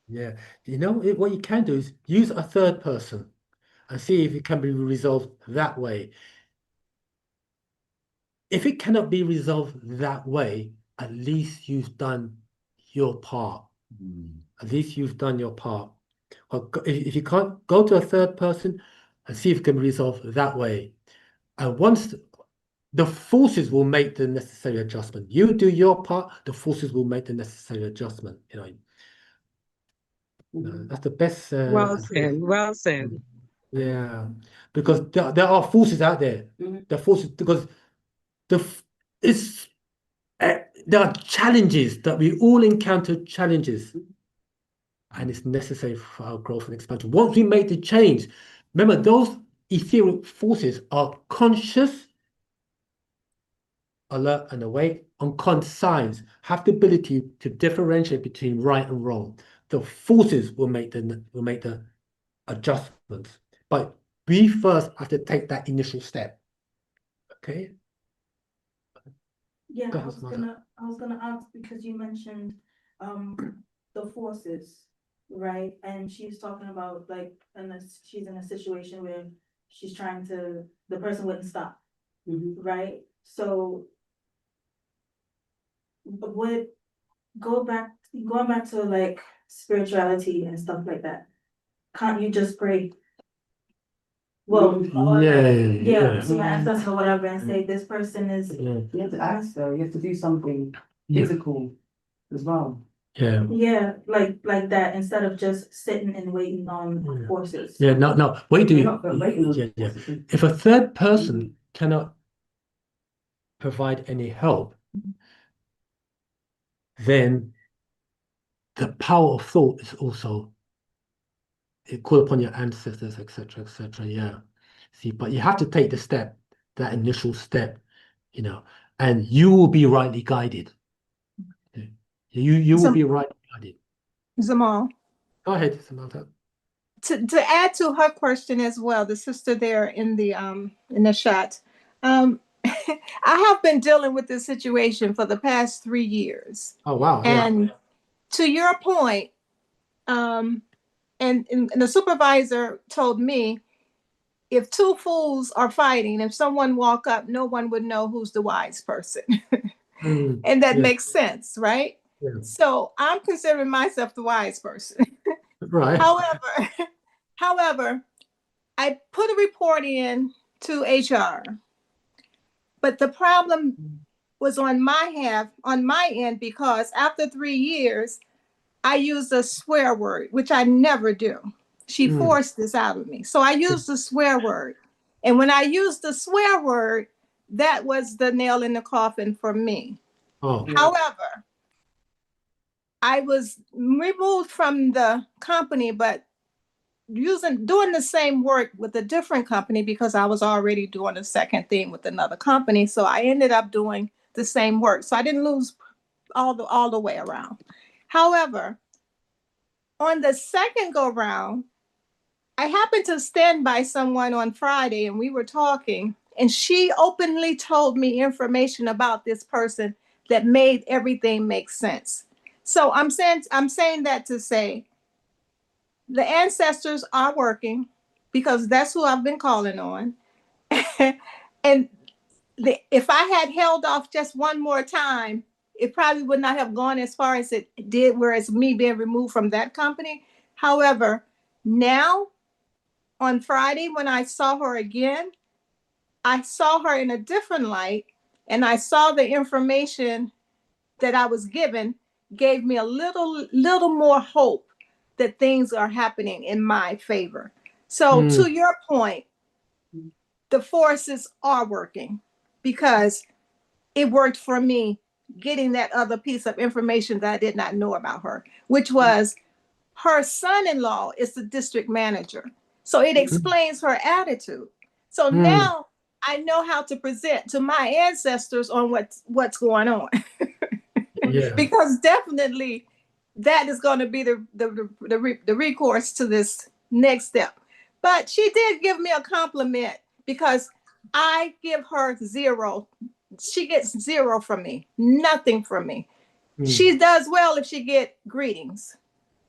S8: Yeah. You know, what you can do is use a third person and see if it can be resolved that way. If it cannot be resolved that way, at least you've done your part. At least you've done your part. Or if you can't, go to a third person and see if it can be resolved that way. And once the forces will make the necessary adjustment, you do your part, the forces will make the necessary adjustment. You know, that's the best.
S19: Well said. Well said.
S8: Yeah, because there are forces out there. The forces because there are challenges that we all encounter challenges, and it's necessary for our growth and expansion. Once we make the change, remember those ethereal forces are conscious, alert, and awake. Unconscious signs have the ability to differentiate between right and wrong. The forces will make the adjustments, but we first have to take that initial step. Okay.
S14: Yeah, I was gonna ask because you mentioned the forces, right? And she's talking about like she's in a situation where she's trying to, the person wouldn't stop, right? So would going back to like spirituality and stuff like that, can't you just pray? Well, yeah. So my ancestors or whatever, and say this person is.
S20: You have to ask though. You have to do something physical as well.
S8: Yeah.
S14: Yeah, like that instead of just sitting and waiting on forces.
S8: Yeah. No. Wait. Yeah. If a third person cannot provide any help, then the power of thought is also. Call upon your ancestors, etc., etc. Yeah. See, but you have to take the step, that initial step, and you will be rightly guided. You will be rightly guided.
S6: Zamal.
S8: Go ahead, Samantha.
S6: To add to her question as well, the sister there in the chat, I have been dealing with this situation for the past 3 years.
S8: Oh wow!
S6: And to your point, and the supervisor told me, if two fools are fighting, if someone walk up, no one would know who's the wise person. And that makes sense, right? Yeah. So I'm considering myself the wise person.
S8: Right.
S6: However, I put a report in to HR, but the problem was on my end, because after 3 years, I used a swear word, which I never do. She forced this out of me. So I used the swear word. And when I used the swear word, that was the nail in the coffin for me.
S8: Oh.
S6: However, I was removed from the company, but doing the same work with a different company, because I was already doing the second thing with another company. So I ended up doing the same work. So I didn't lose all the way around. However, on the second go round, I happened to stand by someone on Friday and we were talking, and she openly told me information about this person that made everything make sense. So I'm saying that to say the ancestors are working, because that's who I've been calling on. And if I had held off just one more time, it probably would not have gone as far as it did, whereas me being removed from that company. However, now on Friday, when I saw her again, I saw her in a different light, and I saw the information that I was given gave me a little more hope that things are happening in my favor. So to your point, the forces are working, because it worked for me getting that other piece of information that I did not know about her, which was her son-in-law is the district manager. So it explains her attitude. So now I know how to present to my ancestors on what's going on.
S8: Yeah.
S6: Because definitely that is going to be the recourse to this next step. But she did give me a compliment, because I give her 0. She gets 0 from me, nothing from me. She does well if she get greetings.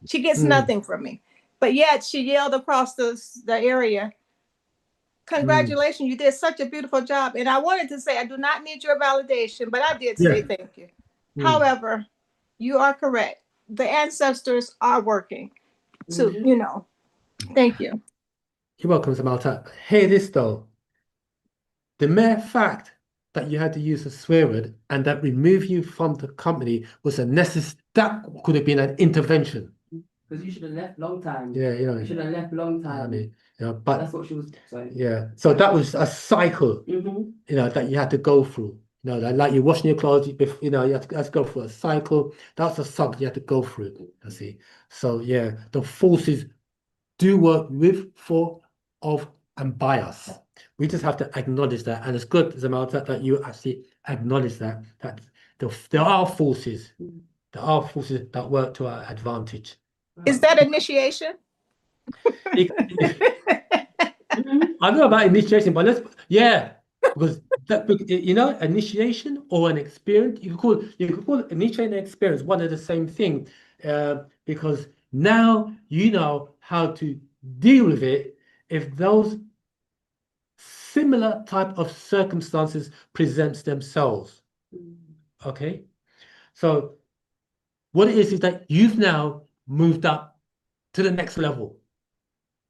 S6: She gets nothing from me. But yet she yelled across the area, "Congratulations, you did such a beautiful job." And I wanted to say, I do not need your validation, but I did say thank you. However, you are correct. The ancestors are working. So, thank you.
S8: You're welcome, Samantha. Hear this though. The mere fact that you had to use a swear word and that remove you from the company was that could have been an intervention.
S20: Because you should have left long time.
S8: Yeah,
S20: You should have left long time.
S8: I mean, but
S20: that's what she was saying.
S8: Yeah. So that was a cycle, that you had to go through. Like you're washing your clothes, you have to go through a cycle. That's a cycle you have to go through. I see. So yeah, the forces do work with, for, of, and by us. We just have to acknowledge that, and it's good, Zamalta, that you actually acknowledge that there are forces. There are forces that work to our advantage.
S6: Is that initiation?
S8: I don't know about initiation, but because initiation or an experience, you could call initiation and experience one of the same thing, because now you know how to deal with it if those similar type of circumstances presents themselves. Okay, so what it is that you've now moved up to the next level.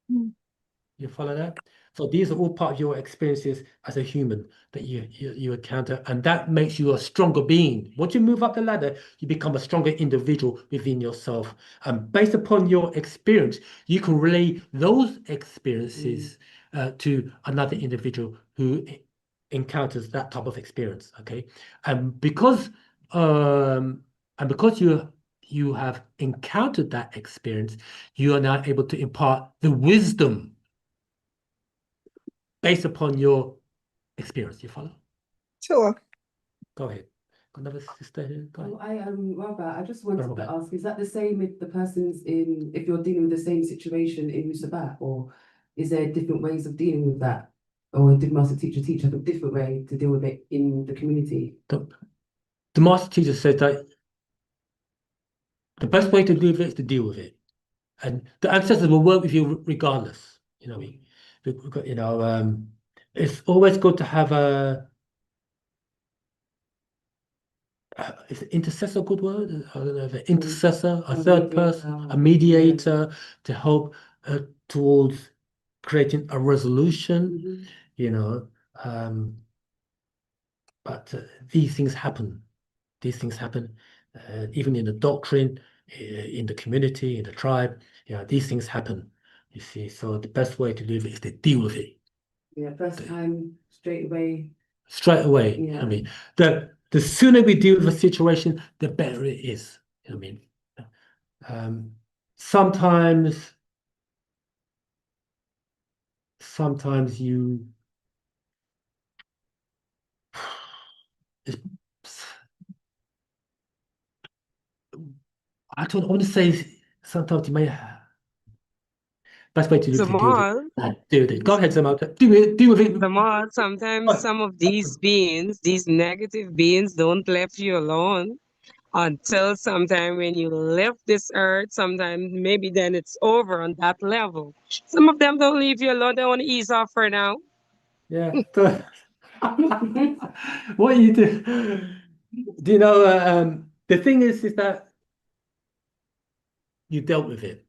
S8: You follow that? So these are all part of your experiences as a human that you encounter, and that makes you a stronger being. Once you move up the ladder, you become a stronger individual within yourself. And based upon your experience, you can relay those experiences to another individual who encounters that type of experience. Okay, and because you have encountered that experience, you are now able to impart the wisdom based upon your experience. You follow?
S6: Sure.
S8: Go ahead. Another sister here. Go ahead.
S20: Robert, I just wanted to ask, is that the same if the person's if you're dealing with the same situation in WU-SABAT, or is there different ways of dealing with that? Or did master teacher teach us a different way to deal with it in the community?
S8: The master teacher said that the best way to deal with it is to deal with it. And the ancestors will work with you regardless. It's always good to have is intercessor a good word? I don't know if an intercessor, a third person, a mediator to help towards creating a resolution, you know. But these things happen. These things happen, even in the doctrine, in the community, in the tribe. You know, these things happen. You see, so the best way to live is to deal with it.
S20: Yeah, first time, straight away.
S8: Straight away.
S20: Yeah.
S8: I mean, the sooner we deal with a situation, the better it is. I mean, sometimes you I don't want to say sometimes you may best way to do to deal with
S21: Zamal,
S8: it. Deal with it. Go ahead, Zamal. Deal with it.
S21: Zamal, sometimes some of these beings, these negative beings, don't leave you alone until sometime when you left this earth. Sometimes maybe then it's over on that level. Some of them don't leave you alone. They want to ease off for now.
S8: Yeah. What you do? Do you know? The thing is that you dealt with it.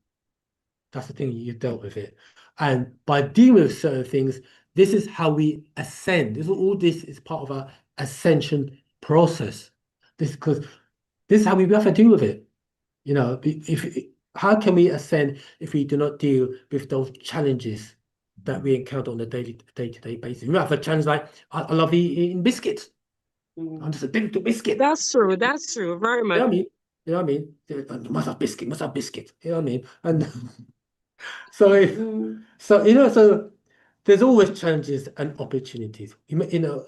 S8: That's the thing. You dealt with it, and by dealing with certain things, this is how we ascend. All this is part of our ascension process. Because this is how we have to deal with it. You know, how can we ascend if we do not deal with those challenges that we encounter on a day-to-day basis? We have a challenge like I love eating biscuits. I'm just addicted to biscuit.
S21: That's true. That's true. Very much.
S8: You know what I mean? Must have biscuit. Must have biscuit. You know what I mean? And so there's always challenges and opportunities. You know,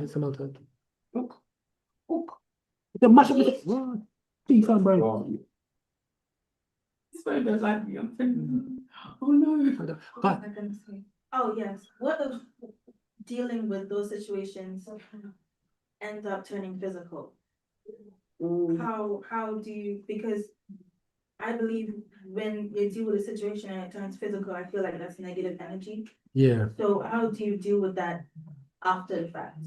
S8: some other look. The much of it. Please, bro.
S20: Oh no.
S14: But oh yes, what if dealing with those situations ends up turning physical? How do you, because I believe when you deal with a situation and it turns physical, I feel like that's negative energy.
S8: Yeah.
S14: So how do you deal with that after the fact?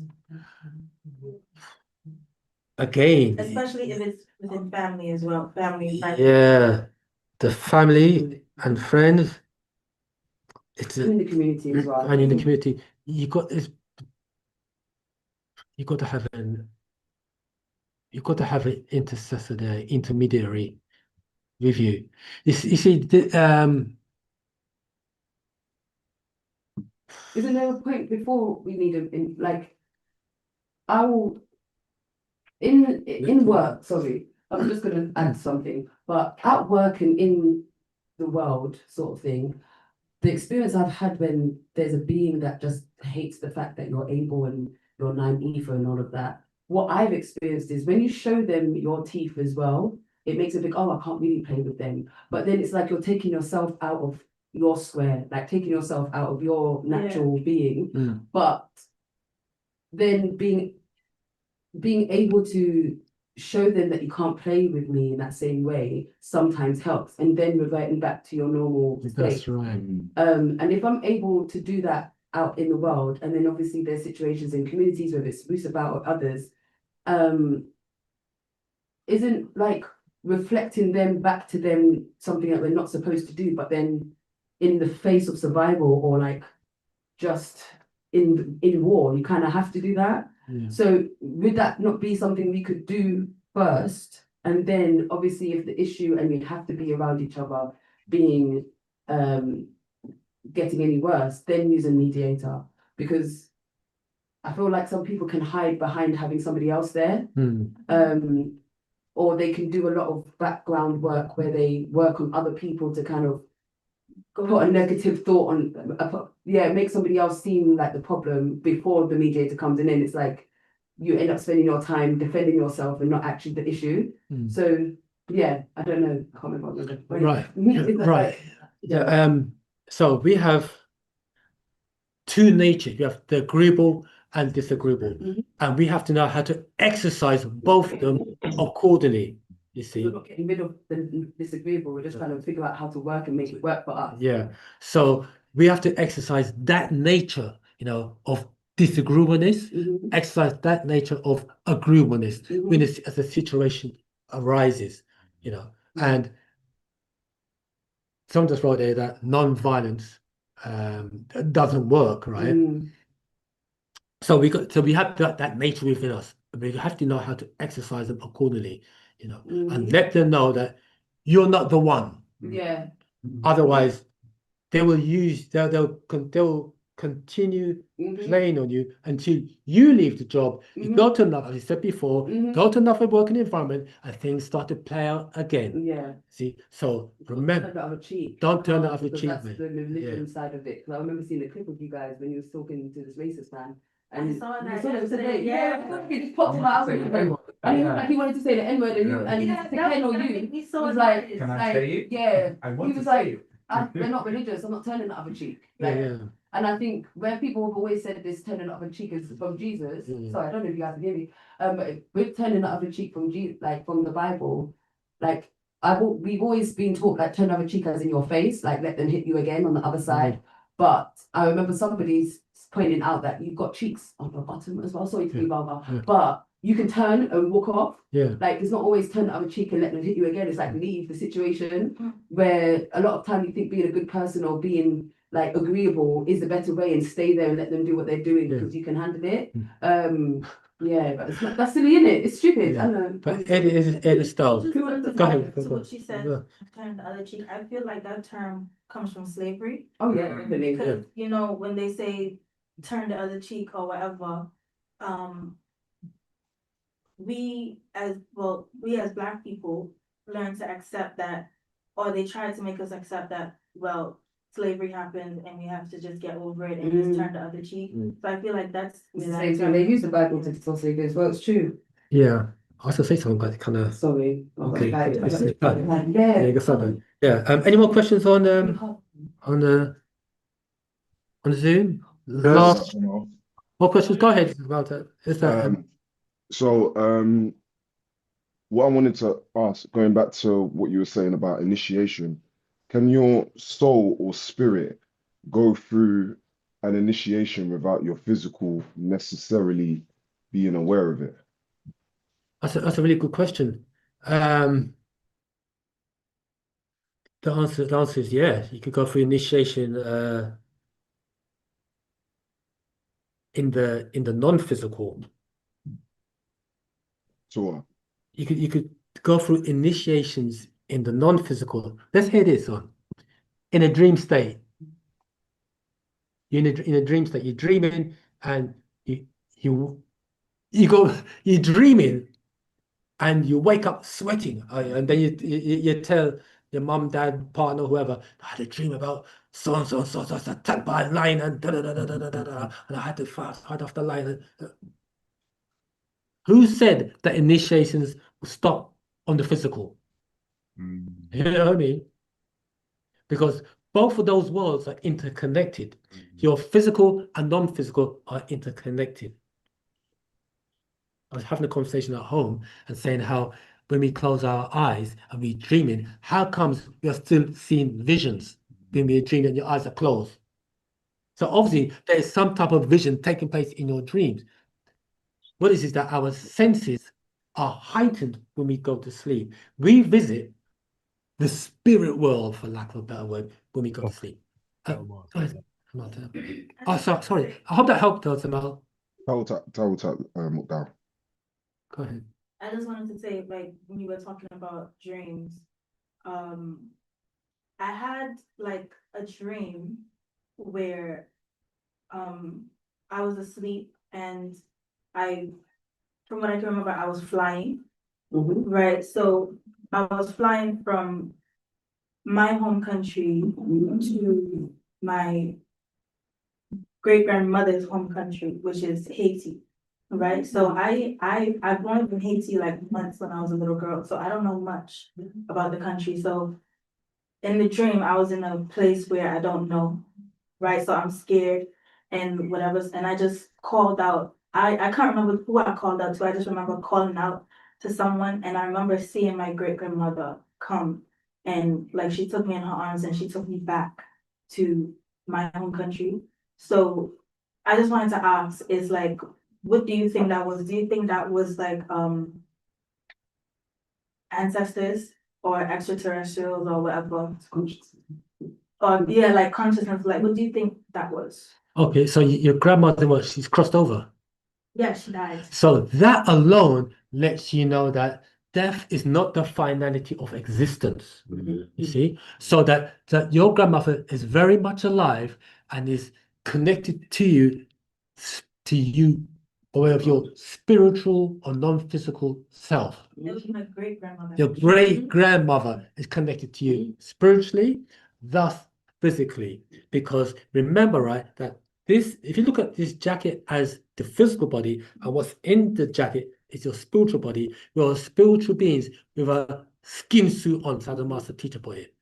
S8: Again,
S14: especially if it's within family as well. Family.
S8: Yeah, the family and friends. It's
S20: in the community as well.
S8: And in the community, you got this. You got to have an intercessor there, intermediary with you. You see,
S20: Isn't there a point before we need a like? I will in work. Sorry, I'm just going to add something. But at work and in the world, sort of thing, the experience I've had when there's a being that just hates the fact that you're able and you're naive and all of that. What I've experienced is when you show them your teeth as well, it makes them think, oh, I can't really play with them. But then it's like you're taking yourself out of your square, like taking yourself out of your natural being. But then being able to show them that you can't play with me in that same way sometimes helps, and then reverting back to your normal state.
S8: That's right.
S20: And if I'm able to do that out in the world, and then obviously there's situations in communities, whether it's WU-SABAT or others, isn't like reflecting them back to them something that we're not supposed to do, but then in the face of survival or like just in war, you kind of have to do that. So would that not be something we could do first? And then obviously if the issue and we have to be around each other being getting any worse, then use a mediator, because I feel like some people can hide behind having somebody else there. Or they can do a lot of background work where they work on other people to kind of put a negative thought on, make somebody else seem like the problem before the mediator comes in, and it's like you end up spending your time defending yourself and not actually the issue. So yeah, I don't know. I can't remember.
S8: Right. Yeah. So we have two natures. We have the agreeable and disagreeable, and we have to know how to exercise both of them accordingly. You see,
S20: we're not getting rid of the disagreeable. We're just trying to figure out how to work and make it work for us.
S8: Yeah. So we have to exercise that nature, of disagreeableness, exercise that nature of agreeableness when as a situation arises, and someone just wrote there that non-violence doesn't work, right? So we have that nature within us. We have to know how to exercise them accordingly, and let them know that you're not the one.
S20: Yeah.
S8: Otherwise, they will they'll continue playing on you until you leave the job. You go to another, as I said before, go to another working environment, and things start to play out again.
S20: Yeah.
S8: See, so remember,
S20: Turn the other cheek.
S8: don't turn the other
S20: Because
S8: cheek,
S20: that's
S8: man.
S20: the religion side of it. 'Cause I remember seeing a clip of you guys when you was talking to this racist man. And
S14: I saw
S20: you
S14: that
S20: saw them
S14: yesterday,
S20: today.
S14: yeah.
S20: He just popped him out. And he was like, he wanted to say the N-word and you, and
S14: Yeah,
S20: to Ken or you,
S14: he
S20: he
S14: saw
S20: was
S14: it.
S20: like,
S15: Can I
S20: like,
S15: say it?
S20: yeah.
S15: I
S20: He
S15: want
S20: was
S15: to
S20: like,
S15: say it.
S20: we're not religious, I'm not turning the other cheek.
S8: Yeah,
S20: Like,
S8: yeah.
S20: and I think where people have always said this turning the other cheek is from Jesus. Sorry, I don't know if you guys can hear me. But with turning the other cheek from Jesus, like from the Bible, like we've always been taught like turn the other cheek as in your face, like let them hit you again on the other side. But I remember somebody's pointing out that you've got cheeks on your bottom as well. Sorry to be vulgar, but you can turn and walk off.
S8: Yeah.
S20: Like it's not always turn the other cheek and let them hit you again. It's like leave the situation where a lot of time you think being a good person or being like agreeable is the better way and stay there and let them do what they're doing because you can handle it. Yeah, but it's not, that's silly, isn't it? It's stupid.
S8: Yeah.
S20: I know.
S8: But Eddie Styles.
S14: Just wanted to
S8: Go
S14: add
S8: ahead.
S14: to what she said, turn the other cheek. I feel like that term comes from slavery.
S20: Oh yeah, definitely.
S14: Because when they say turn the other cheek or whatever, we as Black people learn to accept that, or they try to make us accept that, well, slavery happened and we have to just get over it and just turn the other cheek. So I feel like that's
S20: It's the same thing. They use the Bible to tell slavery as well. It's true.
S8: Yeah. I was gonna say something, but kind of.
S20: Sorry.
S8: Okay.
S20: Yeah.
S8: You got something. Yeah. Any more questions on the Zoom? Last. More questions? Go ahead about that. Is that?
S7: So what I wanted to ask, going back to what you were saying about initiation, can your soul or spirit go through an initiation without your physical necessarily being aware of it?
S8: That's a really good question. The answer is yeah. You could go through initiation in the non-physical.
S7: So what?
S8: You could go through initiations in the non-physical. Let's hear this on. In a dream state. You're in a dream state. You're dreaming and you're dreaming and you wake up sweating, and then you tell your mum, dad, partner, whoever, I had a dream about so and so and so, so I was attacked by a lion and and I had to fight off the lion. Who said that initiations will stop on the physical? You know what I mean? Because both of those worlds are interconnected. Your physical and non-physical are interconnected. I was having a conversation at home and saying how when we close our eyes and we're dreaming, how comes we are still seeing visions when we're dreaming and your eyes are closed? So obviously there is some type of vision taking place in your dreams. What is that our senses are heightened when we go to sleep. We visit the spirit world, for lack of a better word, when we go to sleep. Go ahead. Oh, sorry. I hope that helped us, Amal.
S7: Down.
S8: Go ahead.
S14: I just wanted to say, like, when you were talking about dreams, I had like a dream where I was asleep and from what I can remember, I was flying. Right. So I was flying from my home country to my great grandmother's home country, which is Haiti. Right. So I've only been in Haiti like once when I was a little girl, so I don't know much about the country. So in the dream, I was in a place where I don't know. Right. So I'm scared and whatever. And I just called out. I can't remember who I called out to. I just remember calling out to someone, and I remember seeing my great grandmother come and like she took me in her arms and she took me back to my home country. So I just wanted to ask, is like, what do you think that was? Do you think that was like ancestors or extraterrestrials or whatever. Or yeah, like consciousness. Like, what do you think that was?
S8: Okay, so your grandmother was she's crossed over.
S14: Yeah, she died.
S8: So that alone lets you know that death is not the finality of existence. You see, so that your grandmother is very much alive and is connected to you, or of your spiritual or non-physical self.
S14: It was my great grandmother.
S8: Your great grandmother is connected to you spiritually, thus physically. Because remember, right, that this, if you look at this jacket as the physical body, and what's in the jacket is your spiritual body, you're spiritual beings with a skin suit on, so the master teacher put it.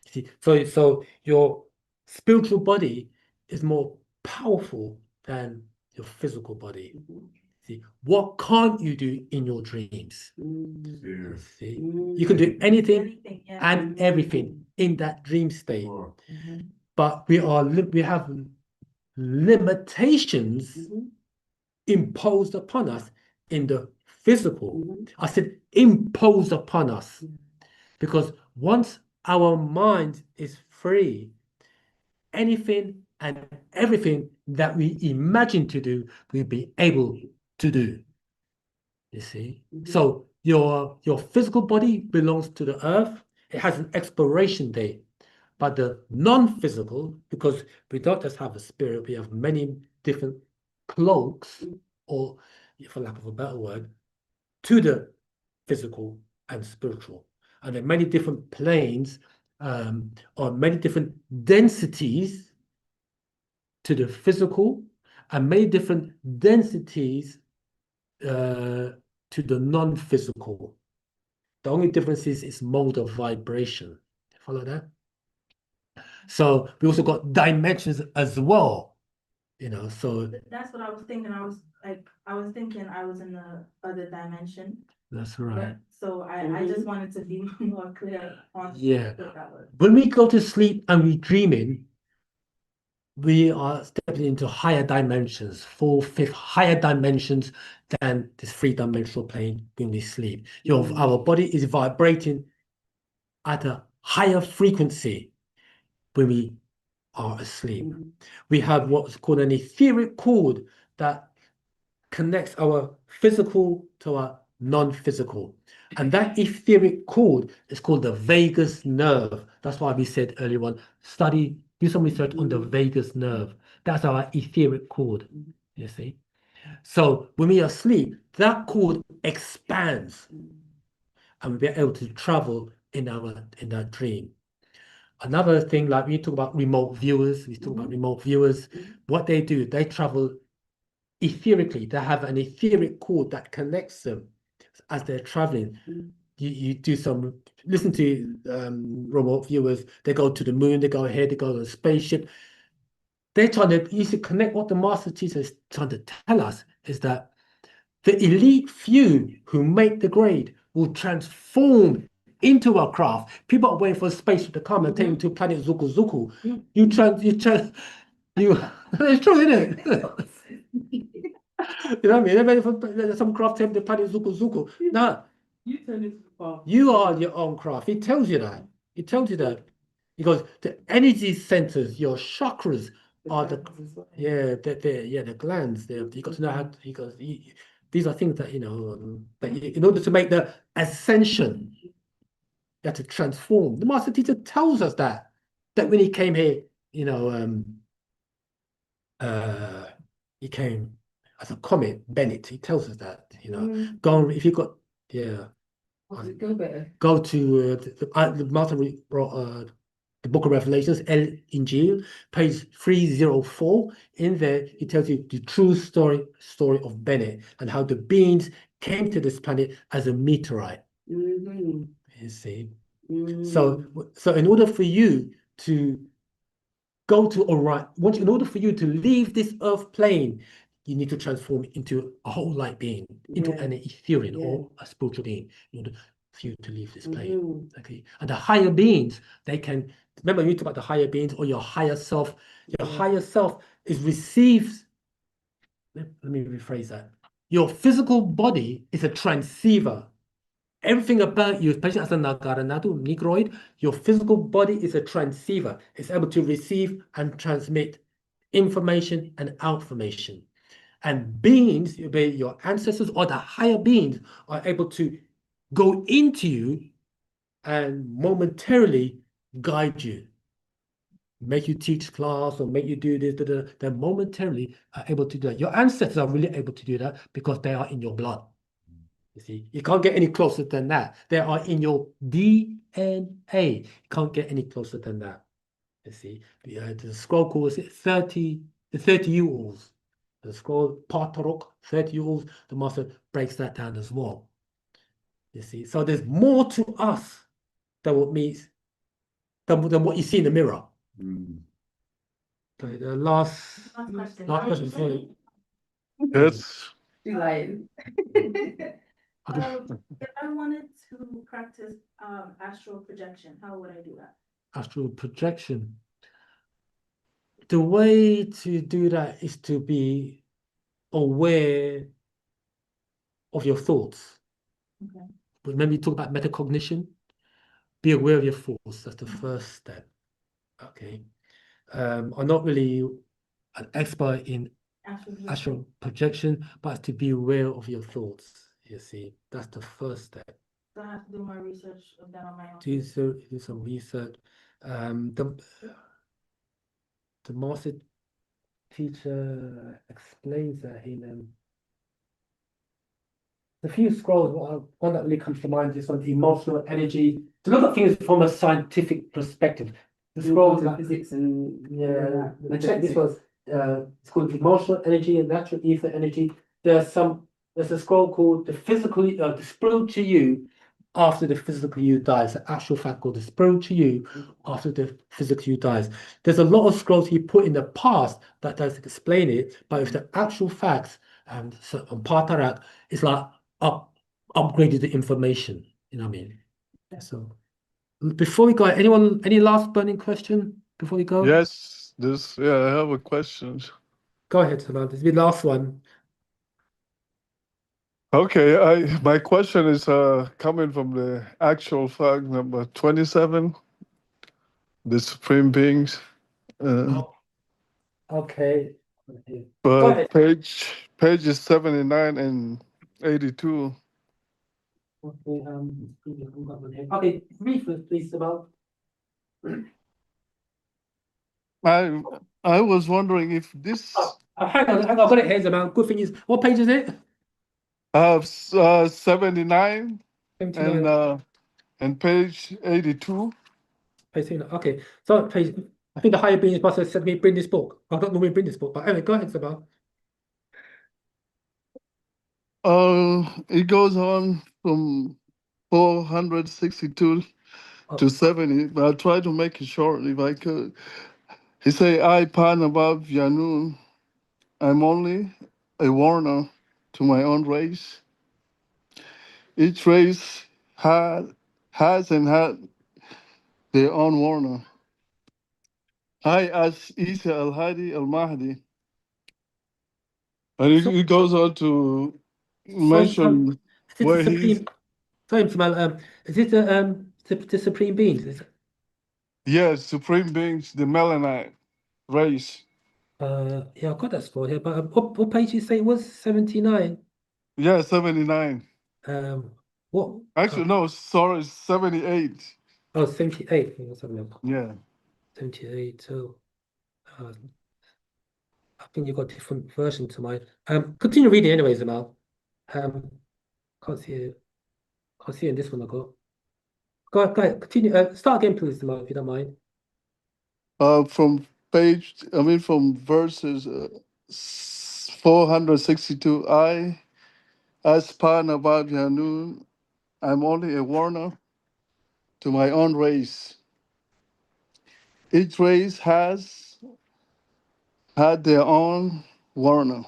S8: See, so your spiritual body is more powerful than your physical body. See, what can't you do in your dreams? See, you can do anything and everything in that dream state, but we have limitations imposed upon us in the physical. I said imposed upon us, because once our mind is free, anything and everything that we imagine to do, we'll be able to do. You see? So your physical body belongs to the earth. It has an expiration date. But the non-physical, because we don't just have a spirit, we have many different cloaks, or for lack of a better word, to the physical and spiritual. And there are many different planes, or many different densities to the physical, and many different densities to the non-physical. The only difference is mode of vibration. Follow that? So we also got dimensions as well, so
S14: that's what I was thinking. I was thinking I was in the other dimension.
S8: That's right.
S14: So I just wanted to be more clear on
S8: Yeah.
S14: what that was.
S8: When we go to sleep and we dreaming, we are stepping into higher dimensions, 4, 5 higher dimensions than this 3-dimensional plane when we sleep. Our body is vibrating at a higher frequency when we are asleep. We have what's called an etheric cord that connects our physical to our non-physical. And that etheric cord is called the vagus nerve. That's why we said earlier on, do some research on the vagus nerve. That's our etheric cord, you see. So when we are asleep, that cord expands and we're able to travel in that dream. Another thing, like we talk about remote viewers, what they do, they travel etherically. They have an etheric cord that connects them as they're traveling. You do listen to remote viewers, they go to the moon, they go ahead, they go to a spaceship. They're trying to connect. What the master teacher is trying to tell us is that the elite few who make the grade will transform into a craft. People are waiting for a spaceship to come and take them to planet Zuku Zuku. It's true, isn't it? You know what I mean? They're waiting for some craft to take them to planet Zuku Zuku. No,
S20: You turn into the farm.
S8: you are your own craft. He tells you that. He tells you that. He goes, the energy centers, your chakras are the glands. You got to know how. He goes. These are things that in order to make the ascension, you have to transform. The master teacher tells us that when he came here, he came as a comet. Bennett. He tells us that. Go on, if you got
S20: Go better.
S8: Go to the master wrote the Book of Revelations, El Injil, page 304. In there, he tells you the true story of Bennett and how the beings came to this planet as a meteorite. You see, so in order for you to go to Orion, in order for you to leave this Earth plane, you need to transform into a whole light being, into an ethereal or a spiritual being, in order for you to leave this plane. Okay, and the higher beings, they can. Remember, we talk about the higher beings or your higher self. Your higher self receives. Let me rephrase that. Your physical body is a transceiver Everything about you, especially as a Negroid, your physical body is a transceiver. It's able to receive and transmit information and information. And beings, be it your ancestors or the higher beings, are able to go into you and momentarily guide you, make you teach class or make you do this, they're momentarily able to do that. Your ancestors are really able to do that because they are in your blood. You see, you can't get any closer than that. They are in your DNA. You can't get any closer than that. You see, the scroll calls it 30 Yu'os. The scroll Patarok, 30 Yu'os, the master breaks that down as well. You see, so there's more to us than what meets than what you see in the mirror. Okay, the last question. Sorry.
S16: Yes.
S14: If I wanted to practice astral projection, how would I do that?
S8: Astral projection. The way to do that is to be aware of your thoughts.
S14: Okay.
S8: But remember, you talk about metacognition. Be aware of your thoughts. That's the first step. Okay. I'm not really an expert in astral projection, but to be aware of your thoughts. You see, that's the first step.
S14: So I have to do my research of that on my own.
S8: Do some research. The master teacher explains that in a few scrolls. One that really comes to mind is on the emotional energy. To look at things from a scientific perspective. The scrolls
S20: of physics and
S8: this was it's called emotional energy and natural ether energy. There's a scroll called the spiritual you after the physical you dies. The actual fact called the spiritual you after the physical you dies. There's a lot of scrolls he put in the past that does explain it, but with the actual facts and so on Patarak, it's like upgraded the information. You know what I mean? So before we go, any last burning question before we go?
S16: Yes, I have a question.
S8: Go ahead, Samantha. This will be the last one.
S16: Okay, my question is coming from the actual fact number 27, the supreme beings.
S8: Okay. Go ahead.
S16: Pages 79 and 82.
S8: Okay, read first, please, about.
S16: I was wondering if this.
S8: Hang on, I've got it here, Zamal. Good thing is, what page is it?
S16: 79 and page 82.
S8: Page 79. Okay, so page. I think the higher beings must have said me bring this book. I don't normally bring this book, but anyway, go ahead, Zamal.
S16: It goes on from 462 to 70, but I'll try to make it short if I could. He say, I, Panabab Yanun, I'm only a warner to my own race. Each race has and had their own warner. I, as Isa al-Hadi al-Mahdi. And he goes on to mention where he's.
S8: Sorry, Zamal, is it the supreme beings?
S16: Yes, supreme beings, the Melanite race.
S8: Yeah, I've got that scroll here, but what page you say it was 79?
S16: Yeah, 79.
S8: What?
S16: Actually, no, sorry, 78.
S8: Oh, 78. Let's have a look.
S16: Yeah.
S8: 78. So, I think you've got a different version to mine. Continue reading anyways, Amal. Can't see it. Can't see it in this one. Go ahead. Continue. Start again, please, Amal, if you don't mind.
S16: From verses 462, I, as Panabab Yanun, I'm only a warner to my own race. Each race has had their own warner.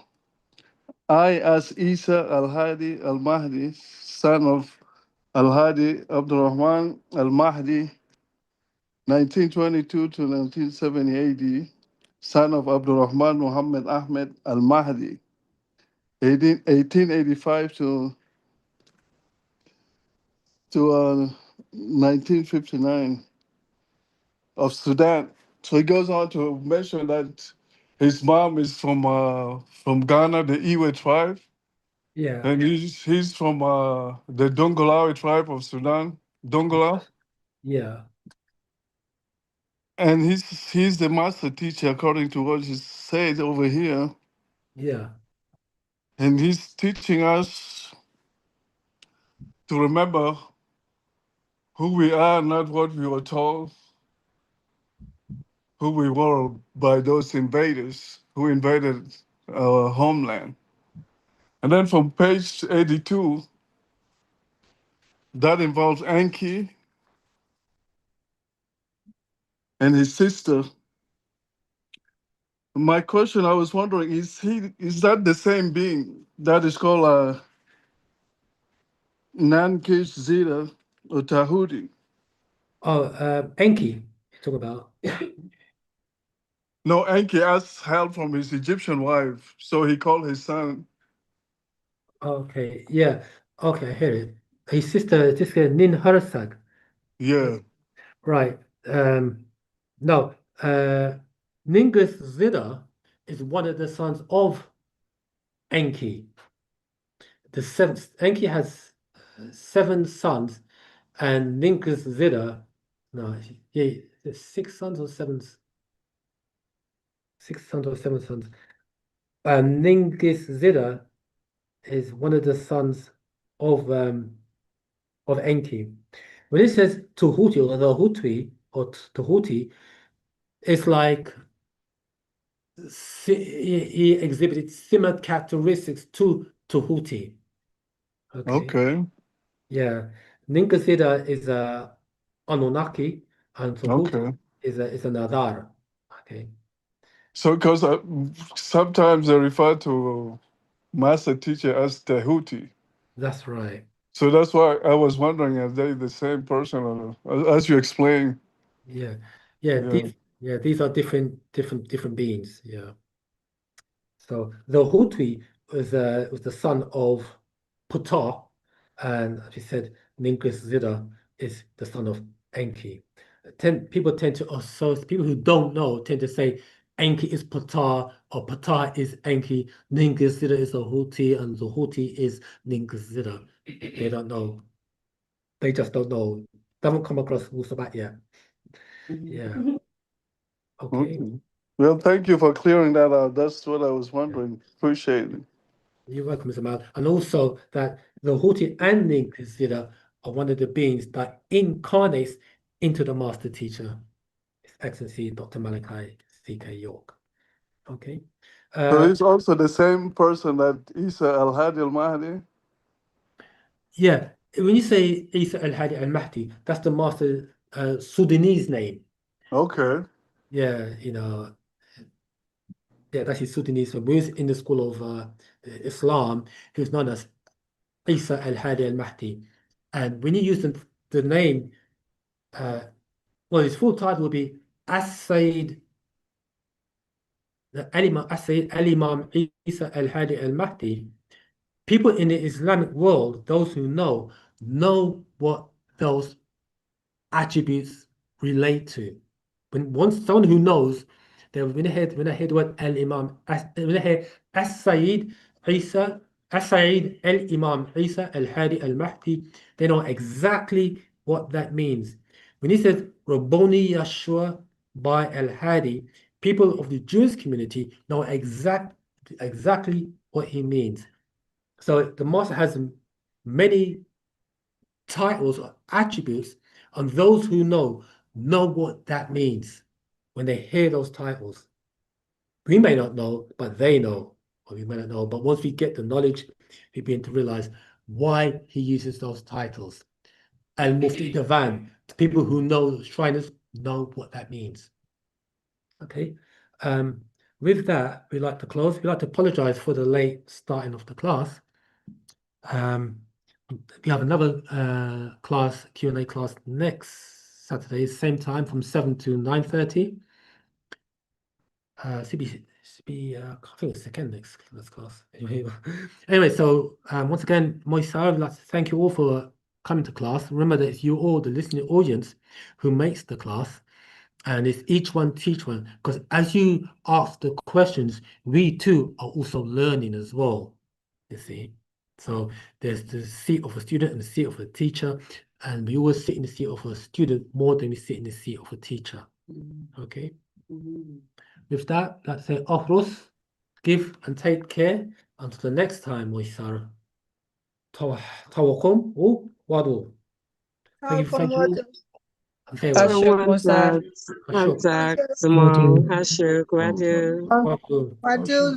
S16: I, as Isa al-Hadi al-Mahdi, son of al-Hadi Abdurrahman al-Mahdi, 1922 to 1970 AD, son of Abdurrahman Muhammad Ahmed al-Mahdi, 1885 to to 1959 of Sudan. So he goes on to mention that his mom is from Ghana, the Iwe tribe,
S8: Yeah.
S16: and he's from the Dongolawi tribe of Sudan, Dongola,
S8: Yeah.
S16: and he's the master teacher according to what he said over here,
S8: Yeah.
S16: and he's teaching us to remember who we are, not what we were told, who we were by those invaders who invaded our homeland. And then from page 82, that involves Anki and his sister. My question, I was wondering, is that the same being that is called Nankish Zeta or Tahuti?
S8: Oh, Enki, you talk about.
S16: No, Enki asked help from his Egyptian wife, so he called his son.
S8: Okay, yeah. Okay, I hear it. His sister Nin Harsag.
S16: Yeah.
S8: Right. No, Ningus Zida is one of the sons of Enki. The seventh Enki has 7 sons, and Ningus Zida, no, yeah, 6 sons or 7, 6 sons or 7 sons. Ningus Zida is one of the sons of Enki. When it says Tuhuti or the Hutwi or Tuhuti, it's like he exhibited similar characteristics to Tuhuti.
S16: Okay.
S8: Yeah. Ninkasida is a Anunnaki and Tuhuti
S16: Okay.
S8: is a Nadar. Okay.
S16: So, because sometimes they refer to master teacher as Tahuti.
S8: That's right.
S16: So that's why I was wondering, are they the same person, or as you explained?
S8: Yeah. Yeah.
S16: Yeah.
S8: These are different beings. Yeah. So the Hutwi was the son of Ptah, and as you said, Ninkus Zida is the son of Enki. People tend to associate, people who don't know tend to say Enki is Ptah or Ptah is Enki, Ninkus Zida is the Huti, and the Huti is Ninkus Zida. They don't know. They just don't know. They haven't come across WU-SABAT yet. Yeah. Okay.
S16: Okay. Well, thank you for clearing that out. That's what I was wondering. Appreciate it.
S8: You're welcome, Mr. Mal. And also that the Houthi and Ninkasida are one of the beings that incarnates into the master teacher, His Excellency Dr. Malachi C.K. York. Okay.
S16: So it's also the same person that Isa Al Hadi Al Mahdi?
S8: Yeah. When you say Isa Al Hadi Al Mahdi, that's the master Sudanese name.
S16: Okay.
S8: Yeah, that's his Sudanese name. When he was in the school of Islam, he was known as Isa Al Hadi Al Mahdi. And when you use the name, well, his full title would be As-Sayyid Al-Imam Isa Al-Hadi Al-Mahdi. People in the Islamic world, those who know what those attributes relate to. Once someone who knows, when I hear the word Al-Imam, when I hear As-Sayyid Isa, As-Sayyid Al-Imam Isa Al-Hadi Al-Mahdi, they know exactly what that means. When he says Rabboni Yashua by Al-Hadi, people of the Jewish community know exactly what he means. So the Master has many titles or attributes, and those who know what that means when they hear those titles. We may not know, but they know, or we may not know. But once we get the knowledge, we begin to realize why he uses those titles. And Mufti Divan, the people who know Shriners know what that means. Okay. With that, we'd like to close. We'd like to apologize for the late starting of the class. We have another class, Q&A class next Saturday, same time from 7 to 9:30. Should be I think it's second next class. Anyway, so once again, Moisa, I'd like to thank you all for coming to class. Remember that it's you all, the listening audience, who makes the class. And it's each one teach one. Because as you ask the questions, we too are also learning as well, you see. So there's the seat of a student and the seat of a teacher. And we always sit in the seat of a student more than we sit in the seat of a teacher. Okay. With that, let's say, Afros, give and take care. Until the next time, Moisar. Tawakom, oh, Wado. Thank you for
S21: Wadu, Simone, Ashok, Wadu.
S6: Wadu,